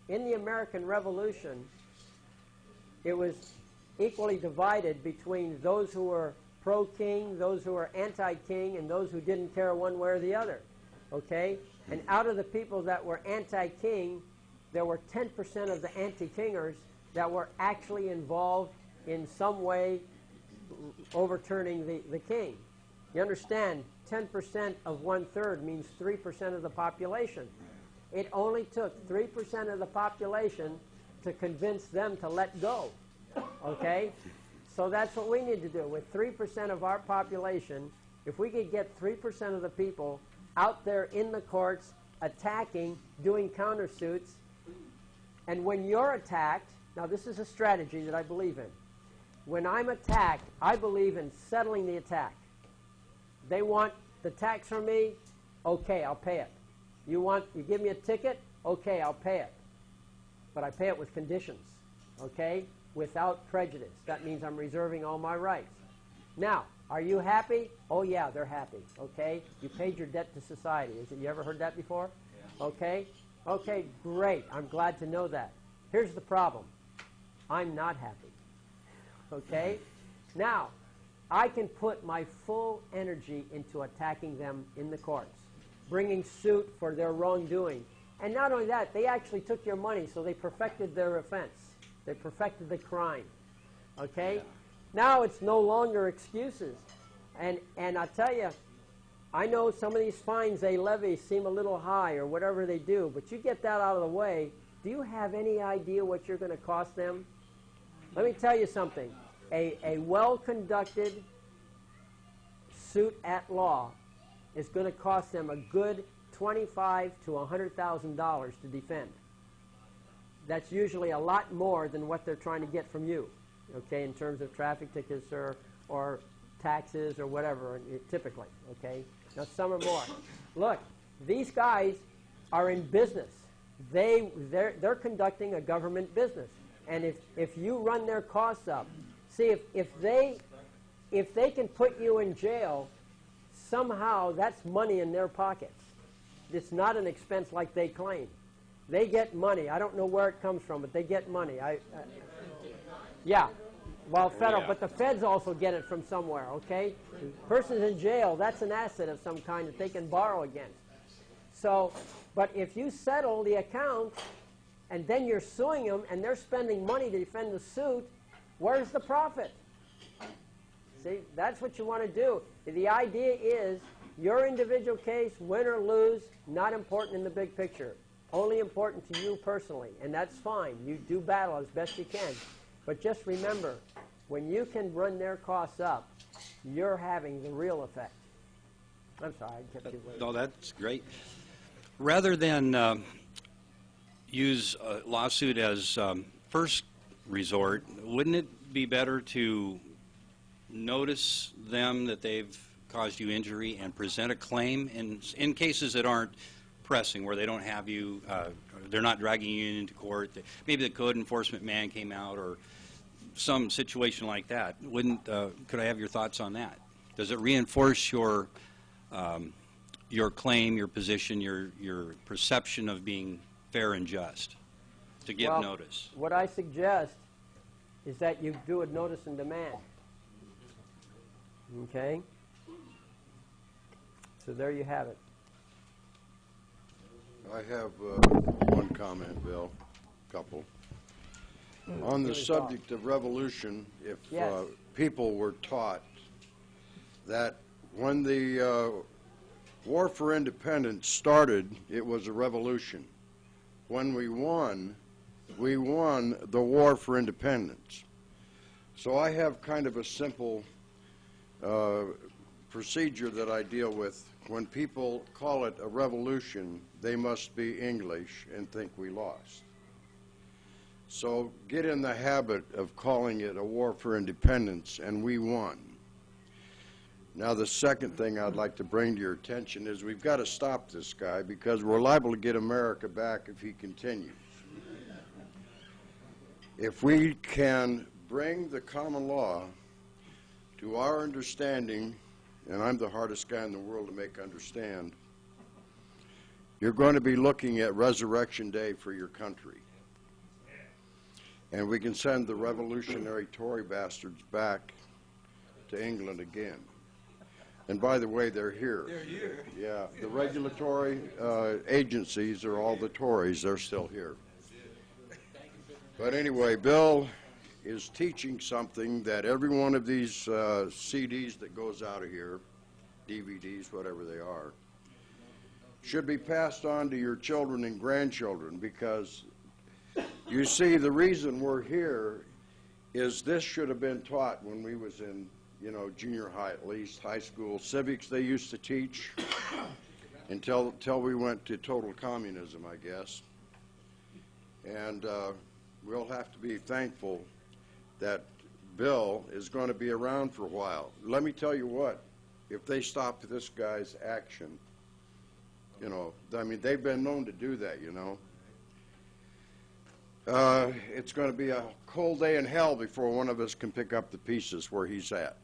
in the American Revolution, it was equally divided between those who were pro-king, those who were anti-king, and those who didn't care one way or the other. Okay? And out of the people that were anti-king, there were 10% of the anti-kingers that were actually involved in some way overturning the king. You understand, 10% of 1/3 means 3% of the population. It only took 3% of the population to convince them to let go. Okay? So that's what we need to do. With 3% of our population, if we could get 3% of the people out there in the courts attacking, doing countersuits, and when you're attacked, now this is a strategy that I believe in. When I'm attacked, I believe in settling the attack. They want the tax from me, okay, I'll pay it. You give me a ticket, okay, I'll pay it. But I pay it with conditions, okay, without prejudice. That means I'm reserving all my rights. Now, are you happy? Oh yeah, they're happy, okay? You paid your debt to society. You ever heard that before? Yeah. Okay? Okay, great. I'm glad to know that. Here's the problem. I'm not happy. Okay? Now, I can put my full energy into attacking them in the courts, bringing suit for their wrongdoing. And not only that, they actually took your money, so they perfected their offense. They perfected the crime. Okay? Yeah. Now it's no longer excuses. And I tell you, I know some of these fines they levy seem a little high or whatever they do, but you get that out of the way, do you have any idea what you're going to cost them? Let me tell you something. A well-conducted suit at law is going to cost them a good $25,000 to $100,000 to defend. That's usually a lot more than what they're trying to get from you, okay, in terms of traffic tickets or taxes or whatever, typically, okay? Now, some are more. Look, these guys are in business. They're conducting a government business. And if you run their costs up, see, if they can put you in jail, somehow that's money in their pockets. It's not an expense like they claim. They get money. I don't know where it comes from, but they get money. Yeah. Well, federal, but the feds also get it from somewhere, okay? Person's in jail, that's an asset of some kind that they can borrow against. So, but if you settle the account and then you're suing them and they're spending money to defend the suit, where's the profit? See, that's what you want to do. The idea is your individual case, win or lose, not important in the big picture. Only important to you personally, and that's fine. You do battle as best you can. But just remember, when you can run their costs up, you're having the real effect. I'm sorry, I kept you waiting. No, that's great. Rather than use a lawsuit as first resort, wouldn't it be better to notice them that they've caused you injury and present a claim in cases that aren't pressing, where they don't have you, they're not dragging you into court? Maybe the code enforcement man came out, or some situation like that. Could I have your thoughts on that? Does it reinforce your claim, your position, your perception of being fair and just to give notice? What I suggest is that you do a notice and demand. Okay? So there you have it. I have one comment, Bill, couple. On the subject of revolution, if people were taught that when the War for Independence started, it was a revolution. When we won the War for Independence. So I have kind of a simple procedure that I deal with. When people call it a revolution, they must be English and think we lost. So get in the habit of calling it a war for independence, and we won. Now the second thing I'd like to bring to your attention is we've got to stop this guy, because we're liable to get America back if he continues. If we can bring the common law to our understanding, and I'm the hardest guy in the world to make understand, you're going to be looking at Resurrection Day for your country. And we can send the revolutionary Tory bastards back to England again. And by the way, they're here. They're here. Yeah, the regulatory agencies are all the Tories. They're still here. But anyway, Bill is teaching something that every one of these CDs that goes out of here, DVDs, whatever they are, should be passed on to your children and grandchildren, because you see, the reason we're here is this should have been taught when we was in, junior high, at least high school. Civics they used to teach until we went to total communism, I guess. And we'll have to be thankful that Bill is going to be around for a while. Let me tell you what, if they stop this guy's action, they've been known to do that, it's going to be a cold day in hell before one of us can pick up the pieces where he's at.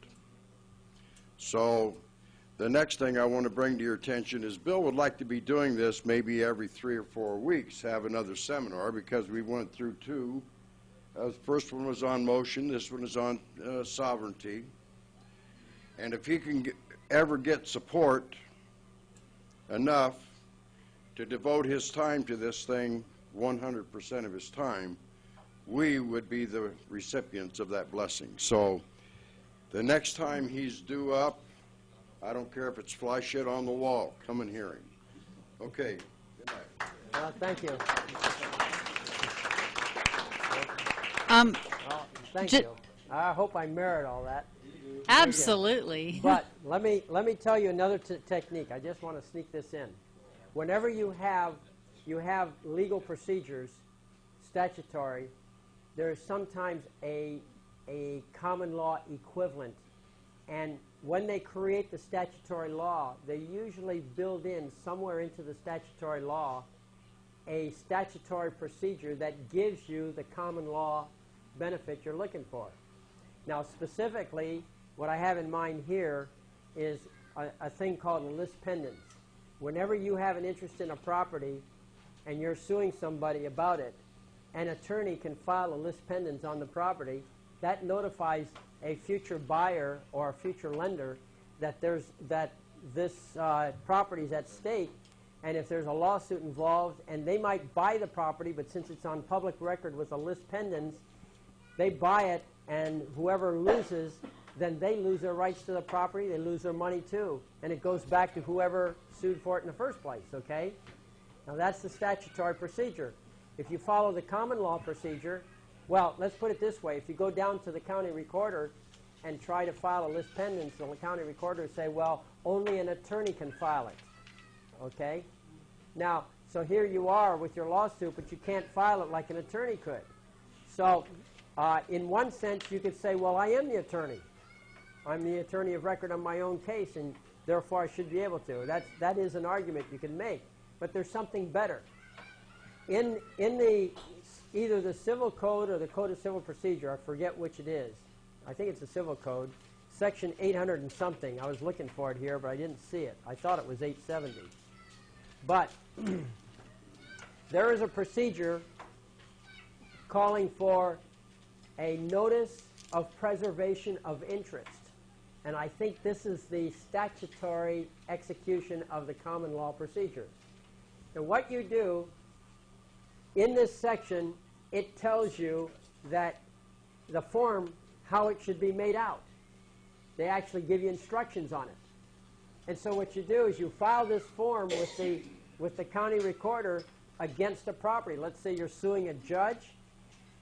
So the next thing I want to bring to your attention is Bill would like to be doing this maybe every 3 or 4 weeks, have another seminar, because we went through 2. The first one was on motion, this one is on sovereignty. And if he can ever get support enough to devote his time to this thing, 100% of his time, we would be the recipients of that blessing. So the next time he's due up, I don't care if it's fly shit on the wall, come and hear him. Okay, good night. Thank you. Thank you. I hope I merit all that. Absolutely. But let me tell you another technique. I just want to sneak this in. Whenever you have legal procedures, statutory, there is sometimes a common law equivalent. And when they create the statutory law, they usually build in somewhere into the statutory law a statutory procedure that gives you the common law benefit you're looking for. Now, specifically, what I have in mind here is a thing called a lis pendens. Whenever you have an interest in a property and you're suing somebody about it, an attorney can file a lis pendens on the property. That notifies a future buyer or a future lender that this property is at stake, and if there's a lawsuit involved, and they might buy the property, but since it's on public record with a lis pendens, they buy it, and whoever loses, then they lose their rights to the property, they lose their money too, and it goes back to whoever sued for it in the first place, okay? Now that's the statutory procedure. If you follow the common law procedure, well, let's put it this way. If you go down to the county recorder and try to file a lis pendens, the county recorder will say, well, only an attorney can file it, okay? Now, so here you are with your lawsuit, but you can't file it like an attorney could. So In one sense, you could say, well, I am the attorney. I'm the attorney of record on my own case, and therefore I should be able to. That is an argument you can make. But there's something better. In either the Civil Code or the Code of Civil Procedure, I forget which it is. I think it's the Civil Code, Section 800 and something. I was looking for it here, but I didn't see it. I thought it was 870. But there is a procedure calling for a notice of preservation of interest. And I think this is the statutory execution of the common law procedures. And what you do, in this section, it tells you that the form, how it should be made out. They actually give you instructions on it. And so what you do is you file this form with the county recorder against a property. Let's say you're suing a judge.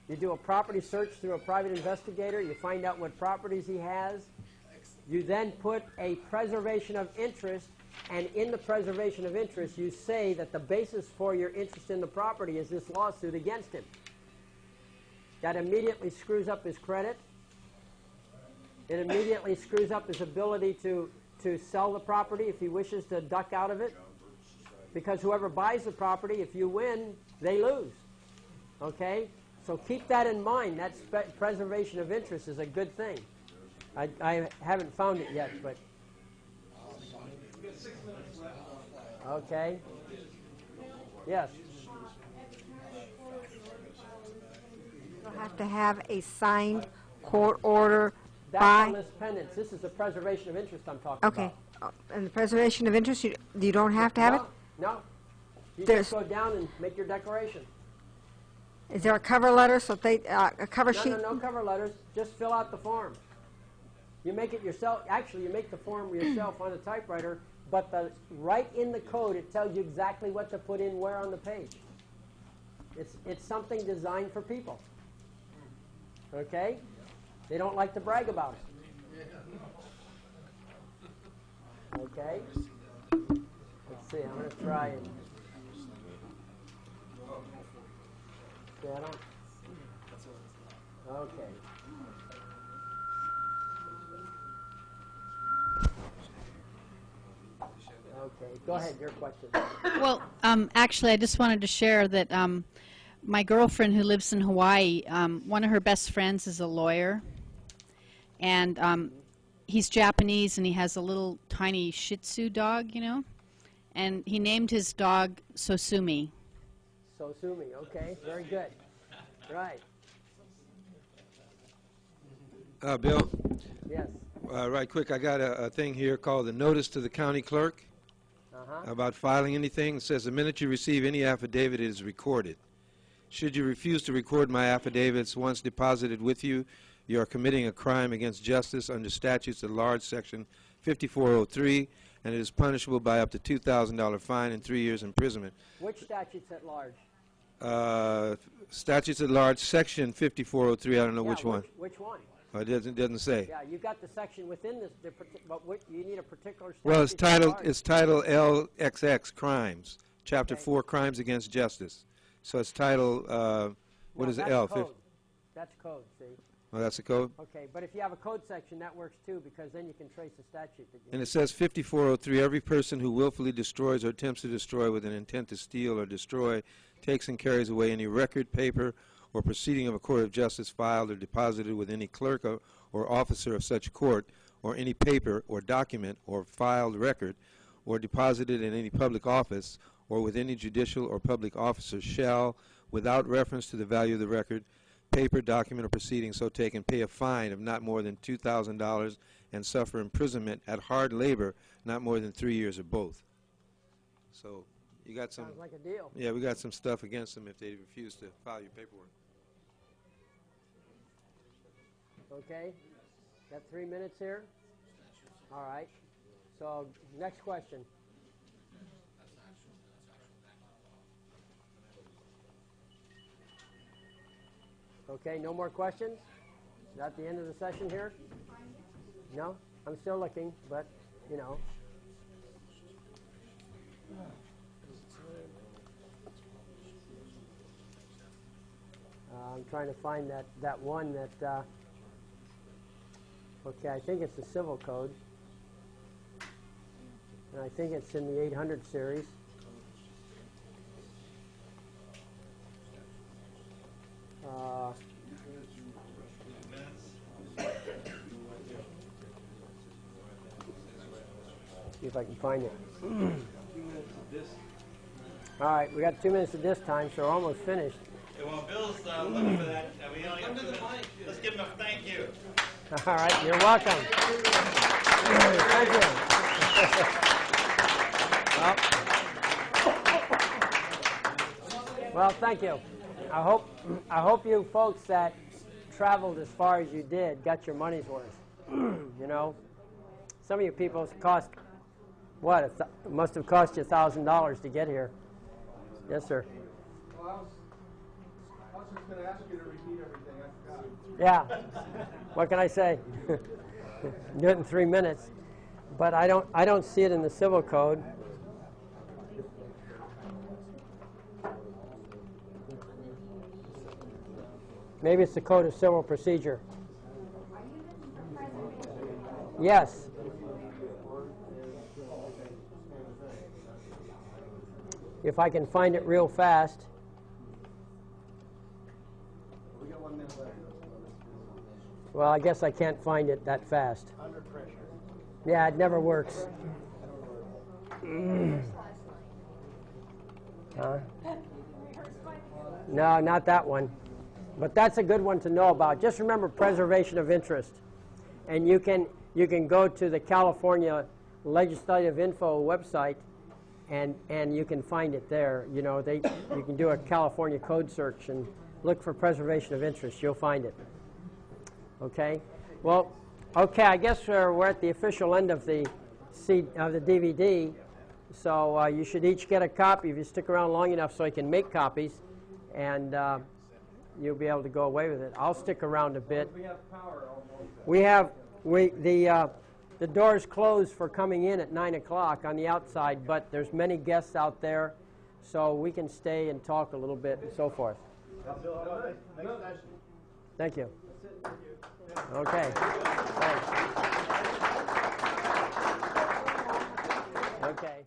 You do a property search through a private investigator. You find out what properties he has. You then put a preservation of interest, and in the preservation of interest, you say that the basis for your interest in the property is this lawsuit against him. That immediately screws up his credit. It immediately screws up his ability to sell the property if he wishes to duck out of it. Because whoever buys the property, if you win, they lose. Okay? So keep that in mind. That preservation of interest is a good thing. I haven't found it yet, but... Okay. Yes. You'll have to have a signed court order That's by... on this pendants. This is the preservation of interest I'm talking about. Okay. And the preservation of interest, you don't have to have it? No. You There's- just go down and make your declaration. Is there a cover letter, so they, a cover sheet? No cover letters. Just fill out the form. You make it yourself. Actually, you make the form yourself on a typewriter, but right in the code, it tells you exactly what to put in where on the page. It's something designed for people. Okay? They don't like to brag about it. Okay? Let's see. I'm going to try and... Okay. Okay, go ahead, your question. Well, actually, I just wanted to share that my girlfriend who lives in Hawaii, one of her best friends is a lawyer, and he's Japanese, and he has a little tiny Shih Tzu dog, you know, and he named his dog Sosumi. Sosumi, okay, very good. Right. Bill? Yes. Right quick, I got a thing here called the Notice to the County Clerk about filing anything. It says, the minute you receive any affidavit, it is recorded. Should you refuse to record my affidavits once deposited with you, you are committing a crime against justice under statutes at large, Section 5403, and it is punishable by up to $2,000 fine and 3 years imprisonment. Which statutes at large? Statutes at large, Section 5403, I don't know which one. Which one? It doesn't say. Yeah, you got the section within this, but you need a particular statute. Well, it's titled LXX, Crimes, Chapter 4, Crimes Against Justice. So it's titled, what is it, L? Code. That's code, see? Oh, that's the code? Okay, but if you have a code section, that works too, because then you can trace the statute. That you And it says 5403, every person who willfully destroys or attempts to destroy with an intent to steal or destroy takes and carries away any record, paper, or proceeding of a court of justice filed or deposited with any clerk or officer of such court, or any paper or document or filed record, or deposited in any public office, or with any judicial or public officer shall, without reference to the value of the record, paper, document, or proceeding so taken, pay a fine of not more than $2,000 and suffer imprisonment at hard labor not more than 3 years or both. So you got some... Sounds like a deal. Yeah, we got some stuff against them if they refuse to file your paperwork. Okay, got 3 minutes here? All right, so next question. Okay, no more questions? Is that the end of the session here? No? I'm still looking, but, you know. trying to find that one that, okay, I think it's the Civil Code. And I think it's in the 800 series. See if I can find it. All right, we got 2 minutes at this time, so we're almost finished. Hey, well, Bill's looking for that. We only got 2 minutes. Let's give him a thank you. All right, you're welcome. Thank you. Well, thank you. I hope you folks that traveled as far as you did got your money's worth. You know, some of you people cost what? It must have cost you $1,000 to get here. Yes, sir. Well, I was just going to ask you to repeat everything. I forgot. Yeah. What can I say? Do it in 3 minutes. But I don't see it in the Civil Code. Maybe it's the Code of Civil Procedure. Yes. If I can find it real fast. We got 1 minute left. Well, I guess I can't find it that fast. Under pressure. Yeah, it never works. Huh? No, not that one. But that's a good one to know about. Just remember preservation of interest. And you can go to the California Legislative Info website and you can find it there. You know, you can do a California code search and look for preservation of interest. You'll find it. Okay? Well, okay, I guess we're at the official end of the DVD. So you should each get a copy if you stick around long enough so I can make copies. And you'll be able to go away with it. I'll stick around a bit. We have power almost. The doors close for coming in at 9 o'clock on the outside, but there's many guests out there, so we can stay and talk a little bit and so forth. Thank you. Okay. Thanks. Okay.